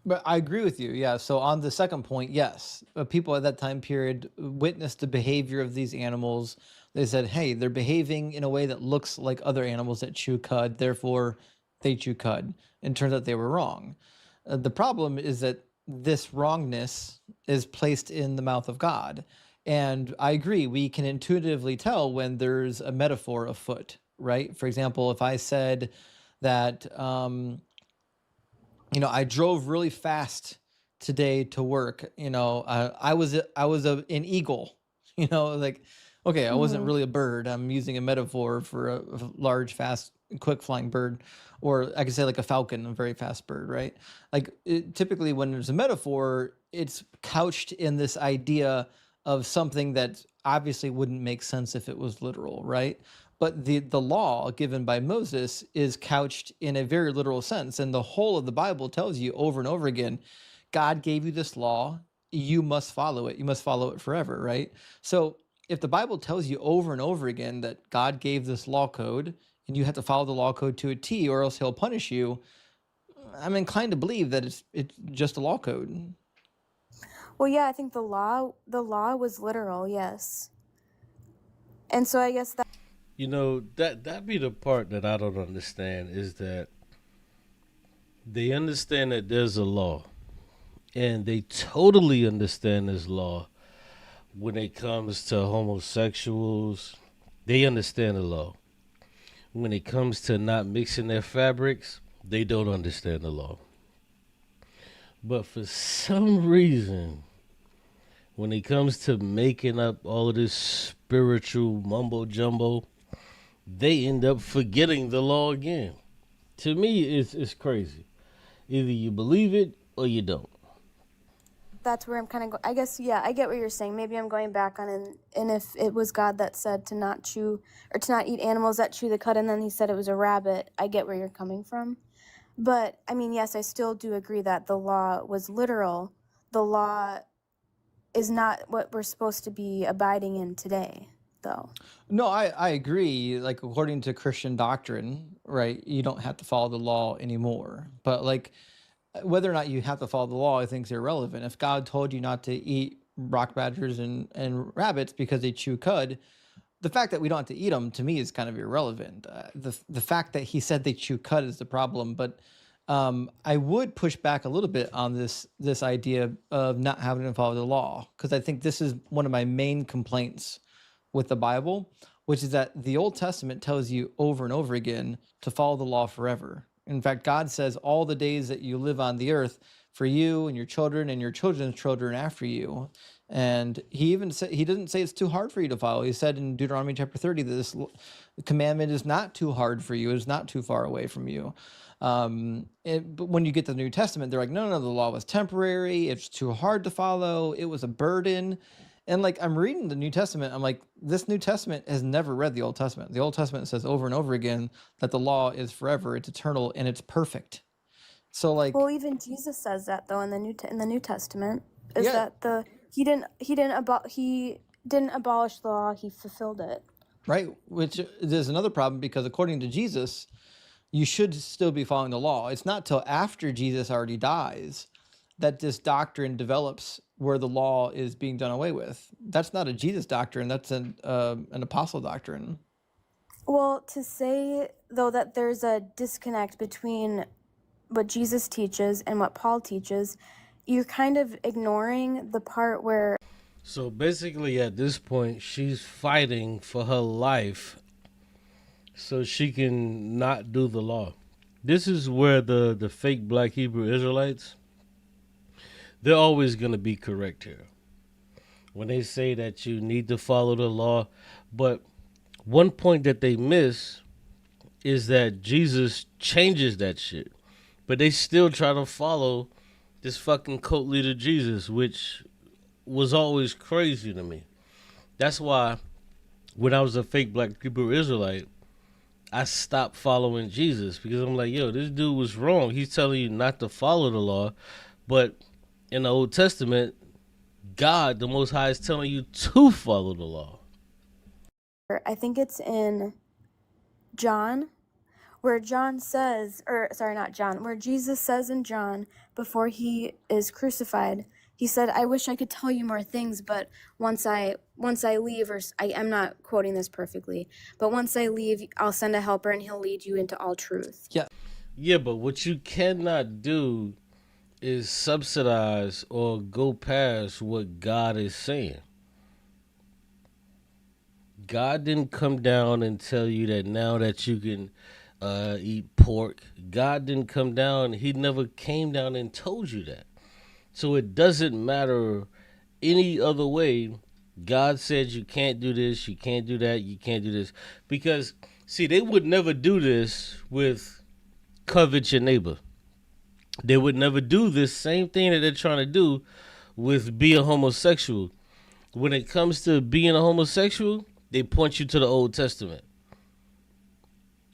But I agree with you. Yeah. So on the second point, yes, people at that time period witnessed the behavior of these animals. They said, hey, they're behaving in a way that looks like other animals that chew cud, therefore they chew cud. And it turns out they were wrong. The problem is that this wrongness is placed in the mouth of God. And I agree, we can intuitively tell when there's a metaphor afoot, right? For example, if I said that, I drove really fast today to work, I was an eagle, like Okay, I wasn't really a bird. I'm using a metaphor for a large, fast, quick flying bird, or I could say like a falcon, a very fast bird, right? Like typically when there's a metaphor, it's couched in this idea of something that obviously wouldn't make sense if it was literal, right? But the law given by Moses is couched in a very literal sense, and the whole of the Bible tells you over and over again, God gave you this law, you must follow it. You must follow it forever, right? So if the Bible tells you over and over again that God gave this law code and you have to follow the law code to a T or else he'll punish you, I'm inclined to believe that it's just a law code. Well, yeah, I think the law was literal, yes. And so I guess that that be the part that I don't understand, is that they understand that there's a law, and they totally understand this law. When it comes to homosexuals, they understand the law. When it comes to not mixing their fabrics, they don't understand the law. But for some reason, when it comes to making up all of this spiritual mumbo jumbo, they end up forgetting the law again. To me, it's crazy. Either you believe it or you don't. that's where I'm kind of I guess, yeah, I get what you're saying. Maybe I'm going back on and if it was God that said to not chew or to not eat animals that chew the cud, and then he said it was a rabbit, I get where you're coming from. But I mean, yes, I still do agree that the law was literal. The law is not what we're supposed to be abiding in today, though. No, I agree. Like, according to Christian doctrine, right, you don't have to follow the law anymore. But like, whether or not you have to follow the law, I think is irrelevant. If God told you not to eat rock badgers and rabbits because they chew cud, the fact that we don't have to eat them, to me, is kind of irrelevant. The fact that he said they chew cud is the problem. But I would push back a little bit on this idea of not having to follow the law, because I think this is one of my main complaints with the Bible, which is that the Old Testament tells you over and over again to follow the law forever. In fact, God says all the days that you live on the earth for you and your children and your children's children after you. And he even said, he didn't say it's too hard for you to follow. He said in Deuteronomy chapter 30 that this commandment is not too hard for you, is not too far away from you. But when you get to the New Testament, they're like, no, the law was temporary. It's too hard to follow. It was a burden. And like, I'm reading the New Testament, I'm like, this New Testament has never read the Old Testament. The Old Testament says over and over again that the law is forever, it's eternal, and it's perfect. So like, well, even Jesus says that though in the New Testament, is that he didn't abolish the law, he fulfilled it. Right, which is another problem, because according to Jesus, you should still be following the law. It's not till after Jesus already dies that this doctrine develops where the law is being done away with. That's not a Jesus doctrine. That's an apostle doctrine. Well, to say, though, that there's a disconnect between what Jesus teaches and what Paul teaches, you're kind of ignoring the part where... So basically at this point, she's fighting for her life so she can not do the law. This is where the fake black Hebrew Israelites, they're always going to be correct here when they say that you need to follow the law. But one point that they miss is that Jesus changes that shit. But they still try to follow this fucking cult leader Jesus, which was always crazy to me. That's why when I was a fake black Hebrew Israelite, I stopped following Jesus, because I'm like, yo, this dude was wrong. He's telling you not to follow the law, but in the Old Testament, God, the Most High, is telling you to follow the law. I think it's in John, where John says, or sorry, not John, where Jesus says in John, before he is crucified, he said, I wish I could tell you more things, but once I leave, or I'm not quoting this perfectly, but once I leave, I'll send a helper and he'll lead you into all truth. Yeah, but what you cannot do is subsidize or go past what God is saying. God didn't come down and tell you that now that you can eat pork. God didn't come down. He never came down and told you that. So it doesn't matter any other way God said you can't do this, you can't do that, you can't do this. Because, see, they would never do this with covet your neighbor. They would never do this same thing that they're trying to do with be a homosexual. When it comes to being a homosexual, they point you to the Old Testament.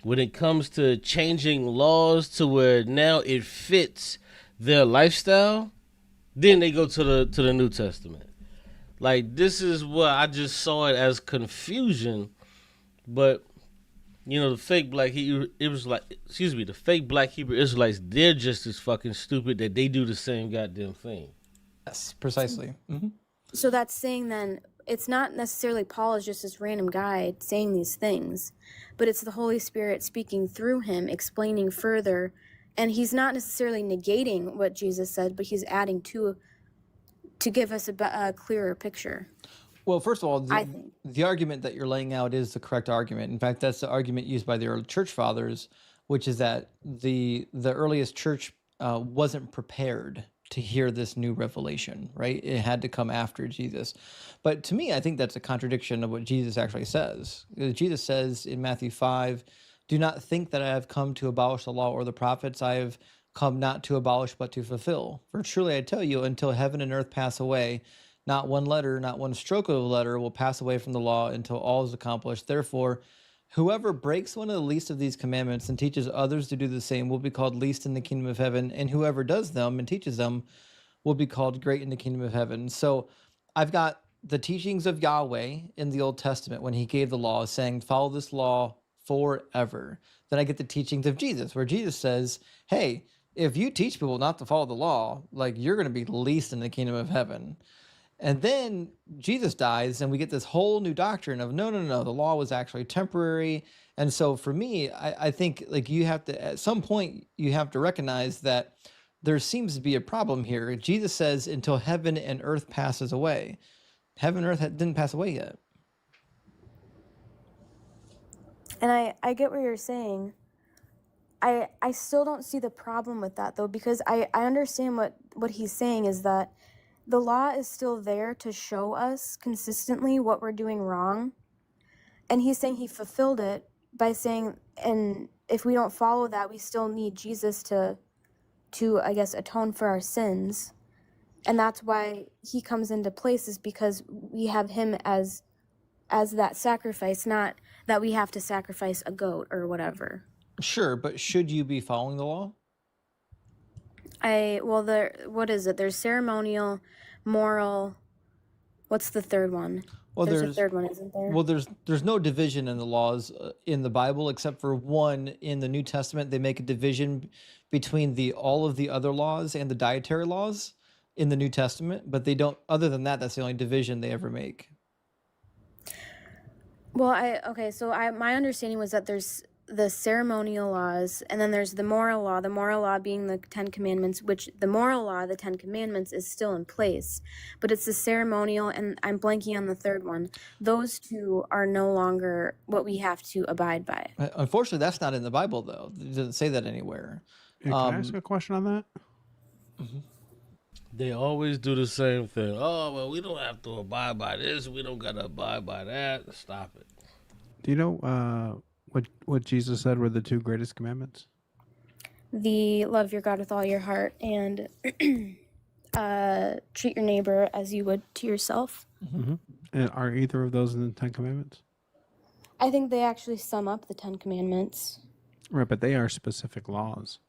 When it comes to changing laws to where now it fits their lifestyle, then they go to the New Testament. Like, this is what I just saw it as confusion, but the fake black Hebrew the fake black Hebrew Israelites, they're just as fucking stupid that they do the same goddamn thing. Yes, precisely. Mm-hmm. So that's saying then it's not necessarily Paul is just this random guy saying these things, but it's the Holy Spirit speaking through him, explaining further, and he's not necessarily negating what Jesus said, but he's adding to give us a clearer picture. Well, first of all, the argument that you're laying out is the correct argument. In fact, that's the argument used by the early church fathers, which is that the earliest church wasn't prepared to hear this new revelation, right? It had to come after Jesus. But to me, I think that's a contradiction of what Jesus actually says. Jesus says in Matthew 5, "Do not think that I have come to abolish the law or the prophets. I have come not to abolish, but to fulfill. For truly I tell you, until heaven and earth pass away, not one letter, not one stroke of a letter will pass away from the law until all is accomplished. Therefore, whoever breaks one of the least of these commandments and teaches others to do the same will be called least in the kingdom of heaven, and whoever does them and teaches them will be called great in the kingdom of heaven." So I've got the teachings of Yahweh in the Old Testament when he gave the law, saying, follow this law forever. Then I get the teachings of Jesus, where Jesus says, hey, if you teach people not to follow the law, like, you're going to be least in the kingdom of heaven. And then Jesus dies, and we get this whole new doctrine of no, the law was actually temporary. And so for me, I think, like, you have to, at some point, you have to recognize that there seems to be a problem here. Jesus says, until heaven and earth passes away. Heaven and earth didn't pass away yet. And I get what you're saying. I still don't see the problem with that, though, because I understand what he's saying is that the law is still there to show us consistently what we're doing wrong. And he's saying he fulfilled it by saying, and if we don't follow that, we still need Jesus to I guess, atone for our sins. And that's why he comes into place, is because we have him as that sacrifice, not that we have to sacrifice a goat or whatever. Sure, but should you be following the law? What is it? There's ceremonial, moral. What's the third one? Well, there's a third one, isn't there? Well, there's no division in the laws in the Bible, except for one in the New Testament. They make a division between all of the other laws and the dietary laws in the New Testament, but they don't. Other than that, that's the only division they ever make. Well, my understanding was that there's the ceremonial laws, and then there's the moral law being the Ten Commandments, which the moral law, the Ten Commandments, is still in place, but it's the ceremonial, and I'm blanking on the third one. Those two are no longer what we have to abide by. Unfortunately, that's not in the Bible, though. It doesn't say that anywhere. Hey, can I ask a question on that? Mm-hmm. They always do the same thing. Oh, well, we don't have to abide by this. We don't got to abide by that. Stop it. Do you know what Jesus said were the two greatest commandments? The love your God with all your heart, and treat your neighbor as you would to yourself. Mm-hmm. And are either of those in the Ten Commandments? I think they actually sum up the Ten Commandments. Right, but they are specific laws.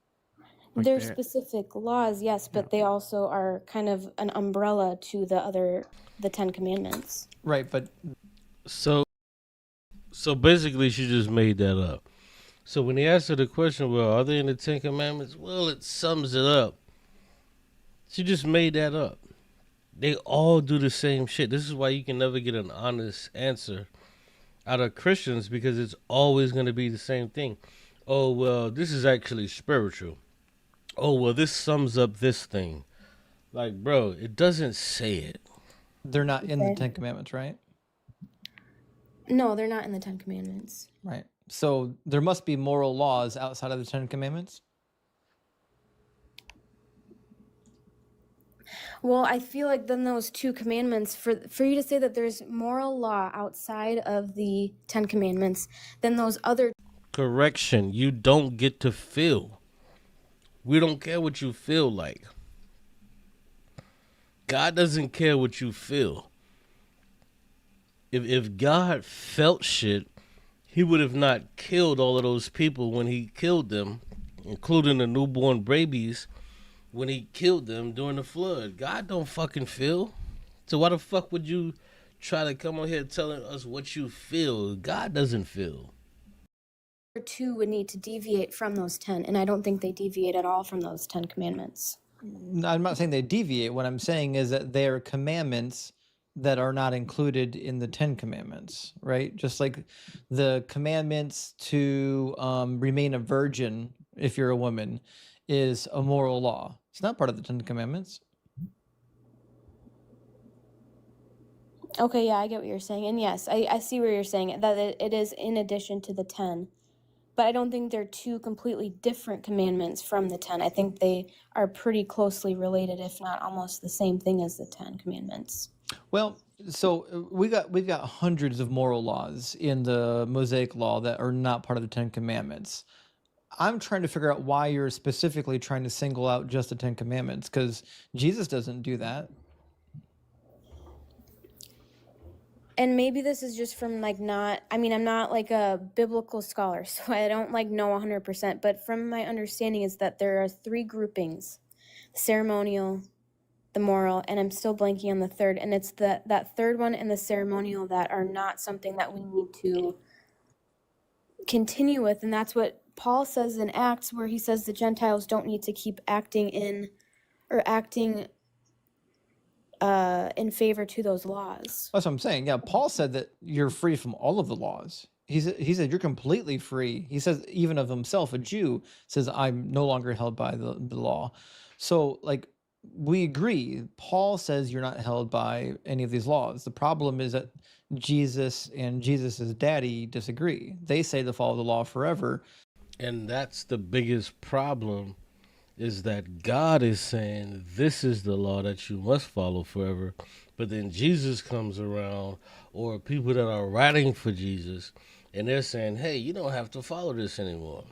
Like They're specific laws, yes, but they also are kind of an umbrella to the Ten Commandments. Right, but so basically, she just made that up. So when he asked her the question, well, are they in the Ten Commandments? Well, it sums it up. She just made that up. They all do the same shit. This is why you can never get an honest answer out of Christians, because it's always going to be the same thing. Oh, well, this is actually spiritual. Oh, well, this sums up this thing. Like, bro, it doesn't say it. They're not in the Ten Commandments, right? No, they're not in the Ten Commandments. Right. So there must be moral laws outside of the Ten Commandments? Well, I feel like then those 2 commandments, for you to say that there's moral law outside of the 10 commandments, then those other... Correction, you don't get to feel. We don't care what you feel like. God doesn't care what you feel. If God felt shit, he would have not killed all of those people when he killed them, including the newborn babies when he killed them during the flood. God don't fucking feel. So why the fuck would you try to come on here telling us what you feel? God doesn't feel. 2 would need to deviate from those 10, and I don't think they deviate at all from those 10 commandments. I'm not saying they deviate. What I'm saying is that they're commandments that are not included in the 10 commandments, right? Just like the commandments to remain a virgin if you're a woman is a moral law. It's not part of the 10 commandments. Okay, yeah, I get what you're saying. And yes, I see where you're saying it, that it is in addition to the 10. But I don't think they're 2 completely different commandments from the 10. I think they are pretty closely related, if not almost the same thing as the 10 commandments. Well, so we've got hundreds of moral laws in the Mosaic Law that are not part of the 10 commandments. I'm trying to figure out why you're specifically trying to single out just the 10 commandments, because Jesus doesn't do that. And maybe this is just from I'm not like a biblical scholar, so I don't know 100%, but from my understanding is that there are 3 groupings: the ceremonial, the moral, and I'm still blanking on the third, and it's that third one and the ceremonial that are not something that we need to continue with. And that's what Paul says in Acts, where he says the Gentiles don't need to keep acting in favor to those laws. That's what I'm saying. Yeah, Paul said that you're free from all of the laws. He said you're completely free. He says even of himself, a Jew says, I'm no longer held by the law. So we agree. Paul says you're not held by any of these laws. The problem is that Jesus and Jesus's daddy disagree. They say to follow the law forever. And that's the biggest problem, is that God is saying this is the law that you must follow forever. But then Jesus comes around, or people that are writing for Jesus, and they're saying, hey, you don't have to follow this anymore.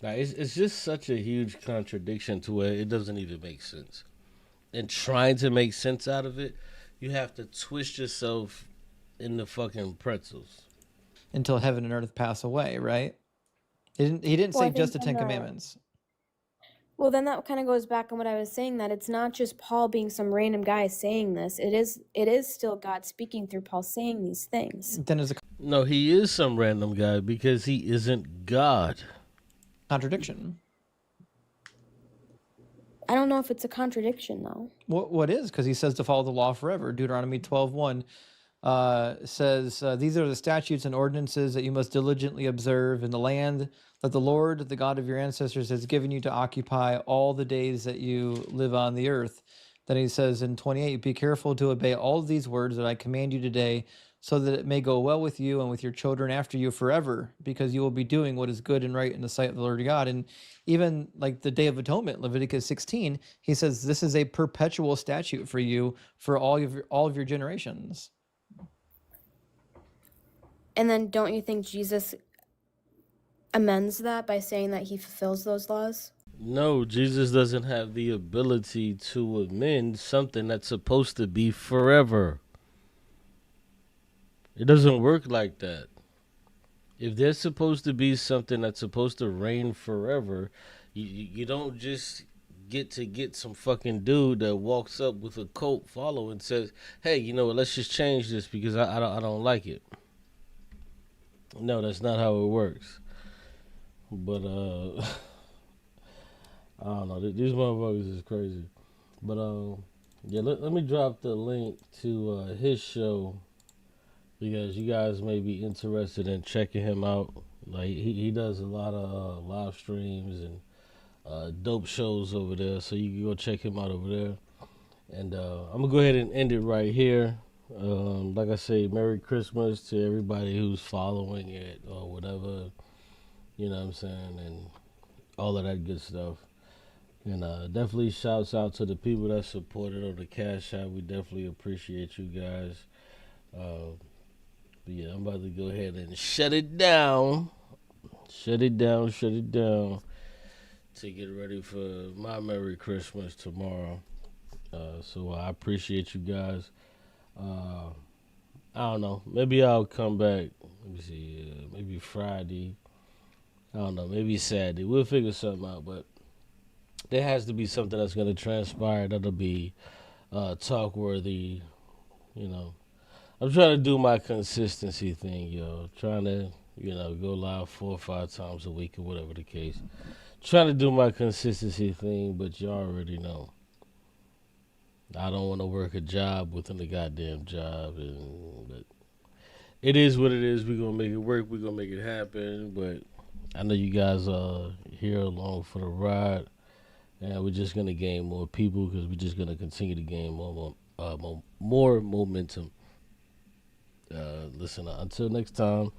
It's just such a huge contradiction to where it doesn't even make sense. And trying to make sense out of it, you have to twist yourself in the fucking pretzels. Until heaven and earth pass away, right? He didn't say just the 10 commandments. Well, then that kind of goes back on what I was saying, that it's not just Paul being some random guy saying this. It is still God speaking through Paul saying these things. No, he is some random guy because he isn't God. Contradiction. I don't know if it's a contradiction, though. What is? Because he says to follow the law forever. Deuteronomy 12:1 says, these are the statutes and ordinances that you must diligently observe in the land that the Lord, the God of your ancestors, has given you to occupy all the days that you live on the earth. Then he says in 28, be careful to obey all of these words that I command you today, so that it may go well with you and with your children after you forever, because you will be doing what is good and right in the sight of the Lord God. And even the Day of Atonement, Leviticus 16, he says this is a perpetual statute for you for all of your generations. And then don't you think Jesus amends that by saying that he fulfills those laws? No, Jesus doesn't have the ability to amend something that's supposed to be forever. It doesn't work like that. If there's supposed to be something that's supposed to reign forever, you don't just get some fucking dude that walks up with a cult follower and says, hey, you know what, let's just change this because I don't like it. No, that's not how it works. But I don't know. These motherfuckers is crazy. But yeah, let me drop the link to his show, because you guys may be interested in checking him out. He does a lot of live streams and dope shows over there, so you can go check him out over there. And I'm gonna go ahead and end it right here. Like I say, Merry Christmas to everybody who's following it or whatever, you know what I'm saying, and all of that good stuff. And definitely shouts out to the people that supported on the Cash App. We definitely appreciate you guys. But yeah, I'm about to go ahead and shut it down. Shut it down to get ready for my Merry Christmas tomorrow. So I appreciate you guys. I don't know. Maybe I'll come back. Let me see. Maybe Friday. I don't know. Maybe Saturday. We'll figure something out. But there has to be something that's going to transpire that'll be talk worthy. You know, I'm trying to do my consistency thing, yo. Trying to, go live 4 or 5 times a week or whatever the case. Trying to do my consistency thing, but you already know. I don't want to work a job within the goddamn job, but it is what it is. We're gonna make it work. We're gonna make it happen. But I know you guys are here along for the ride, and we're just gonna gain more people because we're just gonna continue to gain more momentum. Listen, until next time,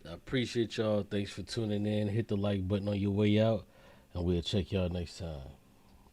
I appreciate y'all. Thanks for tuning in. Hit the like button on your way out, and we'll check y'all next time.